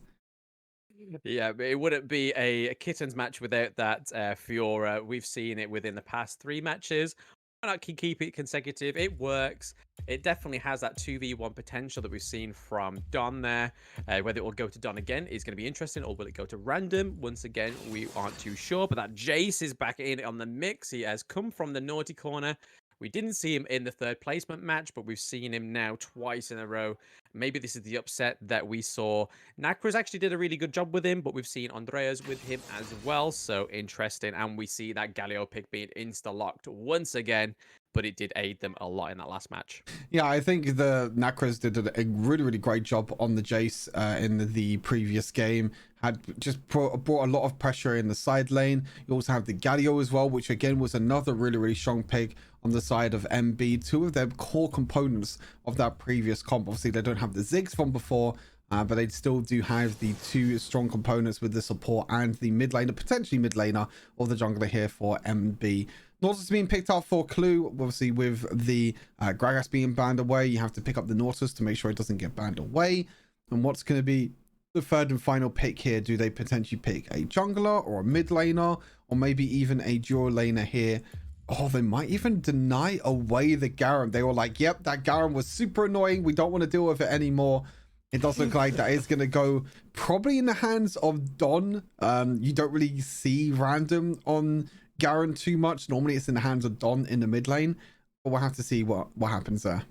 Yeah, but it wouldn't be a Kettens match without that Fiora. We've seen it within the past 3 matches. Why not keep it consecutive? It works. It definitely has that 2v1 potential that we've seen from Don there. Whether it will go to Don again is going to be interesting, or will it go to random? Once again, we aren't too sure. But that Jace is back in on the mix. He has come from the naughty corner. We didn't see him in the 3rd placement match, but we've seen him now twice in a row. Maybe this is the upset that we saw. Nakraz actually did a really good job with him, but we've seen Andreas with him as well. So interesting. And we see that Galio pick being insta-locked once again, but it did aid them a lot in that last match. Yeah, I think the Nakraz did a really, really great job on the Jace in the previous game. Had just brought a lot of pressure in the side lane. You also have the Galio as well, which again was another really, really strong pick on the side of MB, two of their core components of that previous comp. Obviously, they don't have the Ziggs from before, but they still do have the two strong components with the support and the mid laner, potentially mid laner, or the jungler here for MB. Nautilus being picked up for Clue, obviously with the Gragas being banned away. You have to pick up the Nautilus to make sure it doesn't get banned away. And what's going to be the third and final pick here? Do they potentially pick a jungler or a mid laner, or maybe even a dual laner here? Oh, they might even deny away the Garen. They were like, yep, that Garen was super annoying. We don't want to deal with it anymore. It does look like that is going to go probably in the hands of Don. You don't really see random on Garen too much. Normally it's in the hands of Don in the mid lane, but we'll have to see what happens there.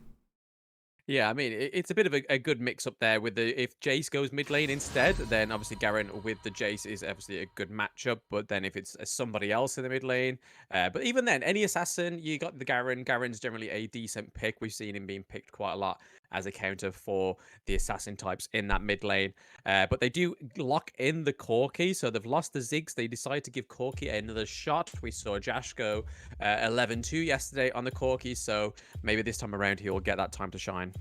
Yeah, I mean, it's a bit of a good mix up there with the, if Jace goes mid lane instead, then obviously Garen with the Jace is obviously a good matchup. But then if it's somebody else in the mid lane, but even then, any assassin, you got the Garen. Garen's generally a decent pick. We've seen him being picked quite a lot as a counter for the assassin types in that mid lane. But they do lock in the Corki, so they've lost the Ziggs. They decide to give Corki another shot. We saw Jash go 11-2 yesterday on the Corki, so maybe this time around he'll get that time to shine.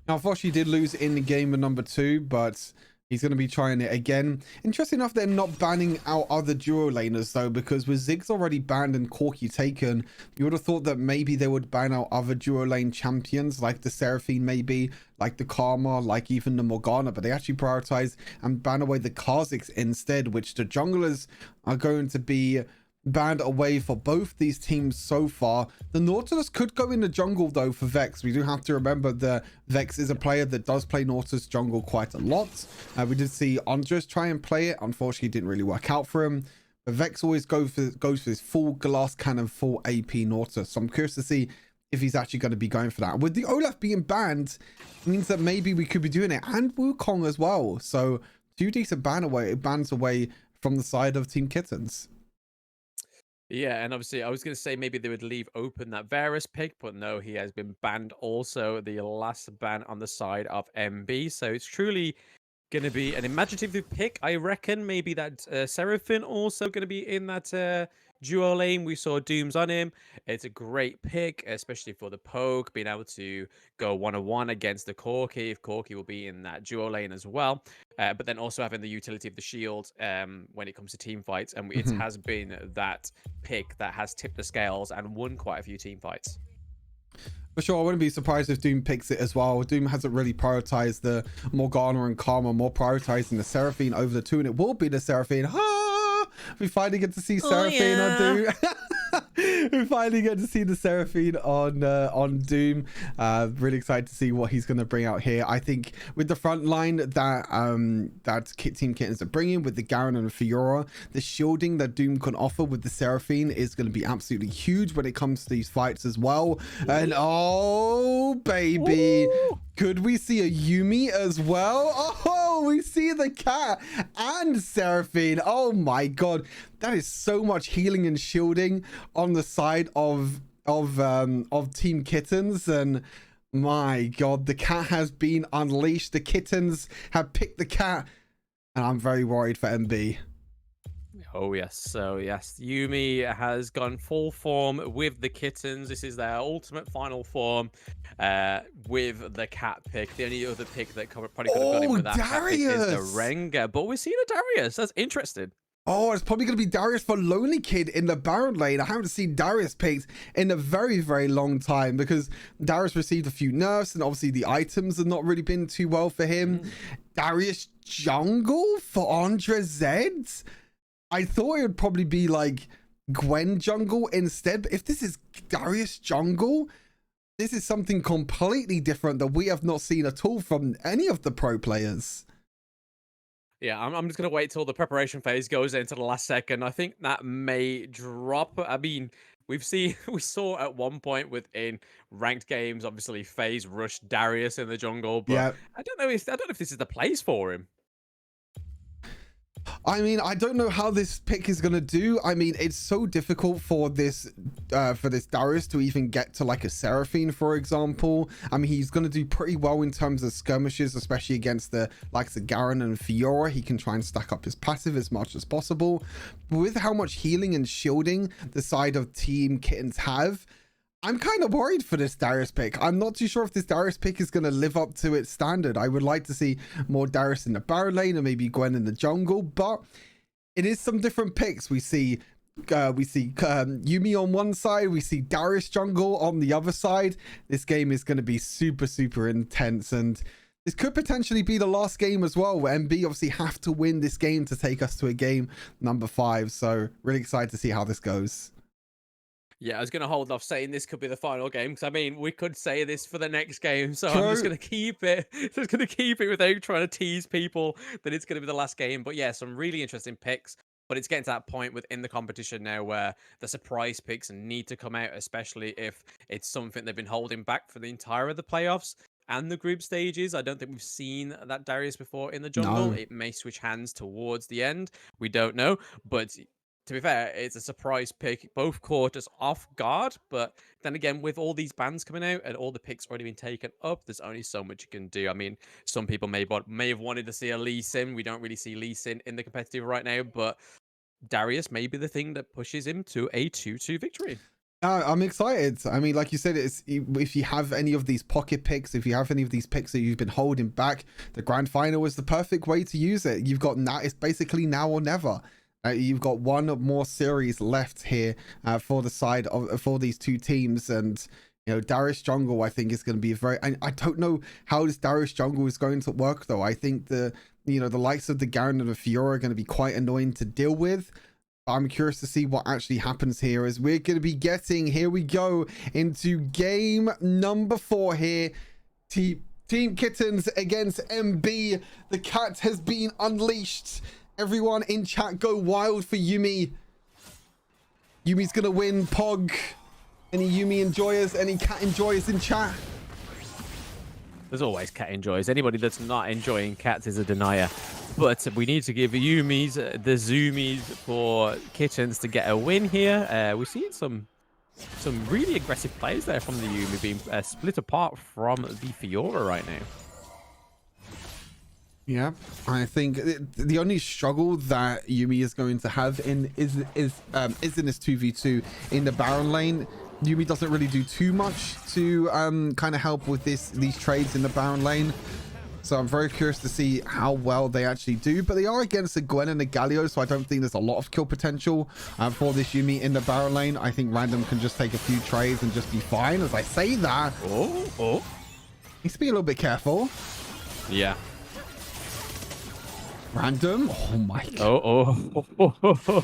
Now, unfortunately, he did lose in the game with number 2, but he's going to be trying it again. Interesting enough, they're not banning out other duo laners, though, because with Ziggs already banned and Corki taken, you would have thought that maybe they would ban out other duo lane champions, like the Seraphine, maybe, like the Karma, like even the Morgana, but they actually prioritize and ban away the Kha'Zix instead, which the junglers are going to be banned away for both these teams so far. The Nautilus could go in the jungle though for Vex. We do have to remember that Vex is a player that does play Nautilus jungle quite a lot. We did see Andres try and play it. Unfortunately, it didn't really work out for him. But Vex always goes for this full glass cannon, full AP Nautilus. So I'm curious to see if he's actually going to be going for that. With the Olaf being banned, it means that maybe we could be doing it, and Wukong as well. So two decent bans away from the side of Team Kittens. Yeah, and obviously I was going to say maybe they would leave open that Varus pick, but no, he has been banned also, the last ban on the side of MB. So it's truly going to be an imaginative pick, I reckon. Maybe that Seraphine also going to be in that duo lane. We saw Dooms on him. It's a great pick, especially for the poke, being able to go 1-on-1 against the Corki, if Corki will be in that duo lane as well. But then also having the utility of the shield when it comes to team fights. And it has been that pick that has tipped the scales and won quite a few team fights. For sure, I wouldn't be surprised if Doom picks it as well. Doom hasn't really prioritized the Morgana and Karma, more prioritizing the Seraphine over the two, and it will be the Seraphine. We finally get to see Seraphine on Doom. We finally get to see the Seraphine on Doom. Really excited to see what he's going to bring out here. I think with the front line that Team Kittens are bringing with the Garen and Fiora, the shielding that Doom can offer with the Seraphine is going to be absolutely huge when it comes to these fights as well. And oh baby, could we see a Yuumi as well? Oh, we see the cat and Seraphine. Oh my god, that is so much healing and shielding on the side of Team Kittens. And my god, the cat has been unleashed. The Kittens have picked the cat, and I'm very worried for MB. Oh yes, so yes, Yuumi has gone full form with the Kittens. This is their ultimate final form with the cat pick. The only other pick that probably could have gone in with that cat pick is the Rengar, but we're seeing a Darius. That's interesting. Oh, it's probably going to be Darius for Lonely Kid in the Baron lane. I haven't seen Darius picked in a very, very long time because Darius received a few nerfs and obviously the items have not really been too well for him. Darius jungle for Andre Zeds? I thought it would probably be like Gwen jungle instead, but if this is Darius jungle, this is something completely different that we have not seen at all from any of the pro players. Yeah, I'm just going to wait till the preparation phase goes into the last second. I think that may drop. I mean, we saw at one point within ranked games, obviously FaZe rushed Darius in the jungle, but yeah. I don't know if this is the place for him. I mean, I don't know how this pick is going to do. I mean, it's so difficult for this Darius to even get to like a Seraphine, for example. I mean, he's going to do pretty well in terms of skirmishes, especially against the likes of Garen and Fiora. He can try and stack up his passive as much as possible. But with how much healing and shielding the side of Team Kittens have, I'm kind of worried for this Darius pick. I'm not too sure if this Darius pick is going to live up to its standard. I would like to see more Darius in the Baron lane and maybe Gwen in the jungle, but it is some different picks. We see Yuumi on one side, we see Darius jungle on the other side. This game is going to be super, super intense, and this could potentially be the last game as well, where MB obviously have to win this game to take us to a game number 5. So really excited to see how this goes. Yeah, I was going to hold off saying this could be the final game, because I mean, we could say this for the next game, so True. I'm just going to keep it. Just going to keep it without trying to tease people that it's going to be the last game. But yeah, some really interesting picks. But it's getting to that point within the competition now where the surprise picks need to come out, especially if it's something they've been holding back for the entire of the playoffs and the group stages. I don't think we've seen that Darius before in the jungle. No. It may switch hands towards the end. We don't know, but to be fair, it's a surprise pick. Both caught us off guard, but then again, with all these bans coming out and all the picks already been taken up, there's only so much you can do. I mean, some people may have wanted to see a Lee Sin. We don't really see Lee Sin in the competitive right now, but Darius may be the thing that pushes him to a 2-2 victory. I'm excited. I mean, like you said, it's if you have any of these pocket picks, if you have any of these picks that you've been holding back, the grand final is the perfect way to use it. You've got now, it's basically now or never. You've got one more series left here for the side of for these two teams, and you know, Darius jungle I think is going to be very. I don't know how this Darius jungle is going to work though. I think the likes of the Garen and the Fiora are going to be quite annoying to deal with. I'm curious to see what actually happens here, as we're going to be getting, here we go, into game number 4 here. Team Kettens against MB. The cat has been unleashed. Everyone in chat go wild for Yuumi. Yuumi's going to win. Pog. Any Yuumi enjoyers? Any cat enjoyers in chat? There's always cat enjoyers. Anybody that's not enjoying cats is a denier. But we need to give Yuumi's the zoomies for Kettens to get a win here. We're seeing some really aggressive players there from the Yuumi being split apart from the Fiora right now. Yeah, I think the only struggle that Yuumi is going to have is in this 2v2 in the Baron lane. Yuumi doesn't really do too much to kind of help with these trades in the Baron lane. So I'm very curious to see how well they actually do. But they are against a Gwen and a Galio, so I don't think there's a lot of kill potential for this Yuumi in the Baron lane. I think Random can just take a few trades and just be fine. As I say that, needs to be a little bit careful. Yeah. Random. Oh my god.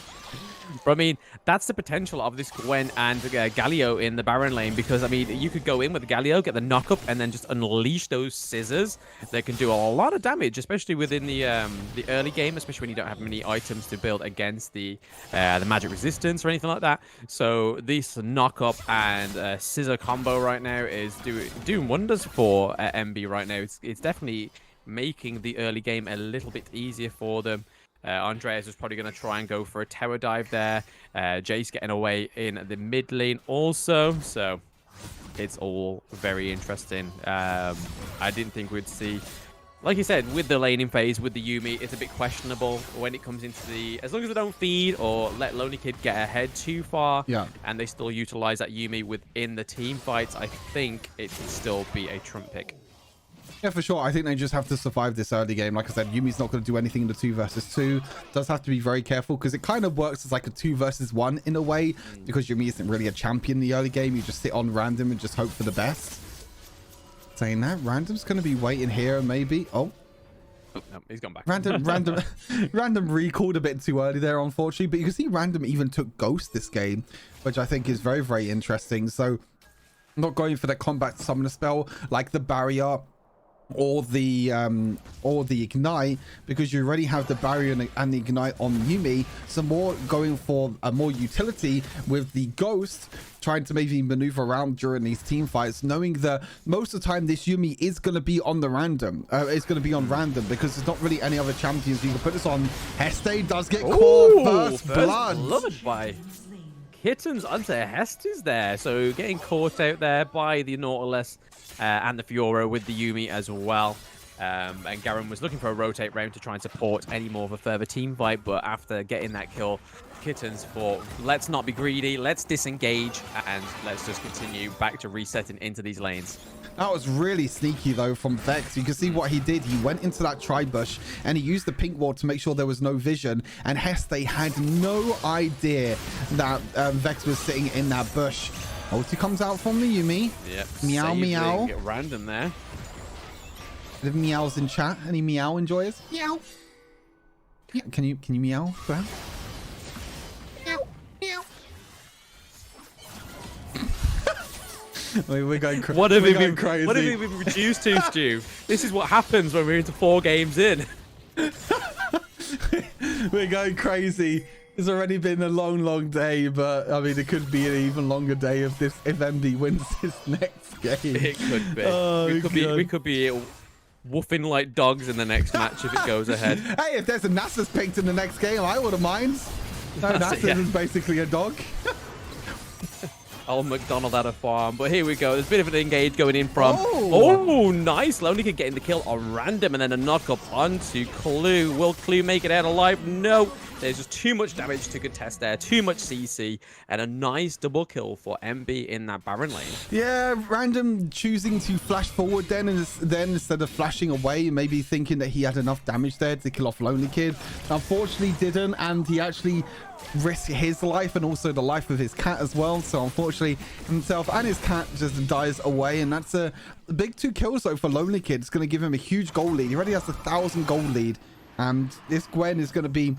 But I mean, that's the potential of this Gwen and Galio in the Baron lane, because I mean, you could go in with Galio, get the knock-up, and then just unleash those scissors. They can do a lot of damage, especially within the early game, especially when you don't have many items to build against the magic resistance or anything like that. So this knock-up and scissor combo right now is doing wonders for MB right now. It's definitely making the early game a little bit easier for them. Andreas is probably going to try and go for a tower dive there. Jace getting away in the mid lane also. So it's all very interesting. I didn't think we'd see, like you said, with the laning phase, with the Yuumi, it's a bit questionable when it comes into the, as long as they don't feed or let Lonely Kid get ahead too far, and they still utilize that Yuumi within the team fights, I think it could still be a trump pick. Yeah, for sure. I think they just have to survive this early game. Like I said, Yuumi's not going to do anything in the 2 versus 2. Does have to be very careful, because it kind of works as like a 2 versus 1 in a way, because Yuumi isn't really a champion in the early game. You just sit on Random and just hope for the best. Saying that, Random's going to be waiting here, maybe. Oh, no, he's gone back. Random recalled a bit too early there, unfortunately. But you can see Random even took Ghost this game, which I think is very, very interesting. So not going for the combat summoner spell like the barrier or the ignite, because you already have the barrier and the ignite on Yuumi. So more going for a more utility with the ghost, trying to maybe maneuver around during these team fights, knowing that most of the time this Yuumi is going to be on the random. It's going to be on random, because there's not really any other champions you can put this on. Heste does get caught. First blood. Loved by Kettens onto Heste's there. So getting caught out there by the Nautilus and the Fiora with the Yuumi as well. And Garen was looking for a rotate round to try and support any more of a further team fight, but after getting that kill, Kettens thought, let's not be greedy, let's disengage, and let's just continue back to resetting into these lanes. That was really sneaky though from Vex. You can see what he did. He went into that tri-bush and he used the pink ward to make sure there was no vision. And Heste had no idea that Vex was sitting in that bush. Ulti comes out from the Yumi. Yep. Meow, meow. Get random there. Bit of meows in chat. Any meow enjoyers? Meow. Yeah, can you meow? Go ahead. Meow. Meow. We're going crazy. What have we been reduced to, Stu? This is what happens when we're into 4 games in. We're going crazy. It's already been a long day, but I mean, it could be an even longer day if MB wins this next game. It could be. Oh, we could be woofing like dogs in the next match if it goes ahead. Hey, if there's a Nasus picked in the next game, I wouldn't mind. No, Nasus is basically a dog. Old McDonald at a farm, but here we go. There's a bit of an engage going in from. Oh, nice. Lonely Kid getting the kill on random, and then a knock up onto Clue. Will Clue make it out alive? No. There's just too much damage to contest there, too much CC, and a nice double kill for MB in that Baron lane. Yeah, random choosing to flash forward then instead of flashing away, maybe thinking that he had enough damage there to kill off Lonely Kid. Unfortunately didn't, and he actually risked his life and also the life of his cat as well. So unfortunately himself and his cat just dies away, and that's a big 2 kills though for Lonely Kid. It's going to give him a huge goal lead. He already has 1,000 goal lead, and this Gwen is going to be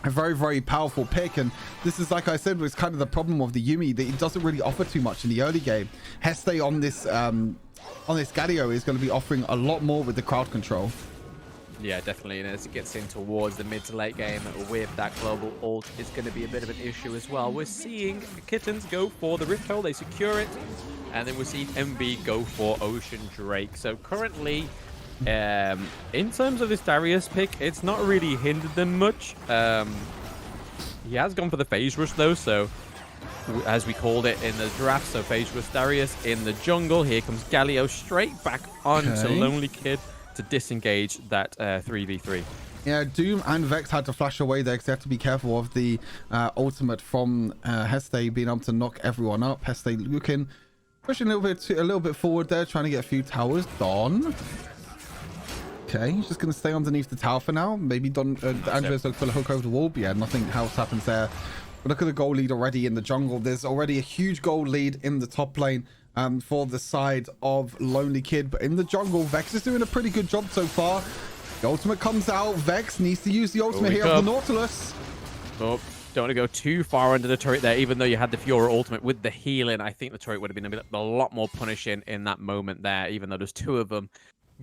a very powerful pick. And this is, like I said, was kind of the problem of the Yumi, that it doesn't really offer too much in the early game. Heste on this Galio is going to be offering a lot more with the crowd control. Yeah, definitely. And as it gets in towards the mid to late game with that global ult, it's going to be a bit of an issue as well. We're seeing Kettens go for the Rift Hole, they secure it, and then we're seeing MB go for Ocean Drake. So currently, in terms of this Darius pick, it's not really hindered them much. He has gone for the phase rush though, so as we called it in the draft, so phase rush Darius in the jungle. Here comes Galio straight back onto Lonely Kid to disengage that 3v3. Yeah, Doom and Vex had to flash away there because they have to be careful of the ultimate from Heste being able to knock everyone up. Heste looking, pushing a little bit forward there, trying to get a few towers. Don. Okay, he's just going to stay underneath the tower for now. Maybe Don Andres looks for a hook over the wall, but yeah, nothing else happens there. But look at the goal lead already in the jungle. There's already a huge goal lead in the top lane for the side of Lonely Kid. But in the jungle, Vex is doing a pretty good job so far. The ultimate comes out. Vex needs to use the ultimate here of the Nautilus. Oh, don't want to go too far under the turret there, even though you had the Fiora ultimate with the healing. I think the turret would have been a lot more punishing in that moment there, even though there's 2 of them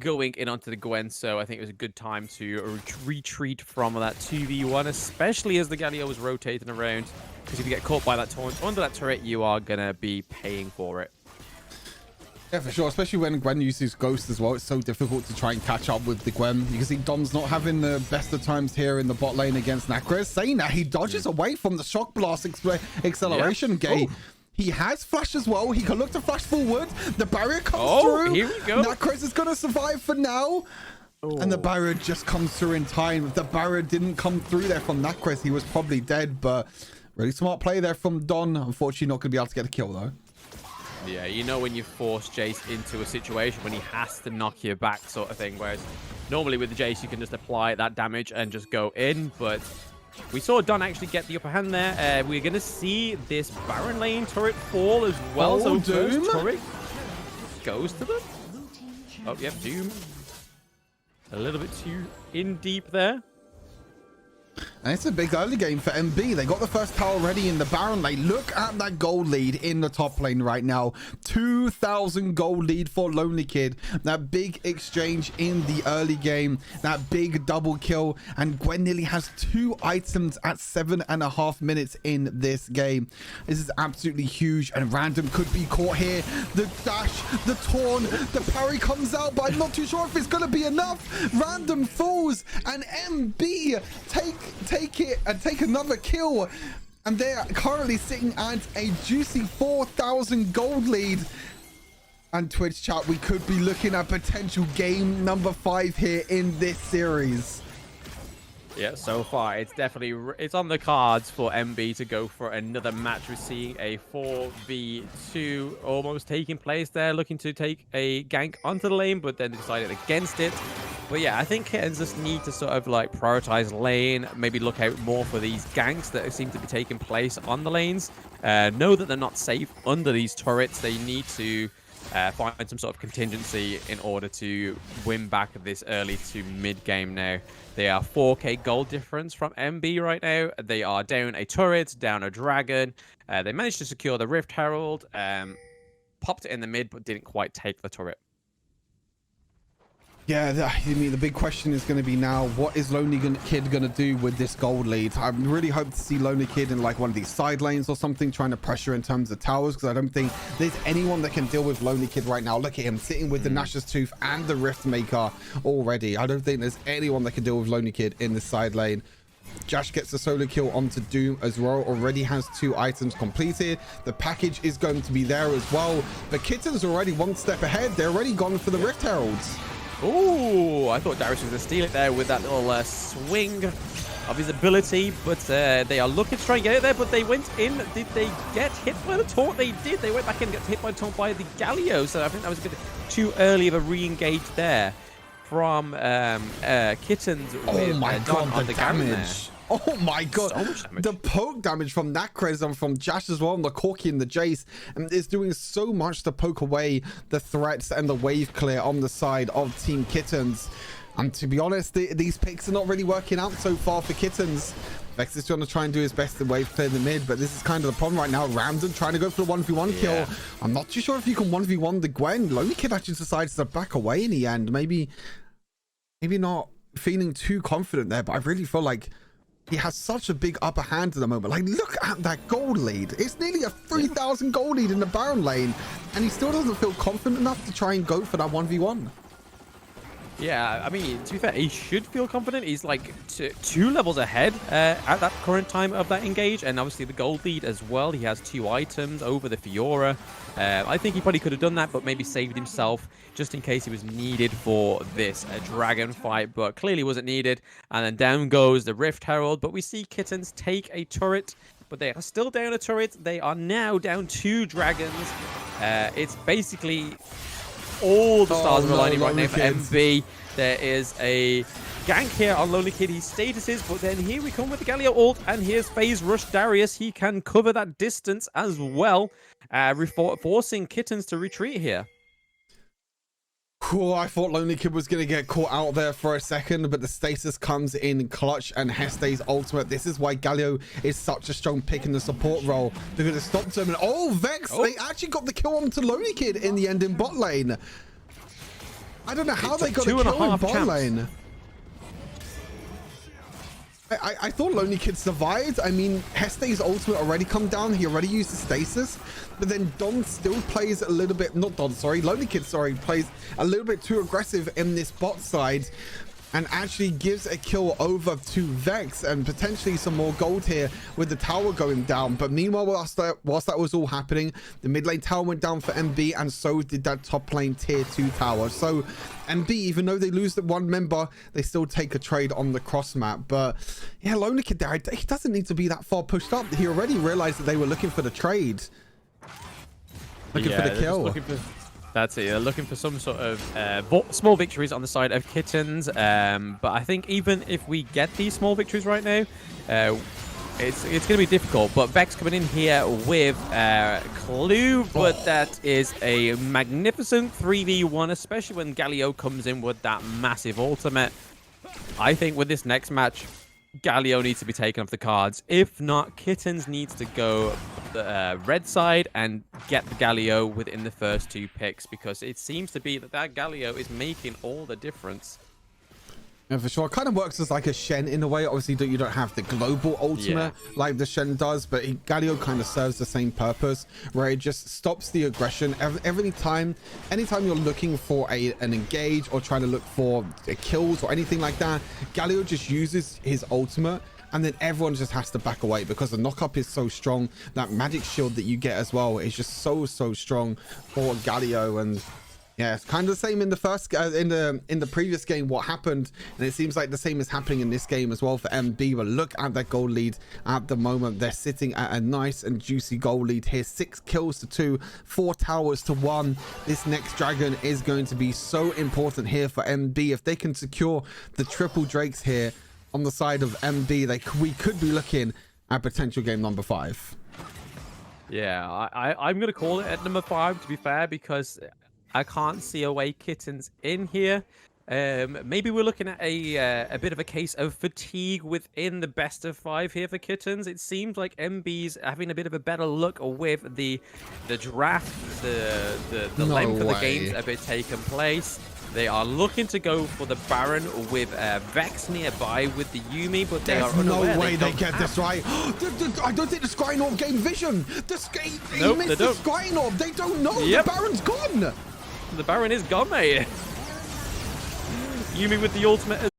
going in onto the Gwen. So I think it was a good time to retreat from that 2v1, especially as the Galio was rotating around, because if you get caught by that taunt under that turret, you are going to be paying for it. Yeah, for sure, especially when Gwen uses Ghost as well. It's so difficult to try and catch up with the Gwen. You can see Dom's not having the best of times here in the bot lane against Nakres. Saying that, he dodges away from the Shock Blast acceleration gate. He has flash as well. He can look to flash forward. The barrier comes through. Here we go. Nakres is going to survive for now. And the barrier just comes through in time. If the barrier didn't come through there from Nakres, he was probably dead. But really smart play there from Don. Unfortunately, not going to be able to get a kill, though. Yeah, you know when you force Jace into a situation when he has to knock you back sort of thing. Whereas normally with the Jace, you can just apply that damage and just go in. But we saw Don actually get the upper hand there. We're going to see this Baron lane turret fall as well. So Doom turret goes to them. Oh, yep, Doom. A little bit too in deep there. And it's a big early game for MB. They got the first tower ready in the Baron lane. Look at that gold lead in the top lane right now. 2,000 gold lead for Lonely Kid. That big exchange in the early game. That big double kill. And Gwen nearly has 2 items at 7.5 minutes in this game. This is absolutely huge. And Random could be caught here. The dash, the taunt, the parry comes out, but I'm not too sure if it's going to be enough. Random falls and MB take it and take another kill, and they are currently sitting at a juicy 4,000 gold lead. And Twitch chat, we could be looking at potential game number 5 here in this series. Yeah, so far it's definitely it's on the cards for MB to go for another match. We're seeing a 4v2 almost taking place there, looking to take a gank onto the lane, but then decided against it. But yeah, I think Kettens just need to sort of like prioritize lane, maybe look out more for these ganks that seem to be taking place on the lanes. Know that they're not safe under these turrets. They need to find some sort of contingency in order to win back this early to mid game now. They are 4k gold difference from MB right now. They are down a turret, down a dragon. They managed to secure the Rift Herald, popped it in the mid, but didn't quite take the turret. Yeah, I mean, the big question is going to be now, what is Lonely Kid going to do with this gold lead? I really hope to see Lonely Kid in like one of these side lanes or something, trying to pressure in terms of towers, because I don't think there's anyone that can deal with Lonely Kid right now. Look at him sitting with the Nash's Tooth and the Rift Maker already. I don't think there's anyone that can deal with Lonely Kid in the side lane. Josh gets the solo kill onto Doom as well. Already has 2 items completed. The package is going to be there as well. But Kitten's already one step ahead. They're already gone for the Rift Heralds. Ooh, I thought Darius was going to steal it there with that little swing of his ability, but they are looking to try and get it there, but they went in. Did they get hit by the taunt? They did. They went back in and got hit by the taunt by the Galio, so I think that was a bit too early of a re-engage there from Kettens. Oh my god, the damage. There. Oh my god, so much damage. The poke damage from Nakres and from Jash as well, and the Corki and the Jace, and is doing so much to poke away the threats and the wave clear on the side of Team Kettens. And to be honest, these picks are not really working out so far for Kettens. Vex is trying to try and do his best to wave clear the mid, but this is kind of the problem right now. Ramsden trying to go for the 1v1 kill. I'm not too sure if you can 1v1 the Gwen. Lonely Kid actually decides to back away in the end. Maybe not feeling too confident there, but I really feel like he has such a big upper hand at the moment. Like, look at that gold lead. It's nearly a 3,000 gold lead in the Baron lane, and he still doesn't feel confident enough to try and go for that 1v1. Yeah, I mean, to be fair, he should feel confident. He's like 2 levels ahead at that current time of that engage, and obviously the gold lead as well. He has 2 items over the Fiora. I think he probably could have done that, but maybe saved himself just in case he was needed for this dragon fight, but clearly wasn't needed. And then down goes the Rift Herald, but we see Kettens take a turret, but they are still down a turret. They are now down 2 dragons. It's basically all the stars are aligning right now for MB. There is a gank here on Lonely Kid. He statuses, but then here we come with the Galio ult, and here's Phase Rush Darius. He can cover that distance as well, forcing Kettens to retreat here. Cool, I thought Lonely Kid was going to get caught out there for a second, but the stasis comes in clutch and Heste's ultimate. This is why Galio is such a strong pick in the support role, because it stopped him. And oh, Vex, they actually got the kill onto Lonely Kid in the end in bot lane. I don't know how they got a kill in bot lane. I thought Lonely Kid survived. I mean, Heste's ultimate already come down. He already used the stasis, but then Don still plays a little bit, not Don, sorry, Lonely Kid, sorry, plays a little bit too aggressive in this bot side and actually gives a kill over to Vex and potentially some more gold here with the tower going down. But meanwhile, whilst that was all happening, the mid lane tower went down for MB, and so did that top lane tier 2 tower. So MB, even though they lose the 1 member, they still take a trade on the cross map. But yeah, Lonely Kid there, he doesn't need to be that far pushed up. He already realized that they were looking for the trade. Looking for the kill. That's it. They're looking for some sort of small victories on the side of Kettens. But I think even if we get these small victories right now, it's going to be difficult. But Vex coming in here with Clue, but that is a magnificent 3v1, especially when Galio comes in with that massive ultimate. I think with this next match, Galio needs to be taken off the cards. If not, Kettens needs to go the red side and get the Galio within the first 2 picks, because it seems to be that Galio is making all the difference. Yeah, for sure. It kind of works as like a Shen in a way. Obviously, you don't have the global ultimate like the Shen does, but Galio kind of serves the same purpose, where it just stops the aggression. Anytime you're looking for an engage or trying to look for kills or anything like that, Galio just uses his ultimate, and then everyone just has to back away because the knockup is so strong. That magic shield that you get as well is just so strong for Galio. And yeah, it's kind of the same in the first in the previous game what happened, and it seems like the same is happening in this game as well for MB. But look at that goal lead at the moment. They're sitting at a nice and juicy goal lead here. 6 kills to 2, 4 towers to 1. This next dragon is going to be so important here for MB. If they can secure the triple drakes here on the side of MB, we could be looking at potential game number 5. Yeah, I'm gonna call it at number 5, to be fair, because I can't see a way Kettens in here. Maybe we're looking at a bit of a case of fatigue within the best of 5 here for Kettens. It seems like MB's having a bit of a better look with the draft, the length of the games that have taken place. They are looking to go for the Baron with Vex nearby with the Yumi, but they are unaware. There's no way they get this right. I don't think the Scrying Orb gained vision. He missed the Scrying Orb. They don't know. The Baron's gone. The Baron is gone, mate. Yumi with the ultimate.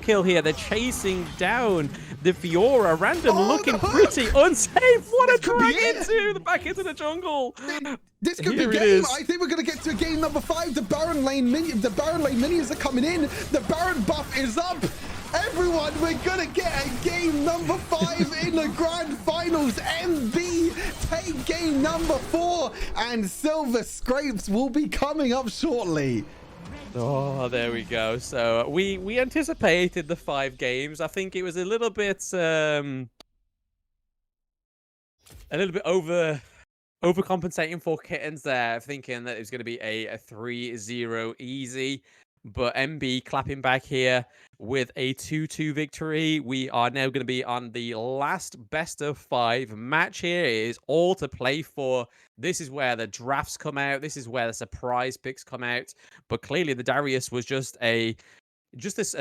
Kill here. They're chasing down the Fiora. Random looking pretty unsafe. What a drag back into the jungle. This could be game. I think we're gonna get to game number 5. The Baron lane minions are coming in. The Baron buff is up. Everyone, we're gonna get a game number 5 in the grand finals. MB take game number 4, and Silver Scrapes will be coming up shortly. Oh, there we go. So we anticipated the 5 games. I think it was a little bit overcompensating for Kettens there, thinking that it was going to be a 3-0 easy. But MB clapping back here with a 2-2 victory. We are now going to be on the last best of 5 match here. It is all to play for. This is where the drafts come out. This is where the surprise picks come out. But clearly the Darius was just a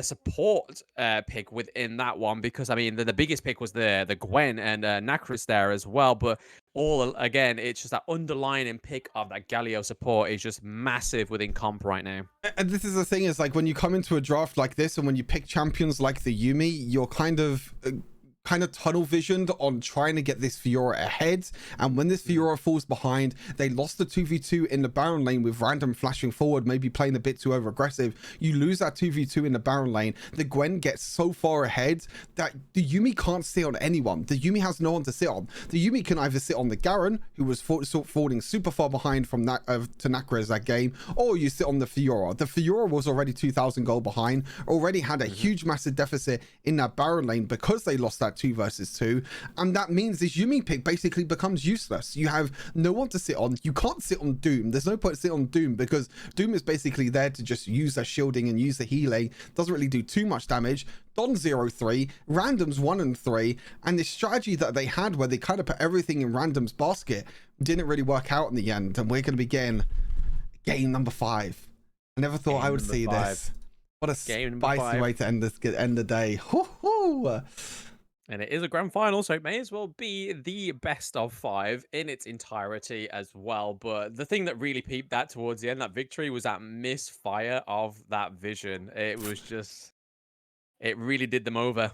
support pick within that one, because I mean the biggest pick was the Gwen and Nacris there as well. But again, it's just that underlying pick of that Galio support is just massive within comp right now. And this is the thing, is like when you come into a draft like this and when you pick champions like the Yumi, you're kind of tunnel visioned on trying to get this Fiora ahead. And when this Fiora falls behind, they lost the 2v2 in the Baron lane with Random flashing forward, maybe playing a bit too over aggressive. You lose that 2v2 in the Baron lane. The Gwen gets so far ahead that the Yumi can't sit on anyone. The Yumi has no one to sit on. The Yumi can either sit on the Garen, who was falling super far behind from to Nacres that game, or you sit on the Fiora. The Fiora was already 2,000 gold behind, already had a huge massive deficit in that Baron lane because they lost that 2 versus 2, and that means this Yumi pick basically becomes useless. You have no one to sit on. You can't sit on Doom. There's no point to sit on Doom because Doom is basically there to just use their shielding and use the healing. Doesn't really do too much damage. Don 0-3, Random's 1 and 3, and this strategy that they had where they kind of put everything in Random's basket didn't really work out in the end, and we're going to be getting game number 5. I never thought I would see this. What a spicy way to end the day. Hoo-hoo! And it is a grand final, so it may as well be the best of 5 in its entirety as well. But the thing that really peeped that towards the end, that victory, was that misfire of that vision. It was just, it really did them over.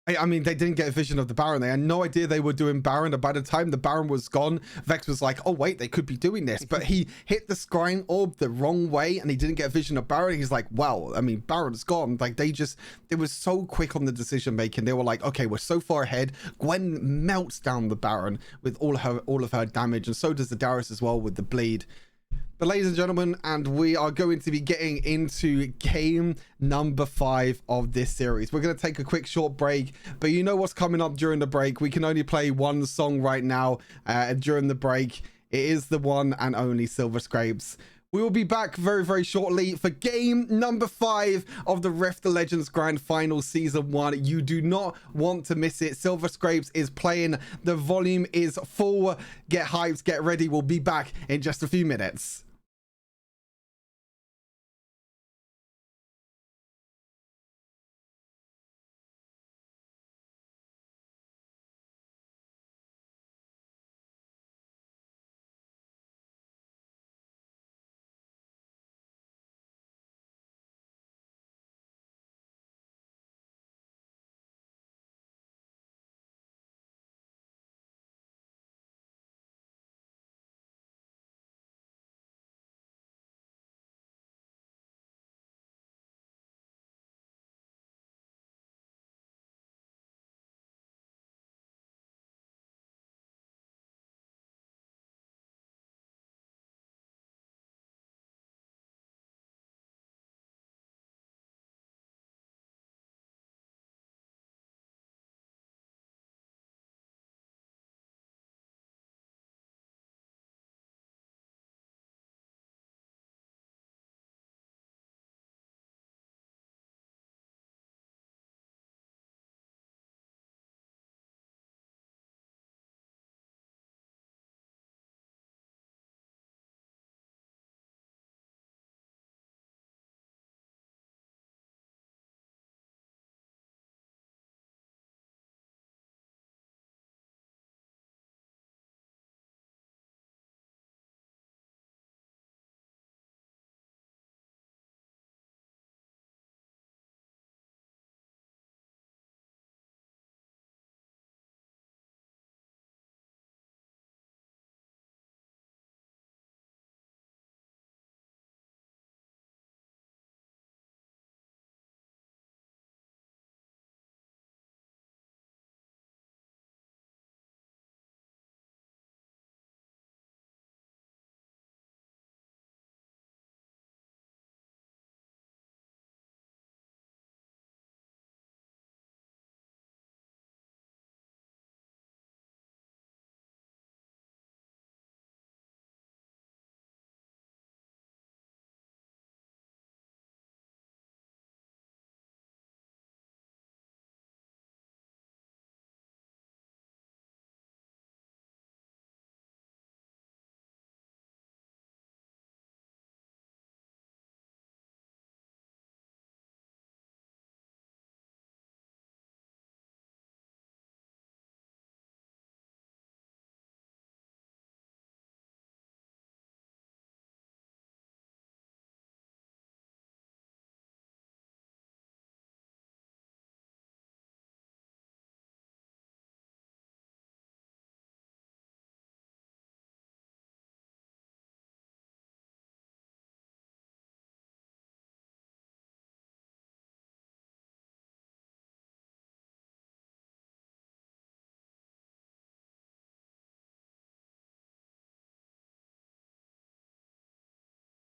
I mean, they didn't get a vision of the Baron. They had no idea they were doing Baron. And by the time the Baron was gone, Vex was like, oh, wait, they could be doing this. But he hit the Scrying Orb the wrong way and he didn't get a vision of Baron. He's like, well, I mean, Baron's gone. Like, it was so quick on the decision making. They were like, okay, we're so far ahead. Gwen melts down the Baron with all of her damage. And so does the Darius as well with the bleed. But ladies and gentlemen, and we are going to be getting into game number 5 of this series. We're going to take a quick short break, but you know what's coming up during the break. We can only play one song right now during the break. It is the one and only Silver Scrapes We will be back very, very shortly for game number 5 of the Rift Legends Grand Final Season 1. You do not want to miss it. Silver Scrapes is playing. The volume is full. Get hyped, get ready. We'll be back in just a few minutes.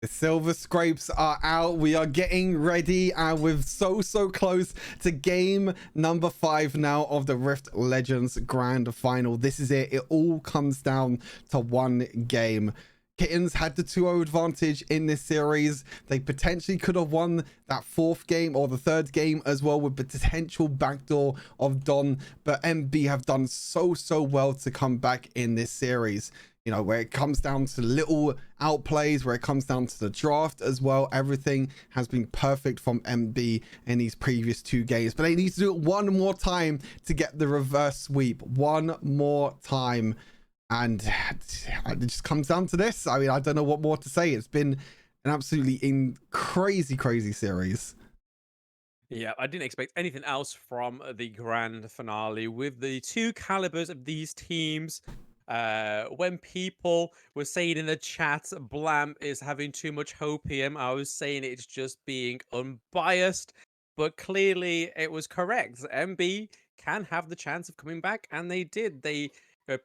The Silver Scrapes are out. We are getting ready, and we're so close to game number 5 now of the Rift Legends Grand Final. This is it. It all comes down to one game. Kettens had the 2-0 advantage in this series. They potentially could have won that 4th game or the 3rd game as well with the potential backdoor of Don, but MB have done so well to come back in this series. You know, where it comes down to little outplays, where it comes down to the draft as well, everything has been perfect from MB in these previous 2 games. But they need to do it one more time to get the reverse sweep. One more time. And it just comes down to this. I mean, I don't know what more to say. It's been an absolutely crazy series. Yeah, I didn't expect anything else from the grand finale with the 2 calibers of these teams. When people were saying in the chat, Blam is having too much hopium, I was saying it's just being unbiased, but clearly it was correct. MB can have the chance of coming back, and they did. They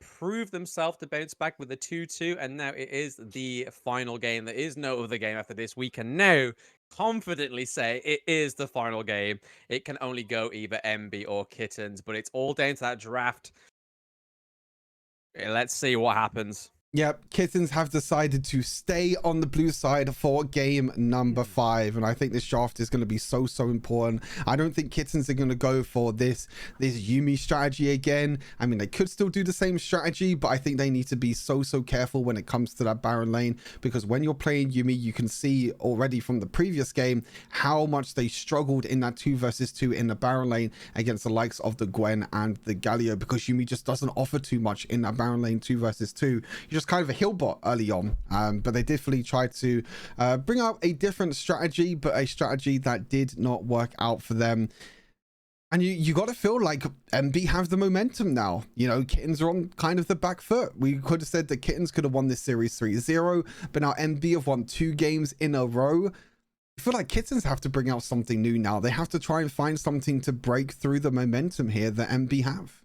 proved themselves to bounce back with a 2-2, and now it is the final game. There is no other game after this. We can now confidently say it is the final game. It can only go either MB or Kettens, but it's all down to that draft. Let's see what happens. Yep, Kittens have decided to stay on the blue side for game number 5, and I think this draft is going to be so important. I don't think Kittens are going to go for this Yuumi strategy again. I mean, they could still do the same strategy, but I think they need to be so careful when it comes to that Baron lane, because when you're playing Yuumi, you can see already from the previous game how much they struggled in that 2 versus 2 in the Baron lane against the likes of the Gwen and the Galio, because Yuumi just doesn't offer too much in that Baron lane 2 versus 2. You just kind of a hill bot early on, but they definitely tried to bring up a different strategy, but a strategy that did not work out for them. And you got to feel like MB have the momentum now. You know, Kittens are on kind of the back foot. We could have said that Kittens could have won this series 3-0, but now MB have won 2 games in a row. I feel like Kittens have to bring out something new now. They have to try and find something to break through the momentum here that MB have.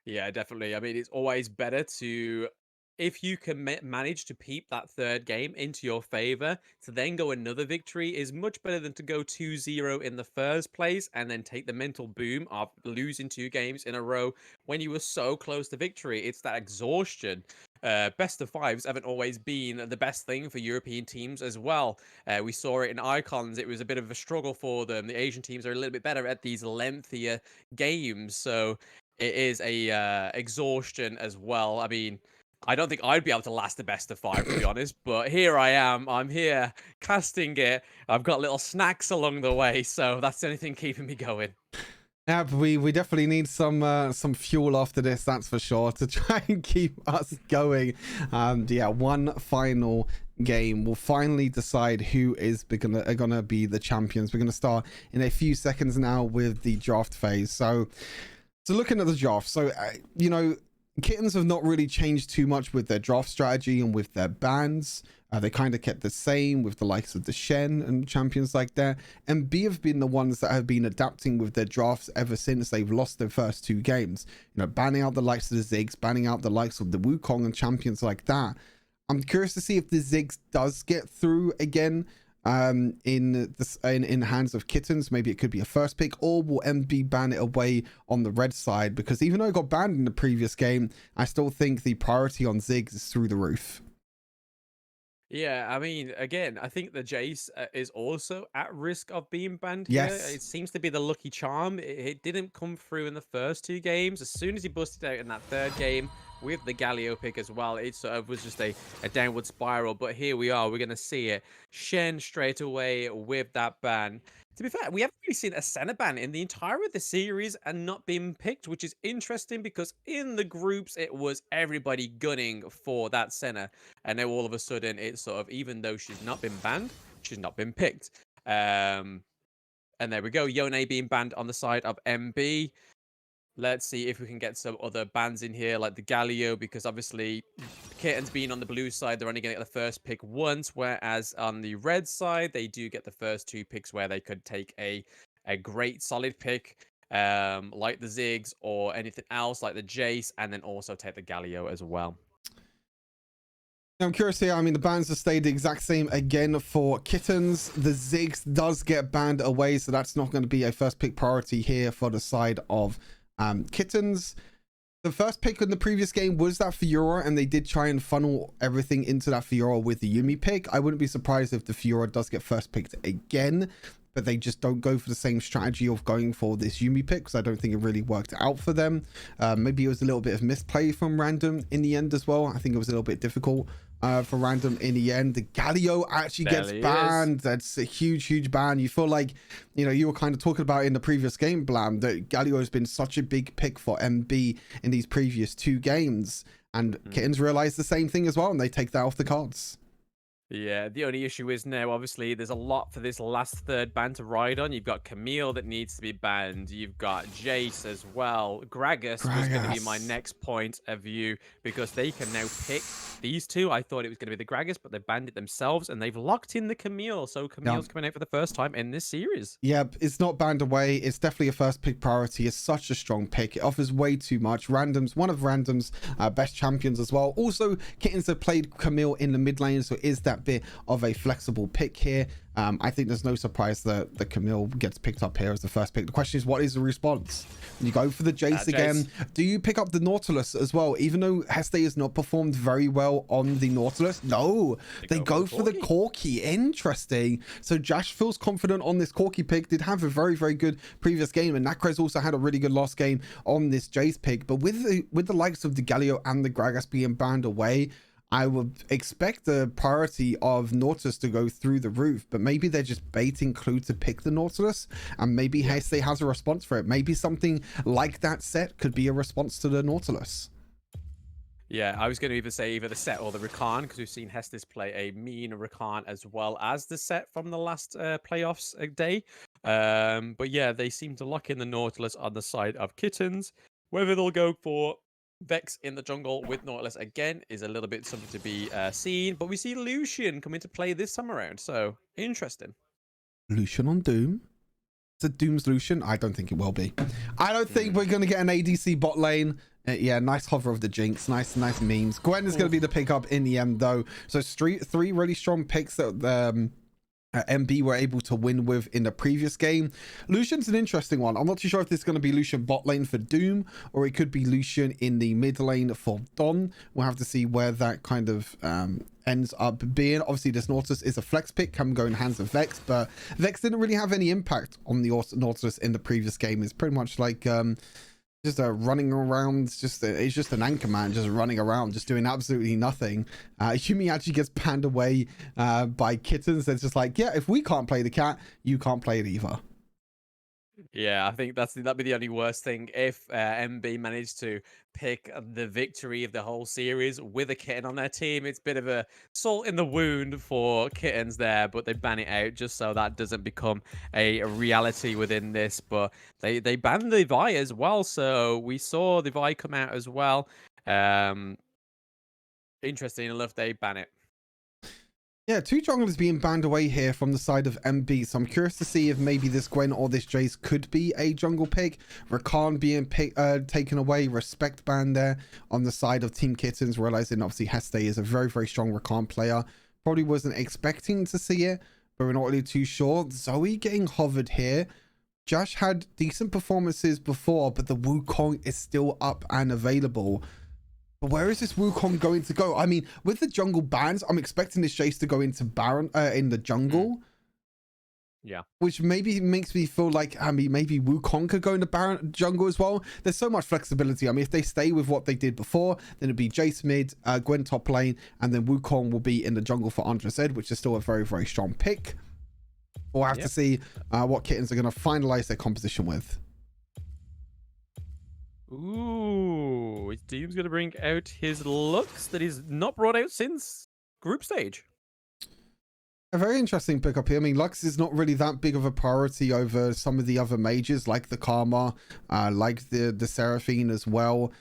Yeah, definitely. I mean, it's always better to, if you can manage to peep that 3rd game into your favor, to then go another victory is much better than to go 2-0 in the first place and then take the mental boom of losing 2 games in a row when you were so close to victory. It's that exhaustion. Best of 5s haven't always been the best thing for European teams as well. We saw it in Icons. It was a bit of a struggle for them. The Asian teams are a little bit better at these lengthier games, so it is a exhaustion as well. I mean, I don't think I'd be able to last the best of 5, to be honest, but here I am. I'm here casting it. I've got little snacks along the way, so that's the only thing keeping me going. Yeah, but we definitely need some fuel after this, that's for sure, to try and keep us going. Yeah, one final game will finally decide who is gonna be the champions. We're gonna start in a few seconds now with the draft phase. So looking at the draft, so you know, Kittens have not really changed too much with their draft strategy and with their bans. They kind of kept the same with the likes of the Shen and champions like that. And B have been the ones that have been adapting with their drafts ever since they've lost their first 2 games. You know, banning out the likes of the Ziggs, banning out the likes of the Wukong and champions like that. I'm curious to see if the Ziggs does get through again in the hands of Kittens. Maybe it could be a first pick, or will MB ban it away on the red side? Because even though it got banned in the previous game, I still think the priority on Ziggs is through the roof. Yeah, I mean, again, I think the Jace is also at risk of being banned here. Yes. It seems to be the lucky charm. It didn't come through in the first 2 games. As soon as he busted out in that 3rd game with the Galio pick as well, it sort of was just a downward spiral. But here we are. We're going to see it. Shen straight away with that ban. To be fair, we haven't really seen a Senna ban in the entire of the series and not been picked, which is interesting because in the groups, it was everybody gunning for that Senna. And now all of a sudden, it's sort of, even though she's not been banned, she's not been picked. And there we go. Yone being banned on the side of MB. Let's see if we can get some other bans in here, like the Galio, because obviously Kettens being on the blue side, they're only going to get the first pick once, whereas on the red side, they do get the first 2 picks where they could take a great solid pick, like the Ziggs or anything else, like the Jace, and then also take the Galio as well. I'm curious here. I mean, the bans have stayed the exact same again for Kittens. The Ziggs does get banned away, so that's not going to be a first pick priority here for the side of Kittens. The first pick in the previous game was that Fiora, and they did try and funnel everything into that Fiora with the Yuumi pick. I wouldn't be surprised if the Fiora does get first picked again, but they just don't go for the same strategy of going for this Yuumi pick, because I don't think it really worked out for them. Maybe it was a little bit of misplay from Random in the end as well. I think it was a little bit difficult for Random in the end. The Galio actually gets banned. That's a huge ban. You feel like, you know, you were kind of talking about in the previous game, Blam, that Galio has been such a big pick for MB in these previous 2 games, and Kittens realized the same thing as well, and they take that off the cards. Yeah, the only issue is now, obviously, there's a lot for this last 3rd ban to ride on. You've got Camille that needs to be banned. You've got Jace as well. Gragas was going to be my next point of view, because they can now pick these 2. I thought it was going to be the Gragas, but they banned it themselves, and they've locked in the Camille. So Camille's coming out for the first time in this series. Yeah, it's not banned away. It's definitely a first pick priority. It's such a strong pick. It offers way too much. Random's one of Random's best champions as well. Also, Kittens have played Camille in the mid lane, so is that bit of a flexible pick here. I think there's no surprise that the Camille gets picked up here as the first pick. The question is, what is the response? When you go for the Jace again, do you pick up the Nautilus as well? Even though Heste has not performed very well on the Nautilus, no, they go for the Corki. Interesting. So Josh feels confident on this Corki pick. Did have a very, very good previous game, and Nakrez also had a really good last game on this Jace pick. But with the likes of the Galio and the Gragas being banned away, I would expect the priority of Nautilus to go through the roof, but maybe they're just baiting Clue to pick the Nautilus, and maybe Heste has a response for it. Maybe something like that set could be a response to the Nautilus. Yeah, I was going to either say either the set or the Rakan, because we've seen Hestes play a mean Rakan as well as the set from the last playoffs day. But yeah, they seem to lock in the Nautilus on the side of Kittens. Whether they'll go for Vex in the jungle with Nautilus again is a little bit something to be seen, but we see Lucian come into play this time around, so interesting. Lucian on Doom. Is it Doom's Lucian? I don't think it will be. I don't think we're going to get an ADC bot lane. Yeah, nice hover of the Jinx. Nice memes. Gwen is going to be the pickup in the end, though. So three really strong picks that MB were able to win with in the previous game. Lucian's an interesting one. I'm not too sure if this is going to be Lucian bot lane for Doom, or it could be Lucian in the mid lane for Don. We'll have to see where that kind of ends up being. Obviously, this Nautilus is a flex pick, can go in hands of Vex, but Vex didn't really have any impact on the Nautilus in the previous game. It's pretty much like just running around, it's just an anchor man just running around, just doing absolutely nothing. Yumi actually gets panned away by Kittens. It's just like, yeah, if we can't play the cat, you can't play it either. Yeah, I think that'd be the only worst thing if MB managed to pick the victory of the whole series with a Kitten on their team. It's a bit of a salt in the wound for Kittens there, but they ban it out just so that doesn't become a reality within this. But they banned the Vi as well, so we saw the Vi come out as well. Interesting enough, they ban it. Yeah, two junglers being banned away here from the side of MB. So I'm curious to see if maybe this Gwen or this Jace could be a jungle pick. Rakan being taken away. Respect ban there on the side of Team Kittens. Realizing obviously Heste is a very, very strong Rakan player. Probably wasn't expecting to see it, but we're not really too sure. Zoe getting hovered here. Josh had decent performances before, but the Wukong is still up and available. But where is this Wukong going to go? I mean, with the jungle bans, I'm expecting this Jace to go into Baron in the jungle. Yeah. Which maybe makes me feel like, I mean, maybe Wukong could go into Baron jungle as well. There's so much flexibility. I mean, if they stay with what they did before, then it'd be Jace mid, Gwen top lane, and then Wukong will be in the jungle for Andres Ed, which is still a very, very strong pick. We'll have to see what Kittens are going to finalize their composition with. Ooh, his team's going to bring out his looks that he's not brought out since group stage. A very interesting pickup here. I mean, Lux is not really that big of a priority over some of the other mages, like the Karma, like the Seraphine as well.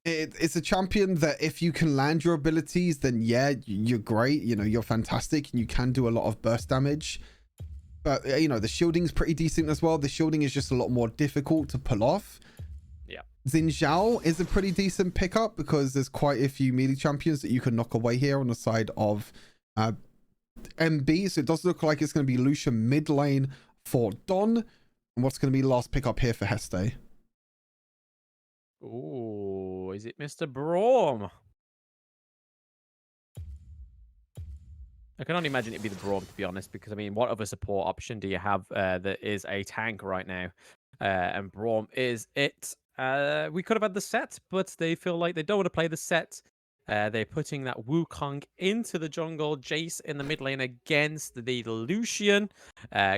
It's a champion that if you can land your abilities, then yeah, you're great. You know, you're fantastic, and you can do a lot of burst damage. But, you know, the shielding's pretty decent as well. The shielding is just a lot more difficult to pull off. Xin Zhao is a pretty decent pickup because there's quite a few melee champions that you can knock away here on the side of MB. So it does look like it's going to be Lucian mid lane for Don. And what's going to be the last pickup here for Heste? Ooh, is it Mr. Braum? I can only imagine it'd be the Braum, to be honest, because I mean, what other support option do you have that is a tank right now? And Braum is it. We could have had the set, but they feel like they don't want to play the set. They're putting that Wukong into the jungle, Jace in the mid lane against the Lucian,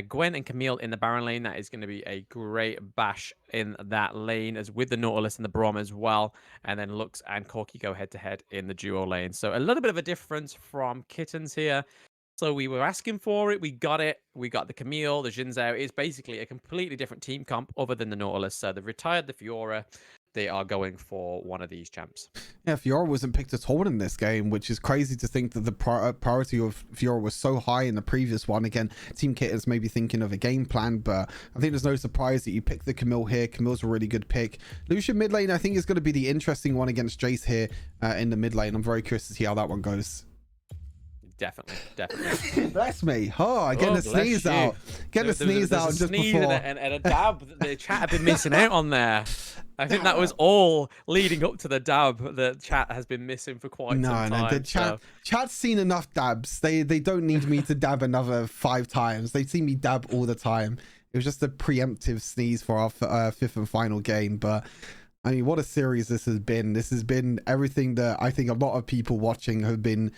Gwen and Camille in the Baron lane. That is going to be a great bash in that lane, as with the Nautilus and the Braum as well. And then Lux and Corki go head to head in the duo lane. So a little bit of a difference from Kittens here. So we were asking for it. We got it. We got the Camille, the Xin Zhao. It's basically a completely different team comp other than the Nautilus. So they've retired the Fiora. They are going for one of these champs. Yeah, Fiora wasn't picked at all in this game, which is crazy to think that the priority of Fiora was so high in the previous one. Again, Team Kittens may be thinking of a game plan, but I think there's no surprise that you pick the Camille here. Camille's a really good pick. Lucian mid lane, I think, is going to be the interesting one against Jace here in the mid lane. I'm very curious to see how that one goes. Definitely. Bless me. Oh, getting a sneeze out. Getting a sneeze out just before. And a dab that the chat have been missing out on there. I think that was all leading up to the dab that chat has been missing for quite some time. The chat's seen enough dabs. They don't need me to dab another 5 times. They see me dab all the time. It was just a preemptive sneeze for our 5th and final game. But I mean, what a series this has been. This has been everything that I think a lot of people watching have been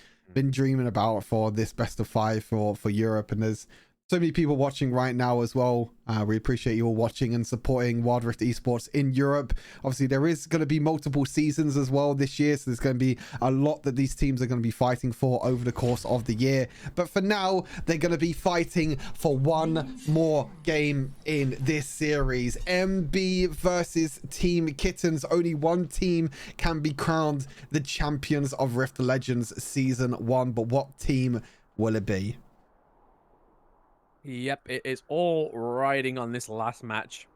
dreaming about for this best of 5 for Europe. And there's so many people watching right now as well. We appreciate you all watching and supporting Wild Rift Esports in Europe. Obviously, there is going to be multiple seasons as well this year, so there's going to be a lot that these teams are going to be fighting for over the course of the year. But for now, they're going to be fighting for one more game in this series. MB versus Team Kettens. Only one team can be crowned the champions of Rift Legends Season 1. But what team will it be? Yep, it is all riding on this last match.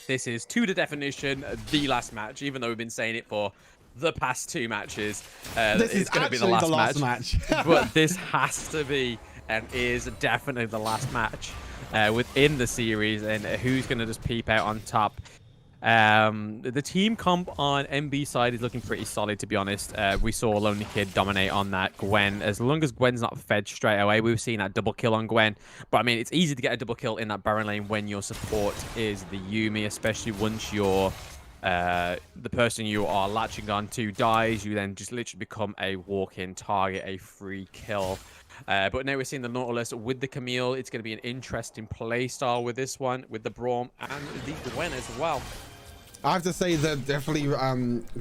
This is, to the definition, the last match, even though we've been saying it for the past 2 matches. This is going to be the last match. But this has to be and is definitely the last match within the series, and who's going to just peep out on top. The team comp on MB side is looking pretty solid, to be honest. We saw Lonely Kid dominate on that Gwen. As long as Gwen's not fed straight away, we've seen that double kill on Gwen. But I mean, it's easy to get a double kill in that Baron lane when your support is the Yuumi, especially once you're the person you are latching on to dies. You then just literally become a walk-in target, a free kill. But now we're seeing the Nautilus with the Camille. It's going to be an interesting play style with this one, with the Braum and the Gwen as well. I have to say that definitely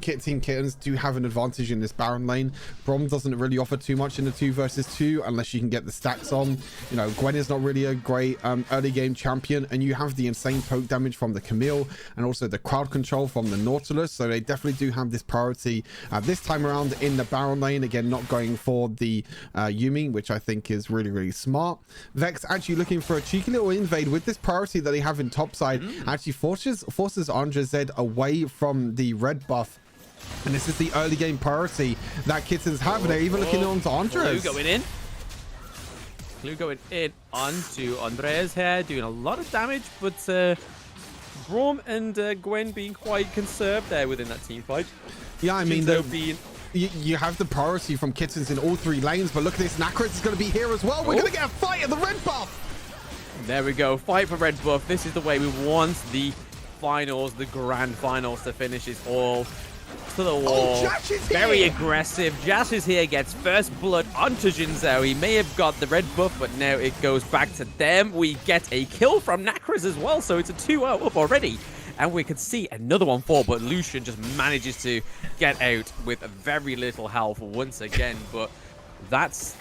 Team Kettens do have an advantage in this Baron lane. Braum doesn't really offer too much in the 2 versus 2 unless you can get the stacks on. You know, Gwen is not really a great early game champion, and you have the insane poke damage from the Camille and also the crowd control from the Nautilus. So they definitely do have this priority this time around in the Baron lane. Again, not going for the Yuumi, which I think is really, really smart. Vex actually looking for a cheeky little invade with this priority that they have in top side. Actually forces Andra Z away from the red buff, and this is the early game priority that Kettens have. They're even looking onto Andres. Clue going in onto Andres here, doing a lot of damage, but Braum and Gwen being quite conserved there within that team fight. Yeah, I mean, you have the priority from Kettens in all 3 lanes, but look at this, Nacris is going to be here as well. We're going to get a fight at the red buff. There we go, fight for red buff. This is the way we want the finals, the grand finals to finish. Is all to the wall. Jash is very here. Aggressive. Jash is here, gets first blood onto Jinzhou. He may have got the red buff, but now it goes back to them. We get a kill from Nacris as well, so it's a 2-0 up already. And we could see another one fall, but Lucian just manages to get out with very little health once again. But that's...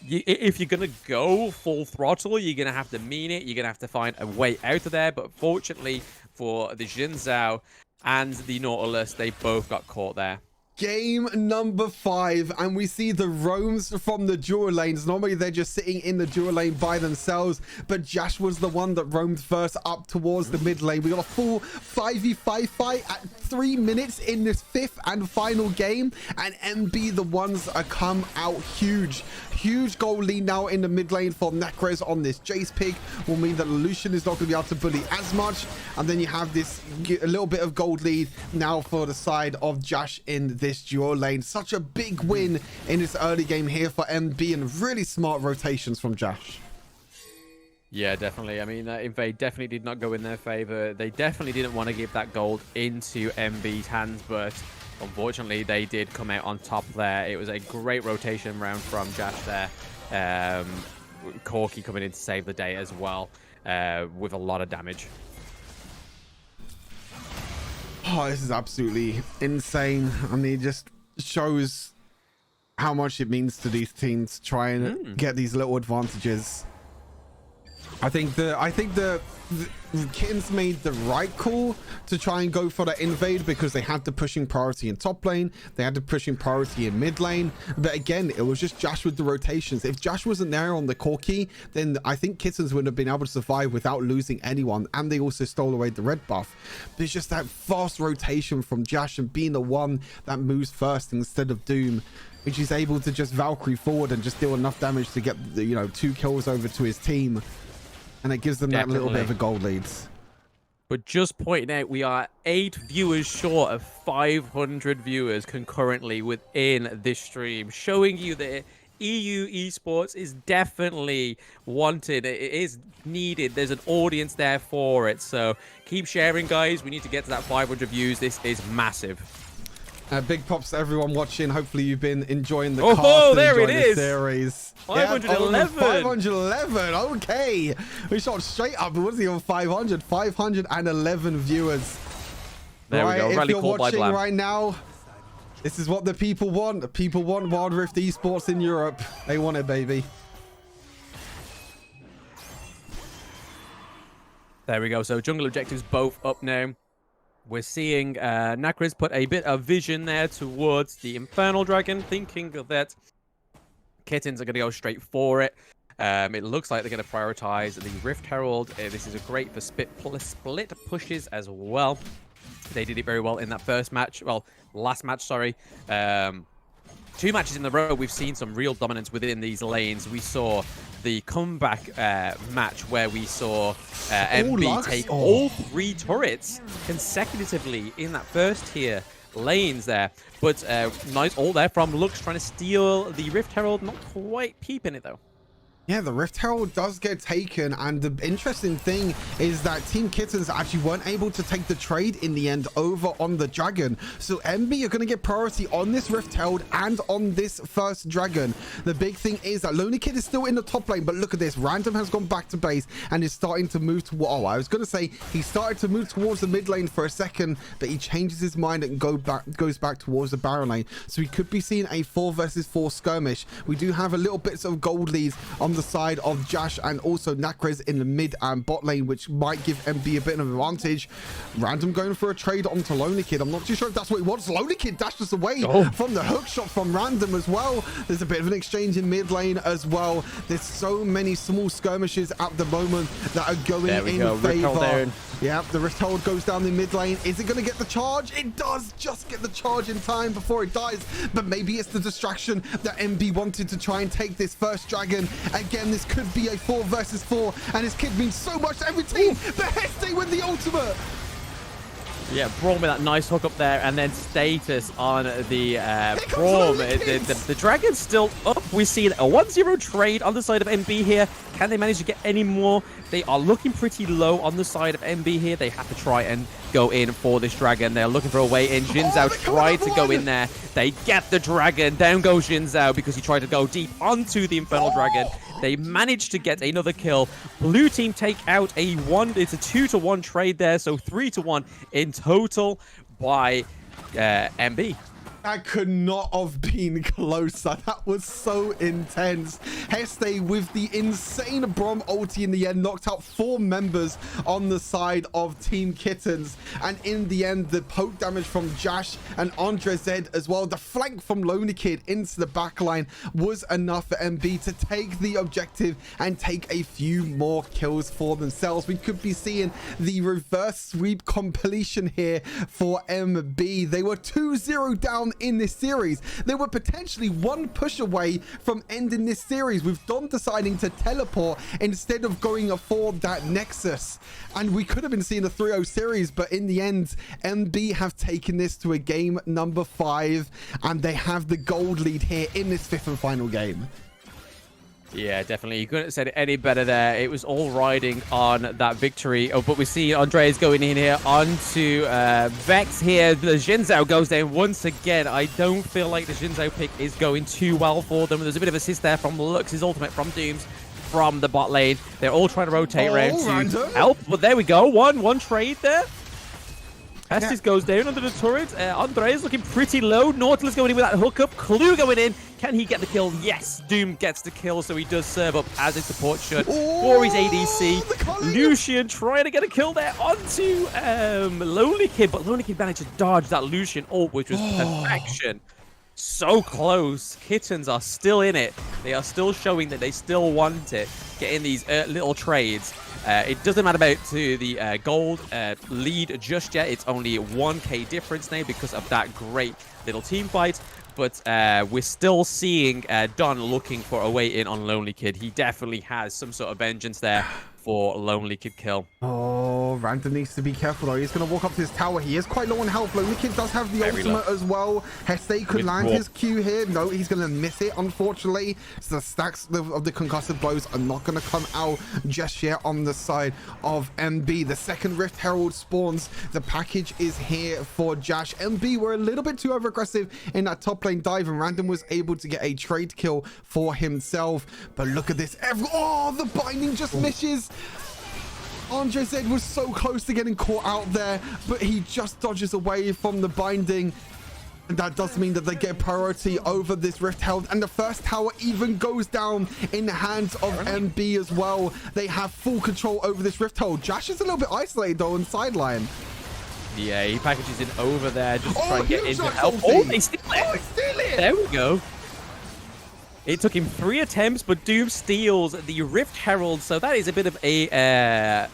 if you're going to go full throttle, you're going to have to mean it. You're going to have to find a way out of there. But fortunately for the Jinzhou and the Nautilus, they both got caught there. Game number 5, and we see the roams from the dual lanes. Normally they're just sitting in the dual lane by themselves, but Jash was the one that roamed first up towards the mid lane. We got a full 5v5 fight at 3 minutes in this 5th and final game, and MB the ones are come out huge gold lead now in the mid lane for Necros on this Jace pick. Will mean that Lucian is not going to be able to bully as much, and then you have this a little bit of gold lead now for the side of Jash in this dual lane. Such a big win in this early game here for MB, and really smart rotations from Jash. Yeah, definitely. I mean, invade definitely did not go in their favor. They definitely didn't want to give that gold into MB's hands, but unfortunately they did come out on top there. It was a great rotation round from Jash there. Corky coming in to save the day as well, with a lot of damage. Oh, this is absolutely insane. I mean, it just shows how much it means to these teams to try and get these little advantages. I think the Kittens made the right call to try and go for the invade because they had the pushing priority in top lane. They had the pushing priority in mid lane. But again, it was just Josh with the rotations. If Josh wasn't there on the core key, then I think Kittens would have been able to survive without losing anyone. And they also stole away the red buff. But it's just that fast rotation from Josh and being the one that moves first instead of Doom, which is able to just Valkyrie forward and just deal enough damage to get, you know, 2 kills over to his team. And it gives them that little bit of a gold lead. But just pointing out, we are 8 viewers short of 500 viewers concurrently within this stream, showing you that EU esports is definitely wanted. It is needed. There's an audience there for it. So keep sharing, guys. We need to get to that 500 views. This is massive. Big props to everyone watching. Hopefully you've been enjoying the cast. Oh, there it is. Series. 511. Yeah, 511. Okay. We shot straight up. What is he on 500? 511 viewers. There we go. If Rally you're watching right now, this is what the people want. The people want Wild Rift esports in Europe. They want it, baby. There we go. So jungle objectives both up now. We're seeing Nakriz put a bit of vision there towards the Infernal Dragon, thinking that Kittens are going to go straight for it. It looks like they're going to prioritize the Rift Herald. This is great for split pushes as well. They did it very well in that first match. Well, last match, sorry. 2 matches in a row, we've seen some real dominance within these lanes. We saw the comeback match where we saw MB take all 3 turrets consecutively in that first tier lanes there. But nice all there from Lux trying to steal the Rift Herald. Not quite peeping it though. Yeah, the Rift Herald does get taken, and the interesting thing is that Team Kittens actually weren't able to take the trade in the end over on the Dragon. So MB are going to get priority on this Rift Herald and on this first Dragon. The big thing is that Lonely Kid is still in the top lane, but look at this. Random has gone back to base and is starting to move to... Oh, I was going to say he started to move towards the mid lane for a second, but he changes his mind and goes back towards the Baron lane. So we could be seeing a 4 versus 4 skirmish. We do have a little bits of gold leads on the side of Josh and also Nakriz in the mid and bot lane, which might give MB a bit of an advantage. Random going for a trade onto Lonely Kid. I'm not too sure if that's what he wants. Lonely Kid dashes away from the hook shot from Random as well. There's a bit of an exchange in mid lane as well. There's so many small skirmishes at the moment that are going in favor. Yeah, the Rift Herald goes down the mid lane. Is it going to get the charge? It does just get the charge in time before it dies, but maybe it's the distraction that MB wanted to try and take this first Dragon. Again, this could be a 4 versus 4, and this kid means so much to every team. But Heste with the ultimate. Yeah, Braum with that nice hook up there, and then status on the Braum. The Dragon's still up. We've seen a 1-0 trade on the side of MB here. Can they manage to get any more? They are looking pretty low on the side of MB here. They have to try and go in for this Dragon. They're looking for a way in. Xin Zhao tried to go in there. They get the Dragon. Down goes Xin Zhao because he tried to go deep onto the Infernal Dragon. They managed to get another kill. Blue team take out it's a 2-to-1 trade there, so 3-to-1 in total by MB. That could not have been closer. That was so intense. Heste with the insane Braum ulti in the end knocked out 4 members on the side of Team Kittens. And in the end, the poke damage from Josh and Andre Zed as well, the flank from Lonely Kid into the backline was enough for MB to take the objective and take a few more kills for themselves. We could be seeing the reverse sweep completion here for MB. They were 2-0 down in this series. They were potentially 1 push away from ending this series, with Dom deciding to teleport instead of going for that Nexus. And we could have been seeing a 3-0 series, but in the end, MB have taken this to a game number 5, and they have the gold lead here in this 5th and final game. Yeah, definitely. You couldn't have said it any better there. It was all riding on that victory. Oh, but we see Andreas going in here onto Vex here. The Xin Zhao goes down once again. I don't feel like the Xin Zhao pick is going too well for them. There's a bit of assist there from Lux's ultimate from Dooms from the bot lane. They're all trying to rotate around to help. But there we go. One trade there. Pestis goes down under the turret. Andreas looking pretty low. Nautilus going in with that hookup. Clue going in. Can he get the kill? Yes, Doom gets the kill, so he does serve up as his support should for his ADC. Lucian trying to get a kill there onto Lonely Kid, but Lonely Kid managed to dodge that Lucian ult, which was perfection. So close. Kittens are still in it. They are still showing that they still want it. Getting these little trades. It doesn't matter about to the gold lead just yet. It's only 1k difference now because of that great little team fight. But we're still seeing Don looking for a way in on Lonely Kid. He definitely has some sort of vengeance there for Lonely Kid kill. Oh, Random needs to be careful though. He's going to walk up to his tower. He is quite low on health. Lonely Kid does have the ultimate as well. Heste could land his Q here. No, he's going to miss it, unfortunately. So the stacks of the concussive blows are not going to come out just yet on the side of MB. The second Rift Herald spawns. The package is here for Jash. MB were a little bit too over-aggressive in that top lane dive, and Random was able to get a trade kill for himself. But look at this. Oh, the binding just misses. Andre Zed was so close to getting caught out there, but he just dodges away from the binding. And that does mean that they get priority over this Rift Herald. And the first tower even goes down in the hands of MB as well. They have full control over this Rift Herald. Jash is a little bit isolated though on the sideline. Yeah, he packages in over there just to try and get into help. Oh, they steal it! There we go. It took him 3 attempts, but Doom steals the Rift Herald, so that is a bit of a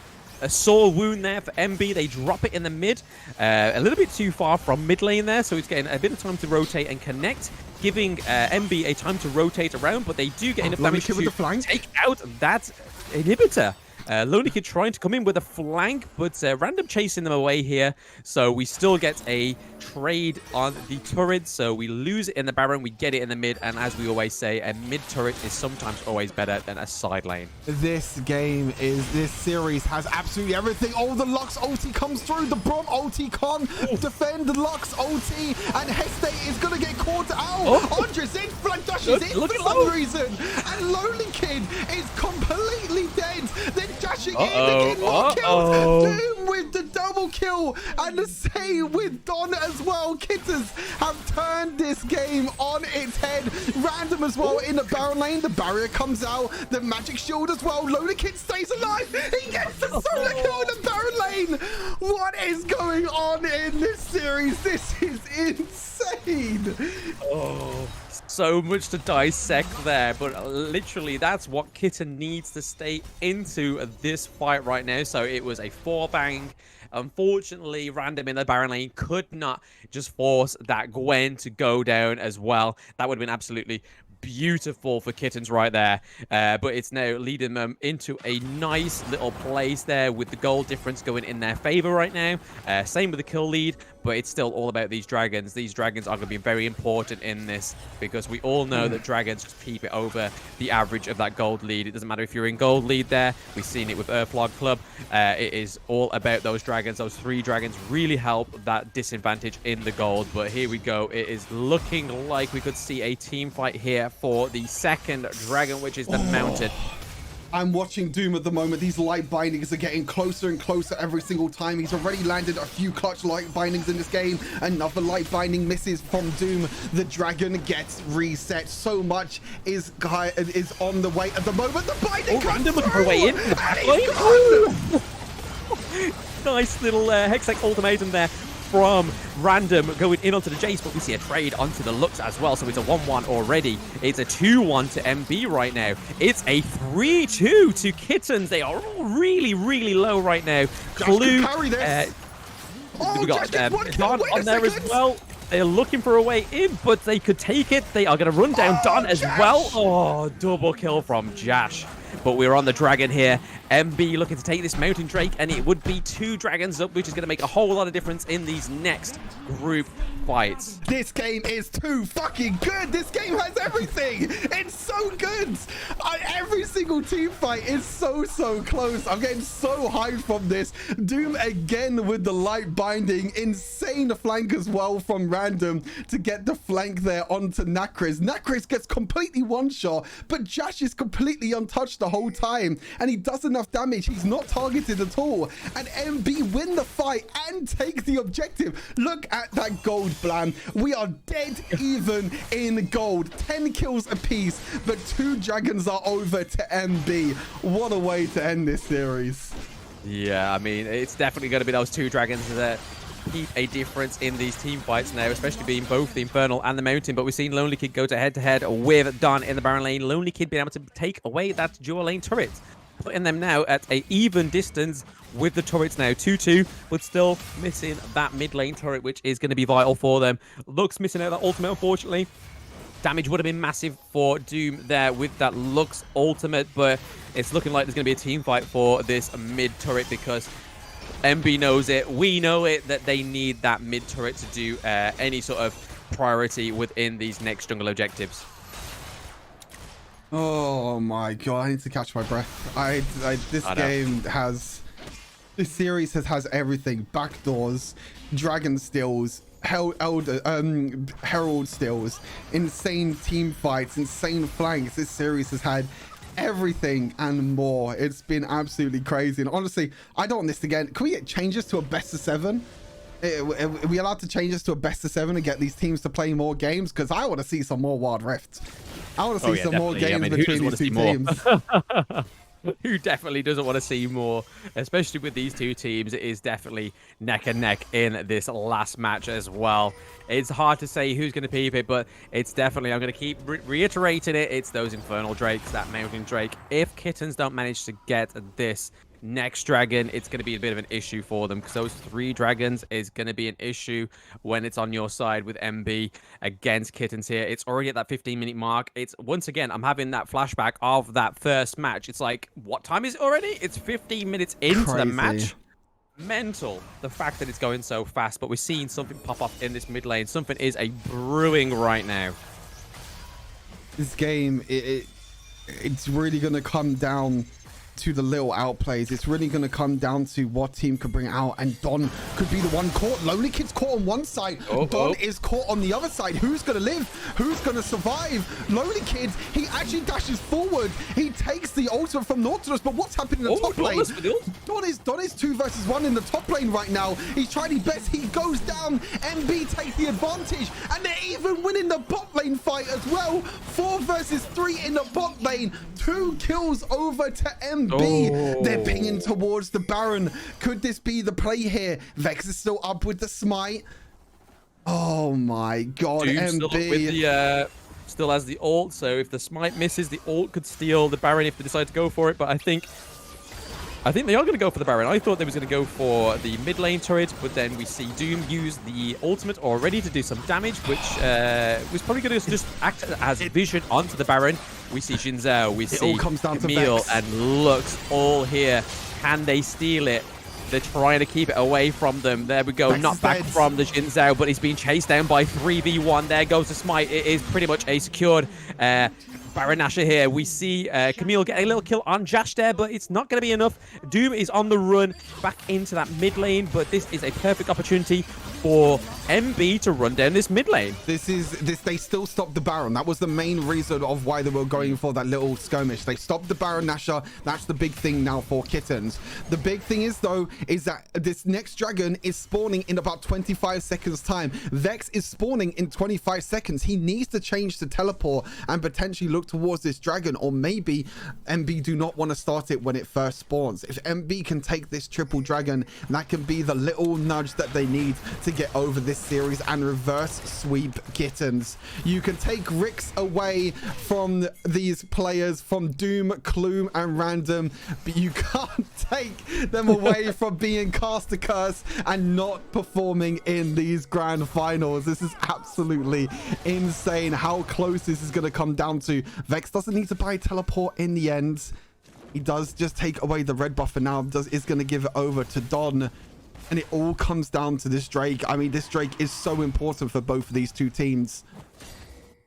sore wound there for MB. They drop it in the mid, a little bit too far from mid lane there, so he's getting a bit of time to rotate and connect, giving MB a time to rotate around, but they do get enough damage to take out that inhibitor. Lonely Kid trying to come in with a flank, but Random chasing them away here. So we still get a trade on the turret. So we lose it in the Baron, we get it in the mid. And as we always say, a mid turret is sometimes always better than a side lane. This series has absolutely everything. Oh, the Lux ulti comes through. The Brom ulti can't defend the Lux ulti. And Heste is going to get caught out. Andres in flank dashes in for some reason. And Lonely Kid is completely dead. Then dashing in again, more kills. Doom with the double kill, and the same with Don as well. Kittens have turned this game on its head. Random as well in the Baron lane. The barrier comes out, the magic shield as well. Lonely Kid stays alive. He gets the solo kill in the Baron lane. What is going on in this series? This is insane. So much to dissect there, but literally that's what Kitten needs to stay into this fight right now. So it was a 4-bang. Unfortunately, Random in the Baron lane could not just force that Gwen to go down as well. That would have been absolutely beautiful for Kittens right there, but it's now leading them into a nice little place there with the gold difference going in their favor right now. Same with the kill lead, but it's still all about these dragons. These dragons are going to be very important in this because we all know that dragons just keep it over the average of that gold lead. It doesn't matter if you're in gold lead there. We've seen it with Earthlog Club. It is all about those dragons. Those 3 dragons really help that disadvantage in the gold, but here we go. It is looking like we could see a team fight here for the second dragon, which is the Mounted. I'm watching Doom at the moment. These light bindings are getting closer and closer every single time. He's already landed a few clutch light bindings in this game. Another light binding misses from Doom. The dragon gets reset. So much is on the way at the moment. The binding comes through. Random way in. Nice little Hextech ultimatum there from Random going in onto the Jace, but we see a trade onto the Lux as well, so it's a 1-1 already. It's a 2-1 to MB right now. It's a 3-2 to Kittens. They are all really, really low right now. Clue, we got Don on there as well. They're looking for a way in, but they could take it. They are going to run down Don as well. Oh, double kill from Jash. But we're on the dragon here. MB looking to take this Mountain Drake, and it would be 2 dragons up, which is going to make a whole lot of difference in these next group fights. This game is too fucking good. This game has everything. It's so good. Every single team fight is so close. I'm getting so hyped from this. Doom again with the light binding. Insane flank as well from Random to get the flank there onto Nakris. Nakris gets completely one-shot, but Jash is completely untouched the whole time, and he does enough damage. He's not targeted at all, and MB win the fight and take the objective. Look at that gold, Blam. We are dead even in gold. 10 kills apiece, but 2 dragons are over to MB. What a way to end this series. Yeah, I mean, it's definitely going to be those 2 dragons that keep a difference in these team fights now, especially being both the Infernal and the Mountain. But we've seen Lonely Kid go to head-to-head with Don in the Baron lane. Lonely Kid being able to take away that dual lane turret, putting them now at an even distance with the turrets now 2-2, but still missing that mid lane turret, which is going to be vital for them. Lux missing out that ultimate, unfortunately. Damage would have been massive for Doom there with that Lux ultimate, but it's looking like there's going to be a team fight for this mid turret because MB knows it. We know it, that they need that mid turret to do any sort of priority within these next jungle objectives. Oh my god, I need to catch my breath. This series has everything. Backdoors, dragon steals, herald steals, insane team fights, insane flanks. This series has had everything and more. It's been absolutely crazy, and honestly, I don't want this again. Can we get changes to a best of 7? Are we allowed to change this to a best of 7 and get these teams to play more games? Because I want to see some more Wild Rift. I want to see some more games between these 2 teams. Who definitely doesn't want to see more, especially with these 2 teams? It is definitely neck and neck in this last match as well. It's hard to say who's going to peep it, but it's definitely, I'm going to keep reiterating it, it's those Infernal Drakes, that Mountain Drake. If Kittens don't manage to get this next dragon, it's going to be a bit of an issue for them, because those 3 dragons is going to be an issue when it's on your side with MB against Kittens here. It's already at that 15-minute mark. It's, once again, I'm having that flashback of that first match. It's like, what time is it already? It's 15 minutes into the match. Mental, the fact that it's going so fast, but we're seeing something pop up in this mid lane. Something is brewing right now. This game, it's really going to come down to the little outplays. It's really going to come down to what team could bring it out, and Don could be the one caught. Lonely Kid's caught on one side. Don is caught on the other side. Who's going to live? Who's going to survive? Lonely Kid, he actually dashes forward. He takes the ultimate from Nautilus, but what's happening in the top lane? Don is 2 versus 1 in the top lane right now. He's trying his best. He goes down. MB takes the advantage, and they're even winning the bot lane fight as well. 4 versus 3 in the bot lane. 2 kills over to MB. They're pinging towards the Baron. Could this be the play here? Vex is still up with the smite. Oh my god, Doom MB. Still, with the, still has the ult, so if the smite misses, the ult could steal the Baron if they decide to go for it, but I think they are going to go for the Baron. I thought they was going to go for the mid lane turret, but then we see Doom use the ultimate already to do some damage, which was probably going to just act as vision onto the Baron. We see Jinzhou, we see Camille and Lux all here. Can they steal it? They're trying to keep it away from them. There we go, not back from the Jinzhou, but he's being chased down by 3v1. There goes the smite. It is pretty much a secured Baron Nashor here. We see Camille get a little kill on Jash there, but it's not going to be enough. Doom is on the run back into that mid lane, but this is a perfect opportunity for MB to run down this mid lane. They still stopped the Baron. That was the main reason of why they were going for that little skirmish. They stopped the Baron Nashor. That's the big thing now for Kittens. The big thing is, though, is that this next dragon is spawning in about 25 seconds time. Vex is spawning in 25 seconds. He needs to change to teleport and potentially look towards this dragon, or maybe MB do not want to start it when it first spawns. If MB can take this triple dragon, that can be the little nudge that they need to get over this series and reverse sweep Kittens. You can take Ricks away from these players, from Doom, Clume and Random, but you can't take them away from being cast a curse and not performing in these grand finals. This is absolutely insane how close this is going to come down to. Vex doesn't need to buy teleport in the end. He does just take away the red buff, and now is going to give it over to Don. And it all comes down to this Drake. I mean, this Drake is so important for both of these 2 teams.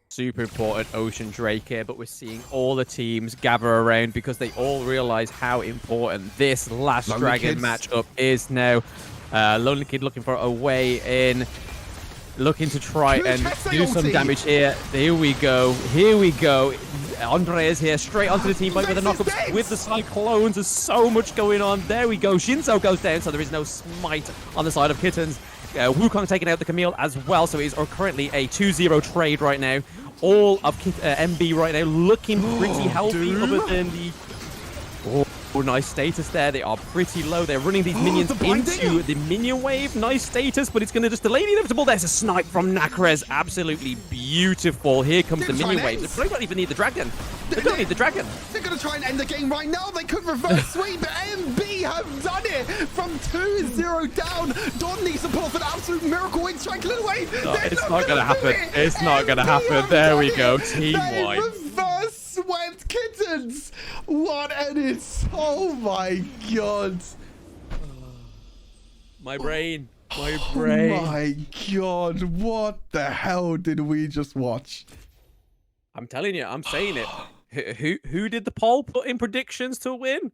Super important Ocean Drake here, but we're seeing all the teams gather around because they all realize how important this last dragon matchup is now. Lonely Kid looking for a way in. looking to try Huge and Hesse do some ulti. damage here. Here we go. Here we go. Andreas here, straight onto the team fight with the This is knockups, dead. with the cyclones. There's so much going on. There we go. Shinzo goes down, so there is no smite on the side of Kittens. Wukong taking out the Camille as well, so it is currently a 2-0 trade right now. All of MB right now looking pretty healthy, Doom. other than the... Oh, nice status there. They are pretty low. They're running these minions the blinding. into the minion wave. Nice status, but it's going to just delay the inevitable. There's a snipe from Nakrez. Absolutely beautiful. Here comes the Didn't try minion and waves. end. They don't even need the dragon. They don't need the dragon. They're going to try and end the game right now. They could reverse sweep, but MB have done it from 2-0 down. Don needs to pull off an absolute miracle in Tranquil away. No, it's not going to happen. It's not going to happen. There we go. Team They wide. reverse swept Kittens. What edit? Oh my god. My brain. My Oh brain. my god. What the hell did we just watch? I'm telling you. I'm saying it. Who did the poll put in predictions to win?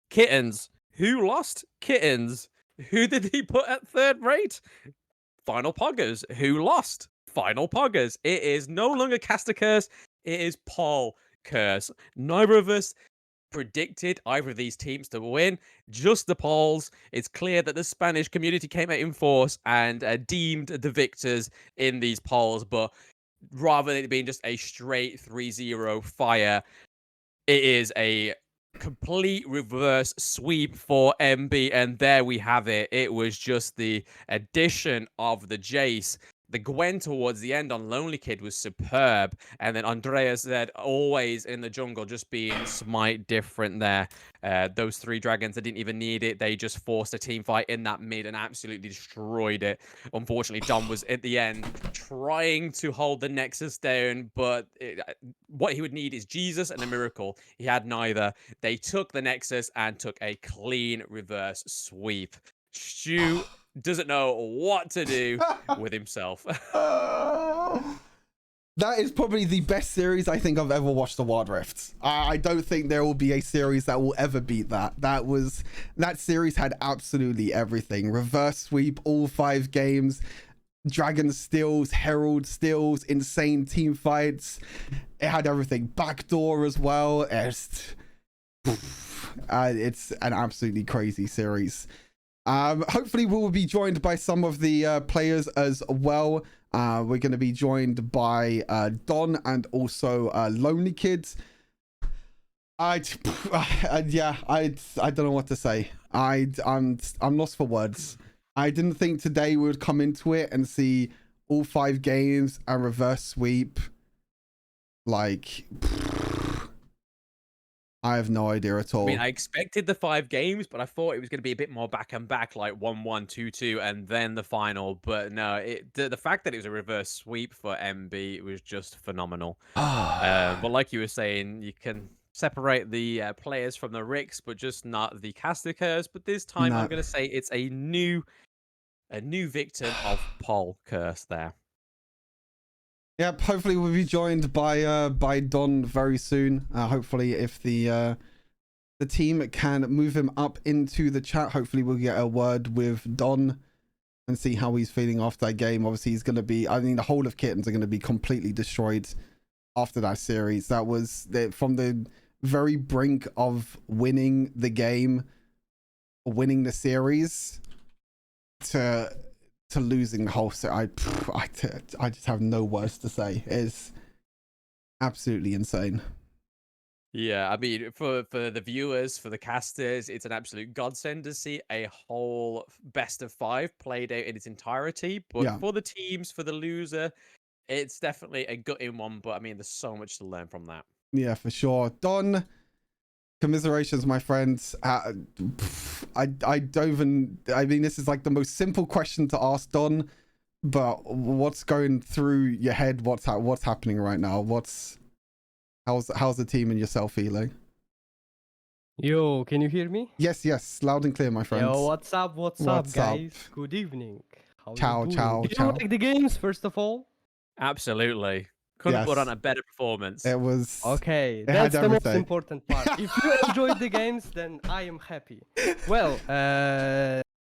Kittens. Who lost? Kittens. Who did he put at third rate? Final Poggers. Who lost? Final Poggers. It is no longer Caster Curse. It is Paul Curse. Neither of us predicted either of these teams to win. Just the polls. It's clear that the Spanish community came out in force and deemed the victors in these polls. But rather than it being just a straight 3-0 fire, it is a complete reverse sweep for MB, and there we have it. It was just the addition of the Jace. The Gwen towards the end on Lonely Kid was superb, and then Andreas said always in the jungle, just being smite different there. Those 3 dragons, they didn't even need it. They just forced a team fight in that mid and absolutely destroyed it. Unfortunately, Dom was at the end trying to hold the Nexus down, but what he would need is Jesus and a miracle. He had neither. They took the Nexus and took a clean reverse sweep. Stu doesn't know what to do with himself. That is probably the best series I think I've ever watched the Wild Rift. I don't think there will be a series that will ever beat that. That series had absolutely everything. Reverse sweep, all 5 games, Dragon steals, Herald steals, insane team fights. It had everything. Backdoor as well. It's an absolutely crazy series. Hopefully we will be joined by some of the players as well. We're going to be joined by Don and also Lonely Kids. I don't know what to say. I'm lost for words. I didn't think today we would come into it and see all 5 games and reverse sweep. Like, I have no idea at all. I mean, I expected the 5 games, but I thought it was going to be a bit more back and back, like 1-1, 2-2, and then the final. But no, the fact that it was a reverse sweep for MB was just phenomenal. But like you were saying, you can separate the players from the Ricks, but just not the Casticers. But this time, I'm going to say it's a new victim of Paul Curse there. Yep, hopefully we'll be joined by Don very soon. Hopefully if the team can move him up into the chat, hopefully we'll get a word with Don and see how he's feeling after that game. Obviously he's going to be, I mean, the whole of Kittens are going to be completely destroyed after that series. That was from the very brink of winning the game, winning the series, to losing the whole set. I just have no words to say. It's absolutely insane. Yeah, I mean, for the viewers, for the casters, it's an absolute godsend to see a whole best of 5 played out in its entirety. But for the teams, for the loser, it's definitely a gutting one. But I mean, there's so much to learn from that. Yeah, for sure. Don, commiserations, my friends. I don't even, I mean, this is like the most simple question to ask Don, but what's going through your head? What's happening right now? How's the team and yourself feeling? Yo, can you hear me? Yes, loud and clear, my friends. Yo, what's up, guys? Good evening. Ciao. Did you like the games, first of all? Absolutely. Couldn't put on a better performance. It was okay. That's the most important part. If you enjoyed the games, then I am happy. Well,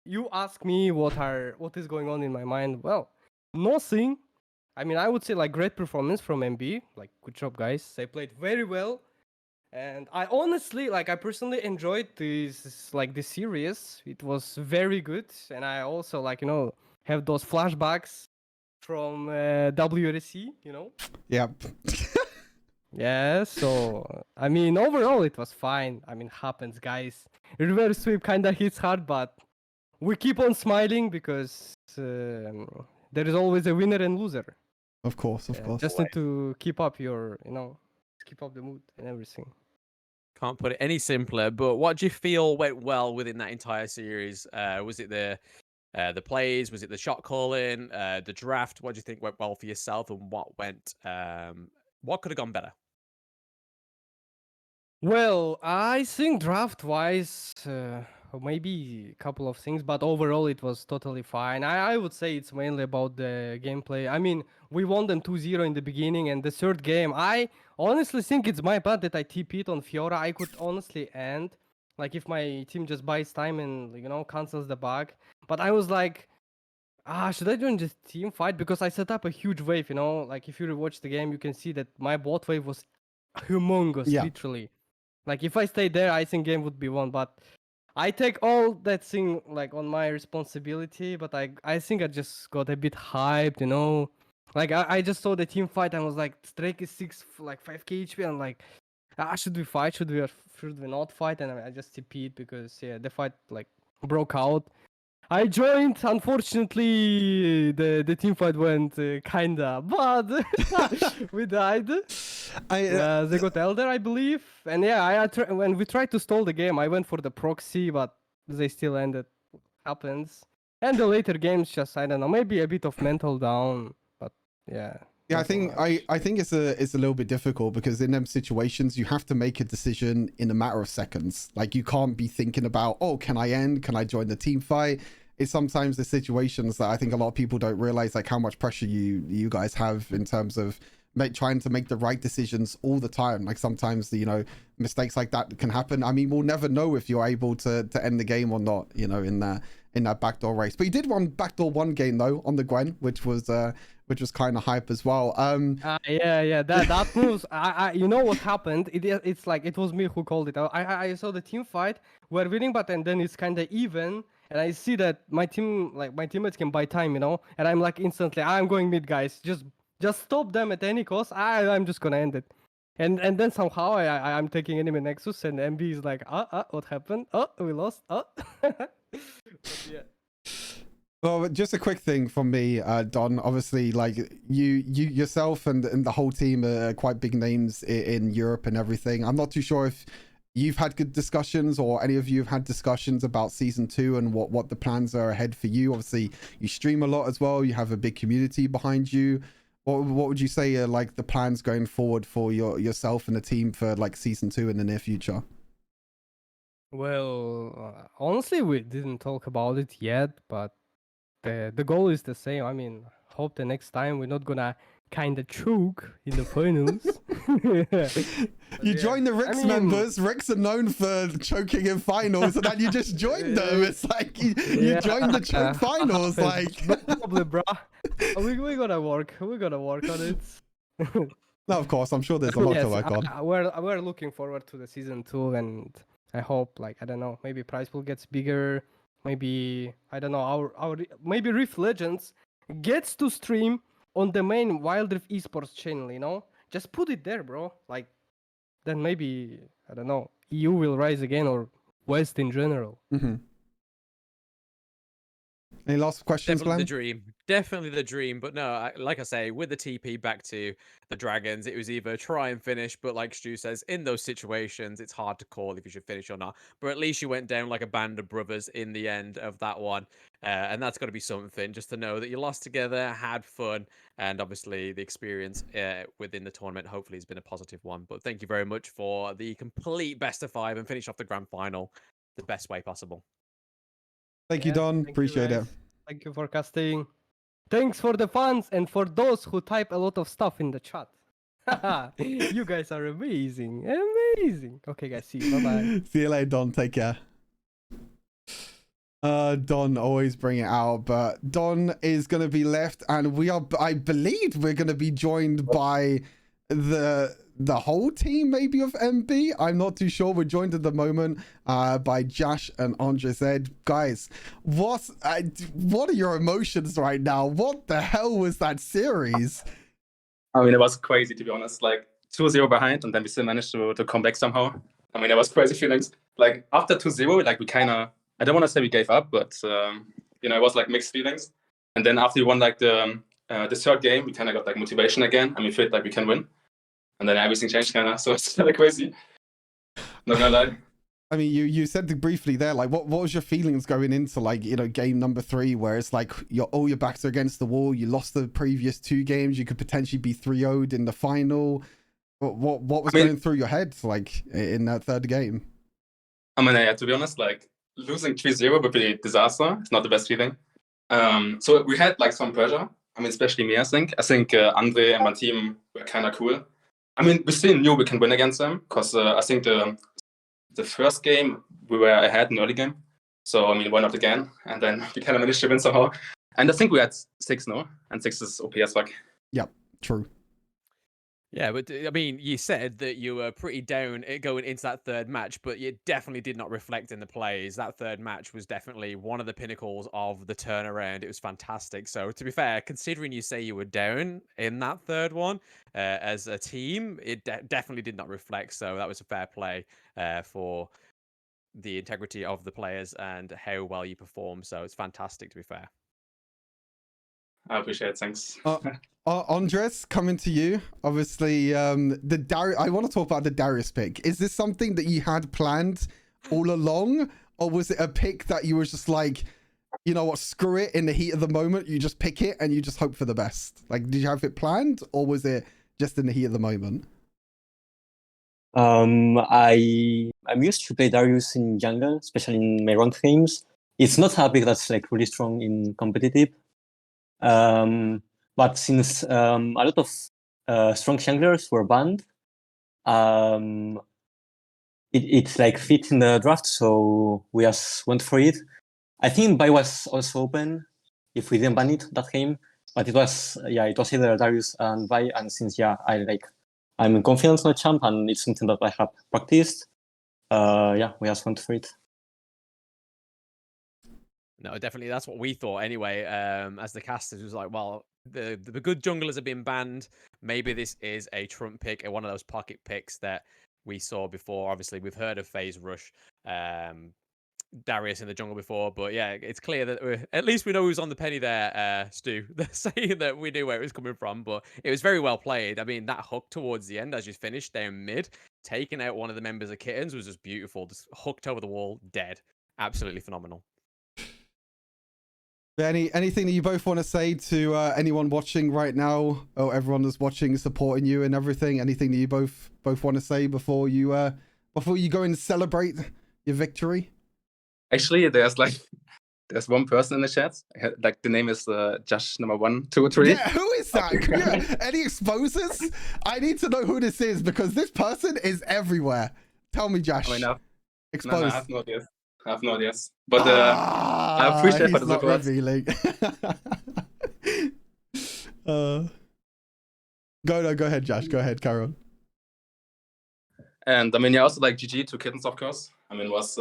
you ask me what is going on in my mind. Well, nothing. I mean, I would say like great performance from MB. Like, good job, guys. They played very well. And I honestly, like, I personally enjoyed this series. It was very good. And I also, like, have those flashbacks from WRC, Yep. Yeah, so, I mean, overall, it was fine. I mean, happens, guys. Reverse sweep kind of hits hard, but we keep on smiling because there is always a winner and loser. Of course, of course. Just need to keep up your, keep up the mood and everything. Can't put it any simpler. But what do you feel went well within that entire series? Was it the plays? Was it the shot calling? The draft? What do you think went well for yourself, and what went? What could have gone better? Well, I think draft-wise, maybe a couple of things, but overall it was totally fine. I would say it's mainly about the gameplay. I mean, we won them 2-0 in the beginning, and the third game, I honestly think it's my bad that I TP'd on Fiora. I could honestly end, like if my team just buys time and, cancels the bug. But I was like, should I join this team fight? Because I set up a huge wave, like if you rewatch the game, you can see that my bot wave was humongous, literally. Like if I stayed there, I think game would be won. But I take all that thing like on my responsibility. But I think I just got a bit hyped, Like I just saw the team fight and was like, Drake is 5k HP. And like, should we fight? Should we not fight? And I just TP'd because the fight like broke out. I joined. Unfortunately, the team fight went kinda bad. We died. They got Elder, I believe. And when we tried to stall the game, I went for the proxy, but they still ended. Happens. And the later games, just I don't know, maybe a bit of mental down, but yeah. Yeah, I think it's a little bit difficult because in them situations you have to make a decision in a matter of seconds. Like you can't be thinking about, oh, can I end? Can I join the team fight? It's sometimes the situations that I think a lot of people don't realize, like how much pressure you guys have in terms of trying to make the right decisions all the time. Like sometimes mistakes like that can happen. I mean, we'll never know if you're able to end the game or not, in that backdoor race. But you did run backdoor one game though on the Gwen, which was kind of hype as well. That moves. You know what happened? It's like it was me who called it. I saw the team fight. We're winning, but and then it's kind of even. And I see that my teammates can buy time, and I'm like instantly, I'm going mid, guys. Just stop them at any cost. I'm just gonna end it. And then somehow I'm taking enemy Nexus, and MB is like, what happened? Oh, we lost. Oh. But yeah. Well, just a quick thing from me, Don. Obviously, like you yourself and the whole team are quite big names in Europe and everything. I'm not too sure if you've had good discussions or any of you have had discussions about season 2 and what the plans are ahead for you. Obviously, you stream a lot as well. You have a big community behind you. What would you say are like the plans going forward for yourself and the team for like season 2 in the near future? Well, honestly, we didn't talk about it yet, but the goal is the same. I mean, hope the next time we're not gonna kind of choke in the finals. You join the Rix members. Rix are known for choking in finals, and then you just joined them. It's like you joined the choke finals. Like, probably, bro. We're gonna work. We're gonna work on it. No, of course. I'm sure there's a lot to work on. We're looking forward to the season 2, and I hope, like, I don't know, maybe prize pool gets bigger. Maybe I don't know. Maybe Rift Legends gets to stream on the main Wild Rift Esports channel. Just put it there, bro. Like, then maybe I don't know. EU will rise again, or West in general. Mm-hmm. Any last questions, Definitely the dream. Definitely the dream. But no, like I say, with the TP back to the Dragons, it was either try and finish, but like Stu says, in those situations, it's hard to call if you should finish or not. But at least you went down like a band of brothers in the end of that one. And that's got to be something, just to know that you lost together, had fun, and obviously the experience within the tournament hopefully has been a positive one. But thank you very much for the complete best of 5 and finish off the grand final the best way possible. Thank you, Don. Appreciate it. Thank you for casting. Thanks for the fans and for those who type a lot of stuff in the chat. You guys are amazing. Amazing. Okay, guys. See you. Bye-bye. See you later, Don. Take care. Don always bring it out, but Don is going to be left, and I believe we're going to be joined by the whole team, maybe, of MB. I'm not too sure. We're joined at the moment by Josh and Andres Ed. Guys, what are your emotions right now? What the hell was that series? I mean, it was crazy, to be honest. Like 2-0 behind, and then we still managed to come back somehow. I mean, it was crazy feelings. Like after 2-0, like we kind of, I don't want to say we gave up, but it was like mixed feelings. And then after we won like the third game, we kind of got like motivation again, and we felt like we can win. And then everything changed kind of, so it's kind of crazy. Not gonna lie. I mean, you said briefly there, like, what was your feelings going into, like, game number 3, where it's like all your backs are against the wall, you lost the previous 2 games, you could potentially be 3-0'd in the final. What was going through your head, like, in that third game? I mean, yeah, to be honest, like, losing 3-0 would be a disaster. It's not the best feeling. So we had, like, some pressure. I mean, especially me, I think. I think Andre and my team were kind of cool. I mean, we still knew we can win against them, because I think the first game, we were ahead in the early game. So, I mean, why not again? And then we kind of managed to win somehow. And I think we had 6-0, and 6 is OP as fuck. Yep, true. Yeah, but I mean, you said that you were pretty down going into that third match, but it definitely did not reflect in the plays. That third match was definitely one of the pinnacles of the turnaround. It was fantastic. So, to be fair, considering you say you were down in that third one as a team, it definitely did not reflect. So, that was a fair play for the integrity of the players and how well you performed. So, it's fantastic, to be fair. I appreciate it. Thanks. Andres, coming to you. Obviously, I want to talk about the Darius pick. Is this something that you had planned all along, or was it a pick that you were just like, you know what, screw it, in the heat of the moment, you just pick it and you just hope for the best? Like, did you have it planned, or was it just in the heat of the moment? I'm used to play Darius in jungle, especially in my ranked games. It's not a pick that's like really strong in competitive. But since a lot of strong junglers were banned, it like fit in the draft, so we just went for it. I think buy was also open if we didn't ban it that game, but it was either Darius and buy. And since I'm confident on the champ and it's something that I have practiced, we just went for it. No, definitely. That's what we thought anyway. As the casters, was like, well, the good junglers have been banned. Maybe this is a trump pick, one of those pocket picks that we saw before. Obviously, we've heard of FaZe Rush, Darius in the jungle before, but yeah, it's clear that at least we know who's on the penny there, Stu. They're saying that we knew where it was coming from, but it was very well played. I mean, that hook towards the end as you finished down mid, taking out one of the members of Kettens was just beautiful. Just hooked over the wall, dead. Absolutely phenomenal. Anything that you both want to say to anyone watching right now, or everyone that's watching, supporting you and everything? Anything that you both want to say before you go and celebrate your victory? Actually, there's one person in the chat. Like, the name is Josh number 123. Yeah, who is that? Any exposures? I need to know who this is, because this person is everywhere. Tell me, Josh. I mean, Expose. No, I have no idea. But I appreciate for the not support. revealing. Go ahead, Josh. Go ahead, carry on. And I mean, also like GG to Kettens, of course. I mean, it was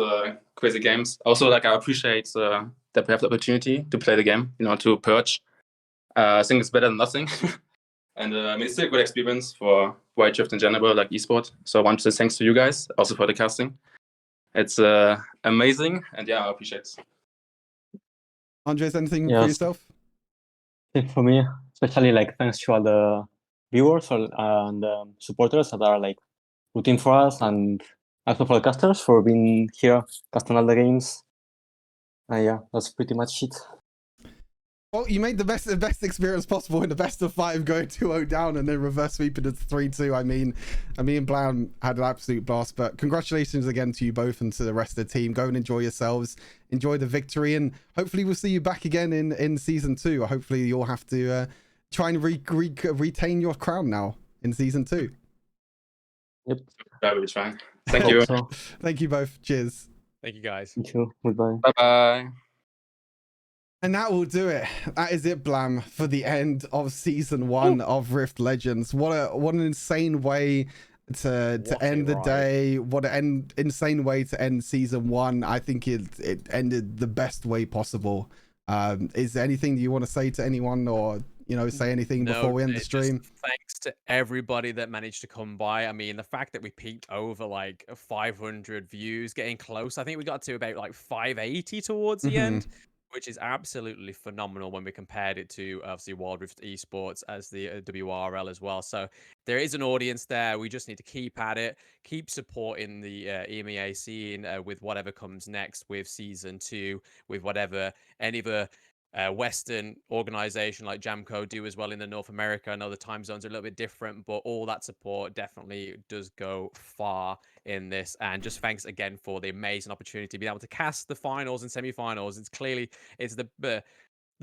crazy games. Also, like, I appreciate that we have the opportunity to play the game, to Purge. I think it's better than nothing. And I mean, it's still a good experience for Riot in general, like esport. So I want to say thanks to you guys, also for the casting. It's amazing, and yeah, I appreciate it. Andres, anything for yourself? For me, especially like thanks to all the viewers and supporters that are like rooting for us, and also for the casters for being here casting all the games. Yeah, that's pretty much it. Well, you made the best experience possible in the best of 5, going 2-0 down and then reverse sweeping it to 3-2. I mean, me and Blam had an absolute blast, but congratulations again to you both and to the rest of the team. Go and enjoy yourselves, enjoy the victory, and hopefully we'll see you back again in season 2. Hopefully you'll have to try and retain your crown now in season 2. Yep. I will be trying. Thank you. So. Thank you both. Cheers. Thank you, guys. Thank you. Goodbye. Bye-bye. And that will do it. That is it, Blam, for the end of season 1 of Rift Legends. What an insane way to end the day. What an insane way to end season 1. I think it ended the best way possible. Is there anything you want to say to anyone, or say anything before we end the stream? Thanks to everybody that managed to come by. I mean, the fact that we peaked over like 500 views, getting close. I think we got to about like 580 towards the end, which is absolutely phenomenal when we compared it to obviously Wild Rift Esports as the WRL as well. So there is an audience there. We just need to keep at it, keep supporting the EMEA scene with whatever comes next with season 2, with whatever any other Western organization like Jamco do as well in the North America. I know the time zones are a little bit different, but all that support definitely does go far in this. And just thanks again for the amazing opportunity to be able to cast the finals and semi-finals. It's the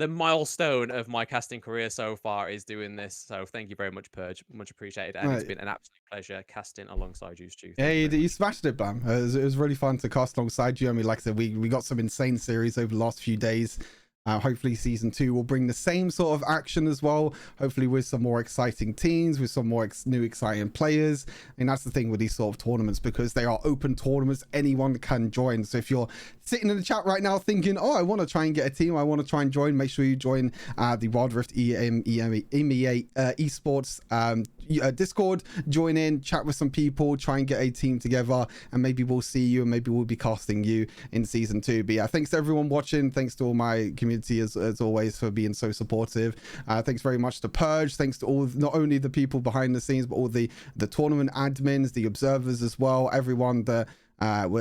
milestone of my casting career so far is doing this. So thank you very much, Purge. Much appreciated. And it's been an absolute pleasure casting alongside you, Stu. Yeah, you smashed it, Bam. It was really fun to cast alongside you. I mean, like I said, we got some insane series over the last few days. Hopefully season 2 will bring the same sort of action as well, hopefully with some more exciting teams, with some more new exciting players. And that's the thing with these sort of tournaments, because they are open tournaments, anyone can join. So if you're sitting in the chat right now thinking, oh, I want to try and get a team, I want to try and join, make sure you join the Wild Rift EMEA Esports Discord, join in, chat with some people, try and get a team together, and maybe we'll see you and maybe we'll be casting you in season 2. But yeah, thanks to everyone watching, thanks to all my community as always for being so supportive. Thanks very much to Purge, thanks to all, not only the people behind the scenes, but all the tournament admins, the observers as well, everyone that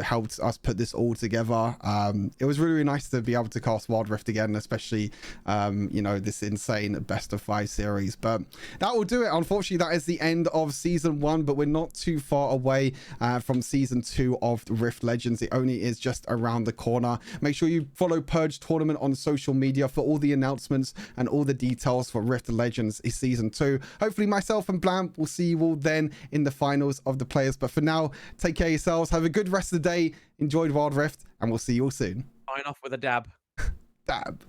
helped us put this all together. It was really, really nice to be able to cast Wild Rift again, especially this insane best of 5 series. But that will do it. Unfortunately, that is the end of season 1, but we're not too far away from season 2 of Rift Legends. It only is just around the corner. Make sure you follow Purge Tournament on social media for all the announcements and all the details for Rift Legends season 2. Hopefully myself and Blam will see you all then in the finals of the players. But for now, take care of yourselves, have a good rest of the day, enjoyed Wild Rift, and we'll see you all soon. Sign off with a dab. Dab.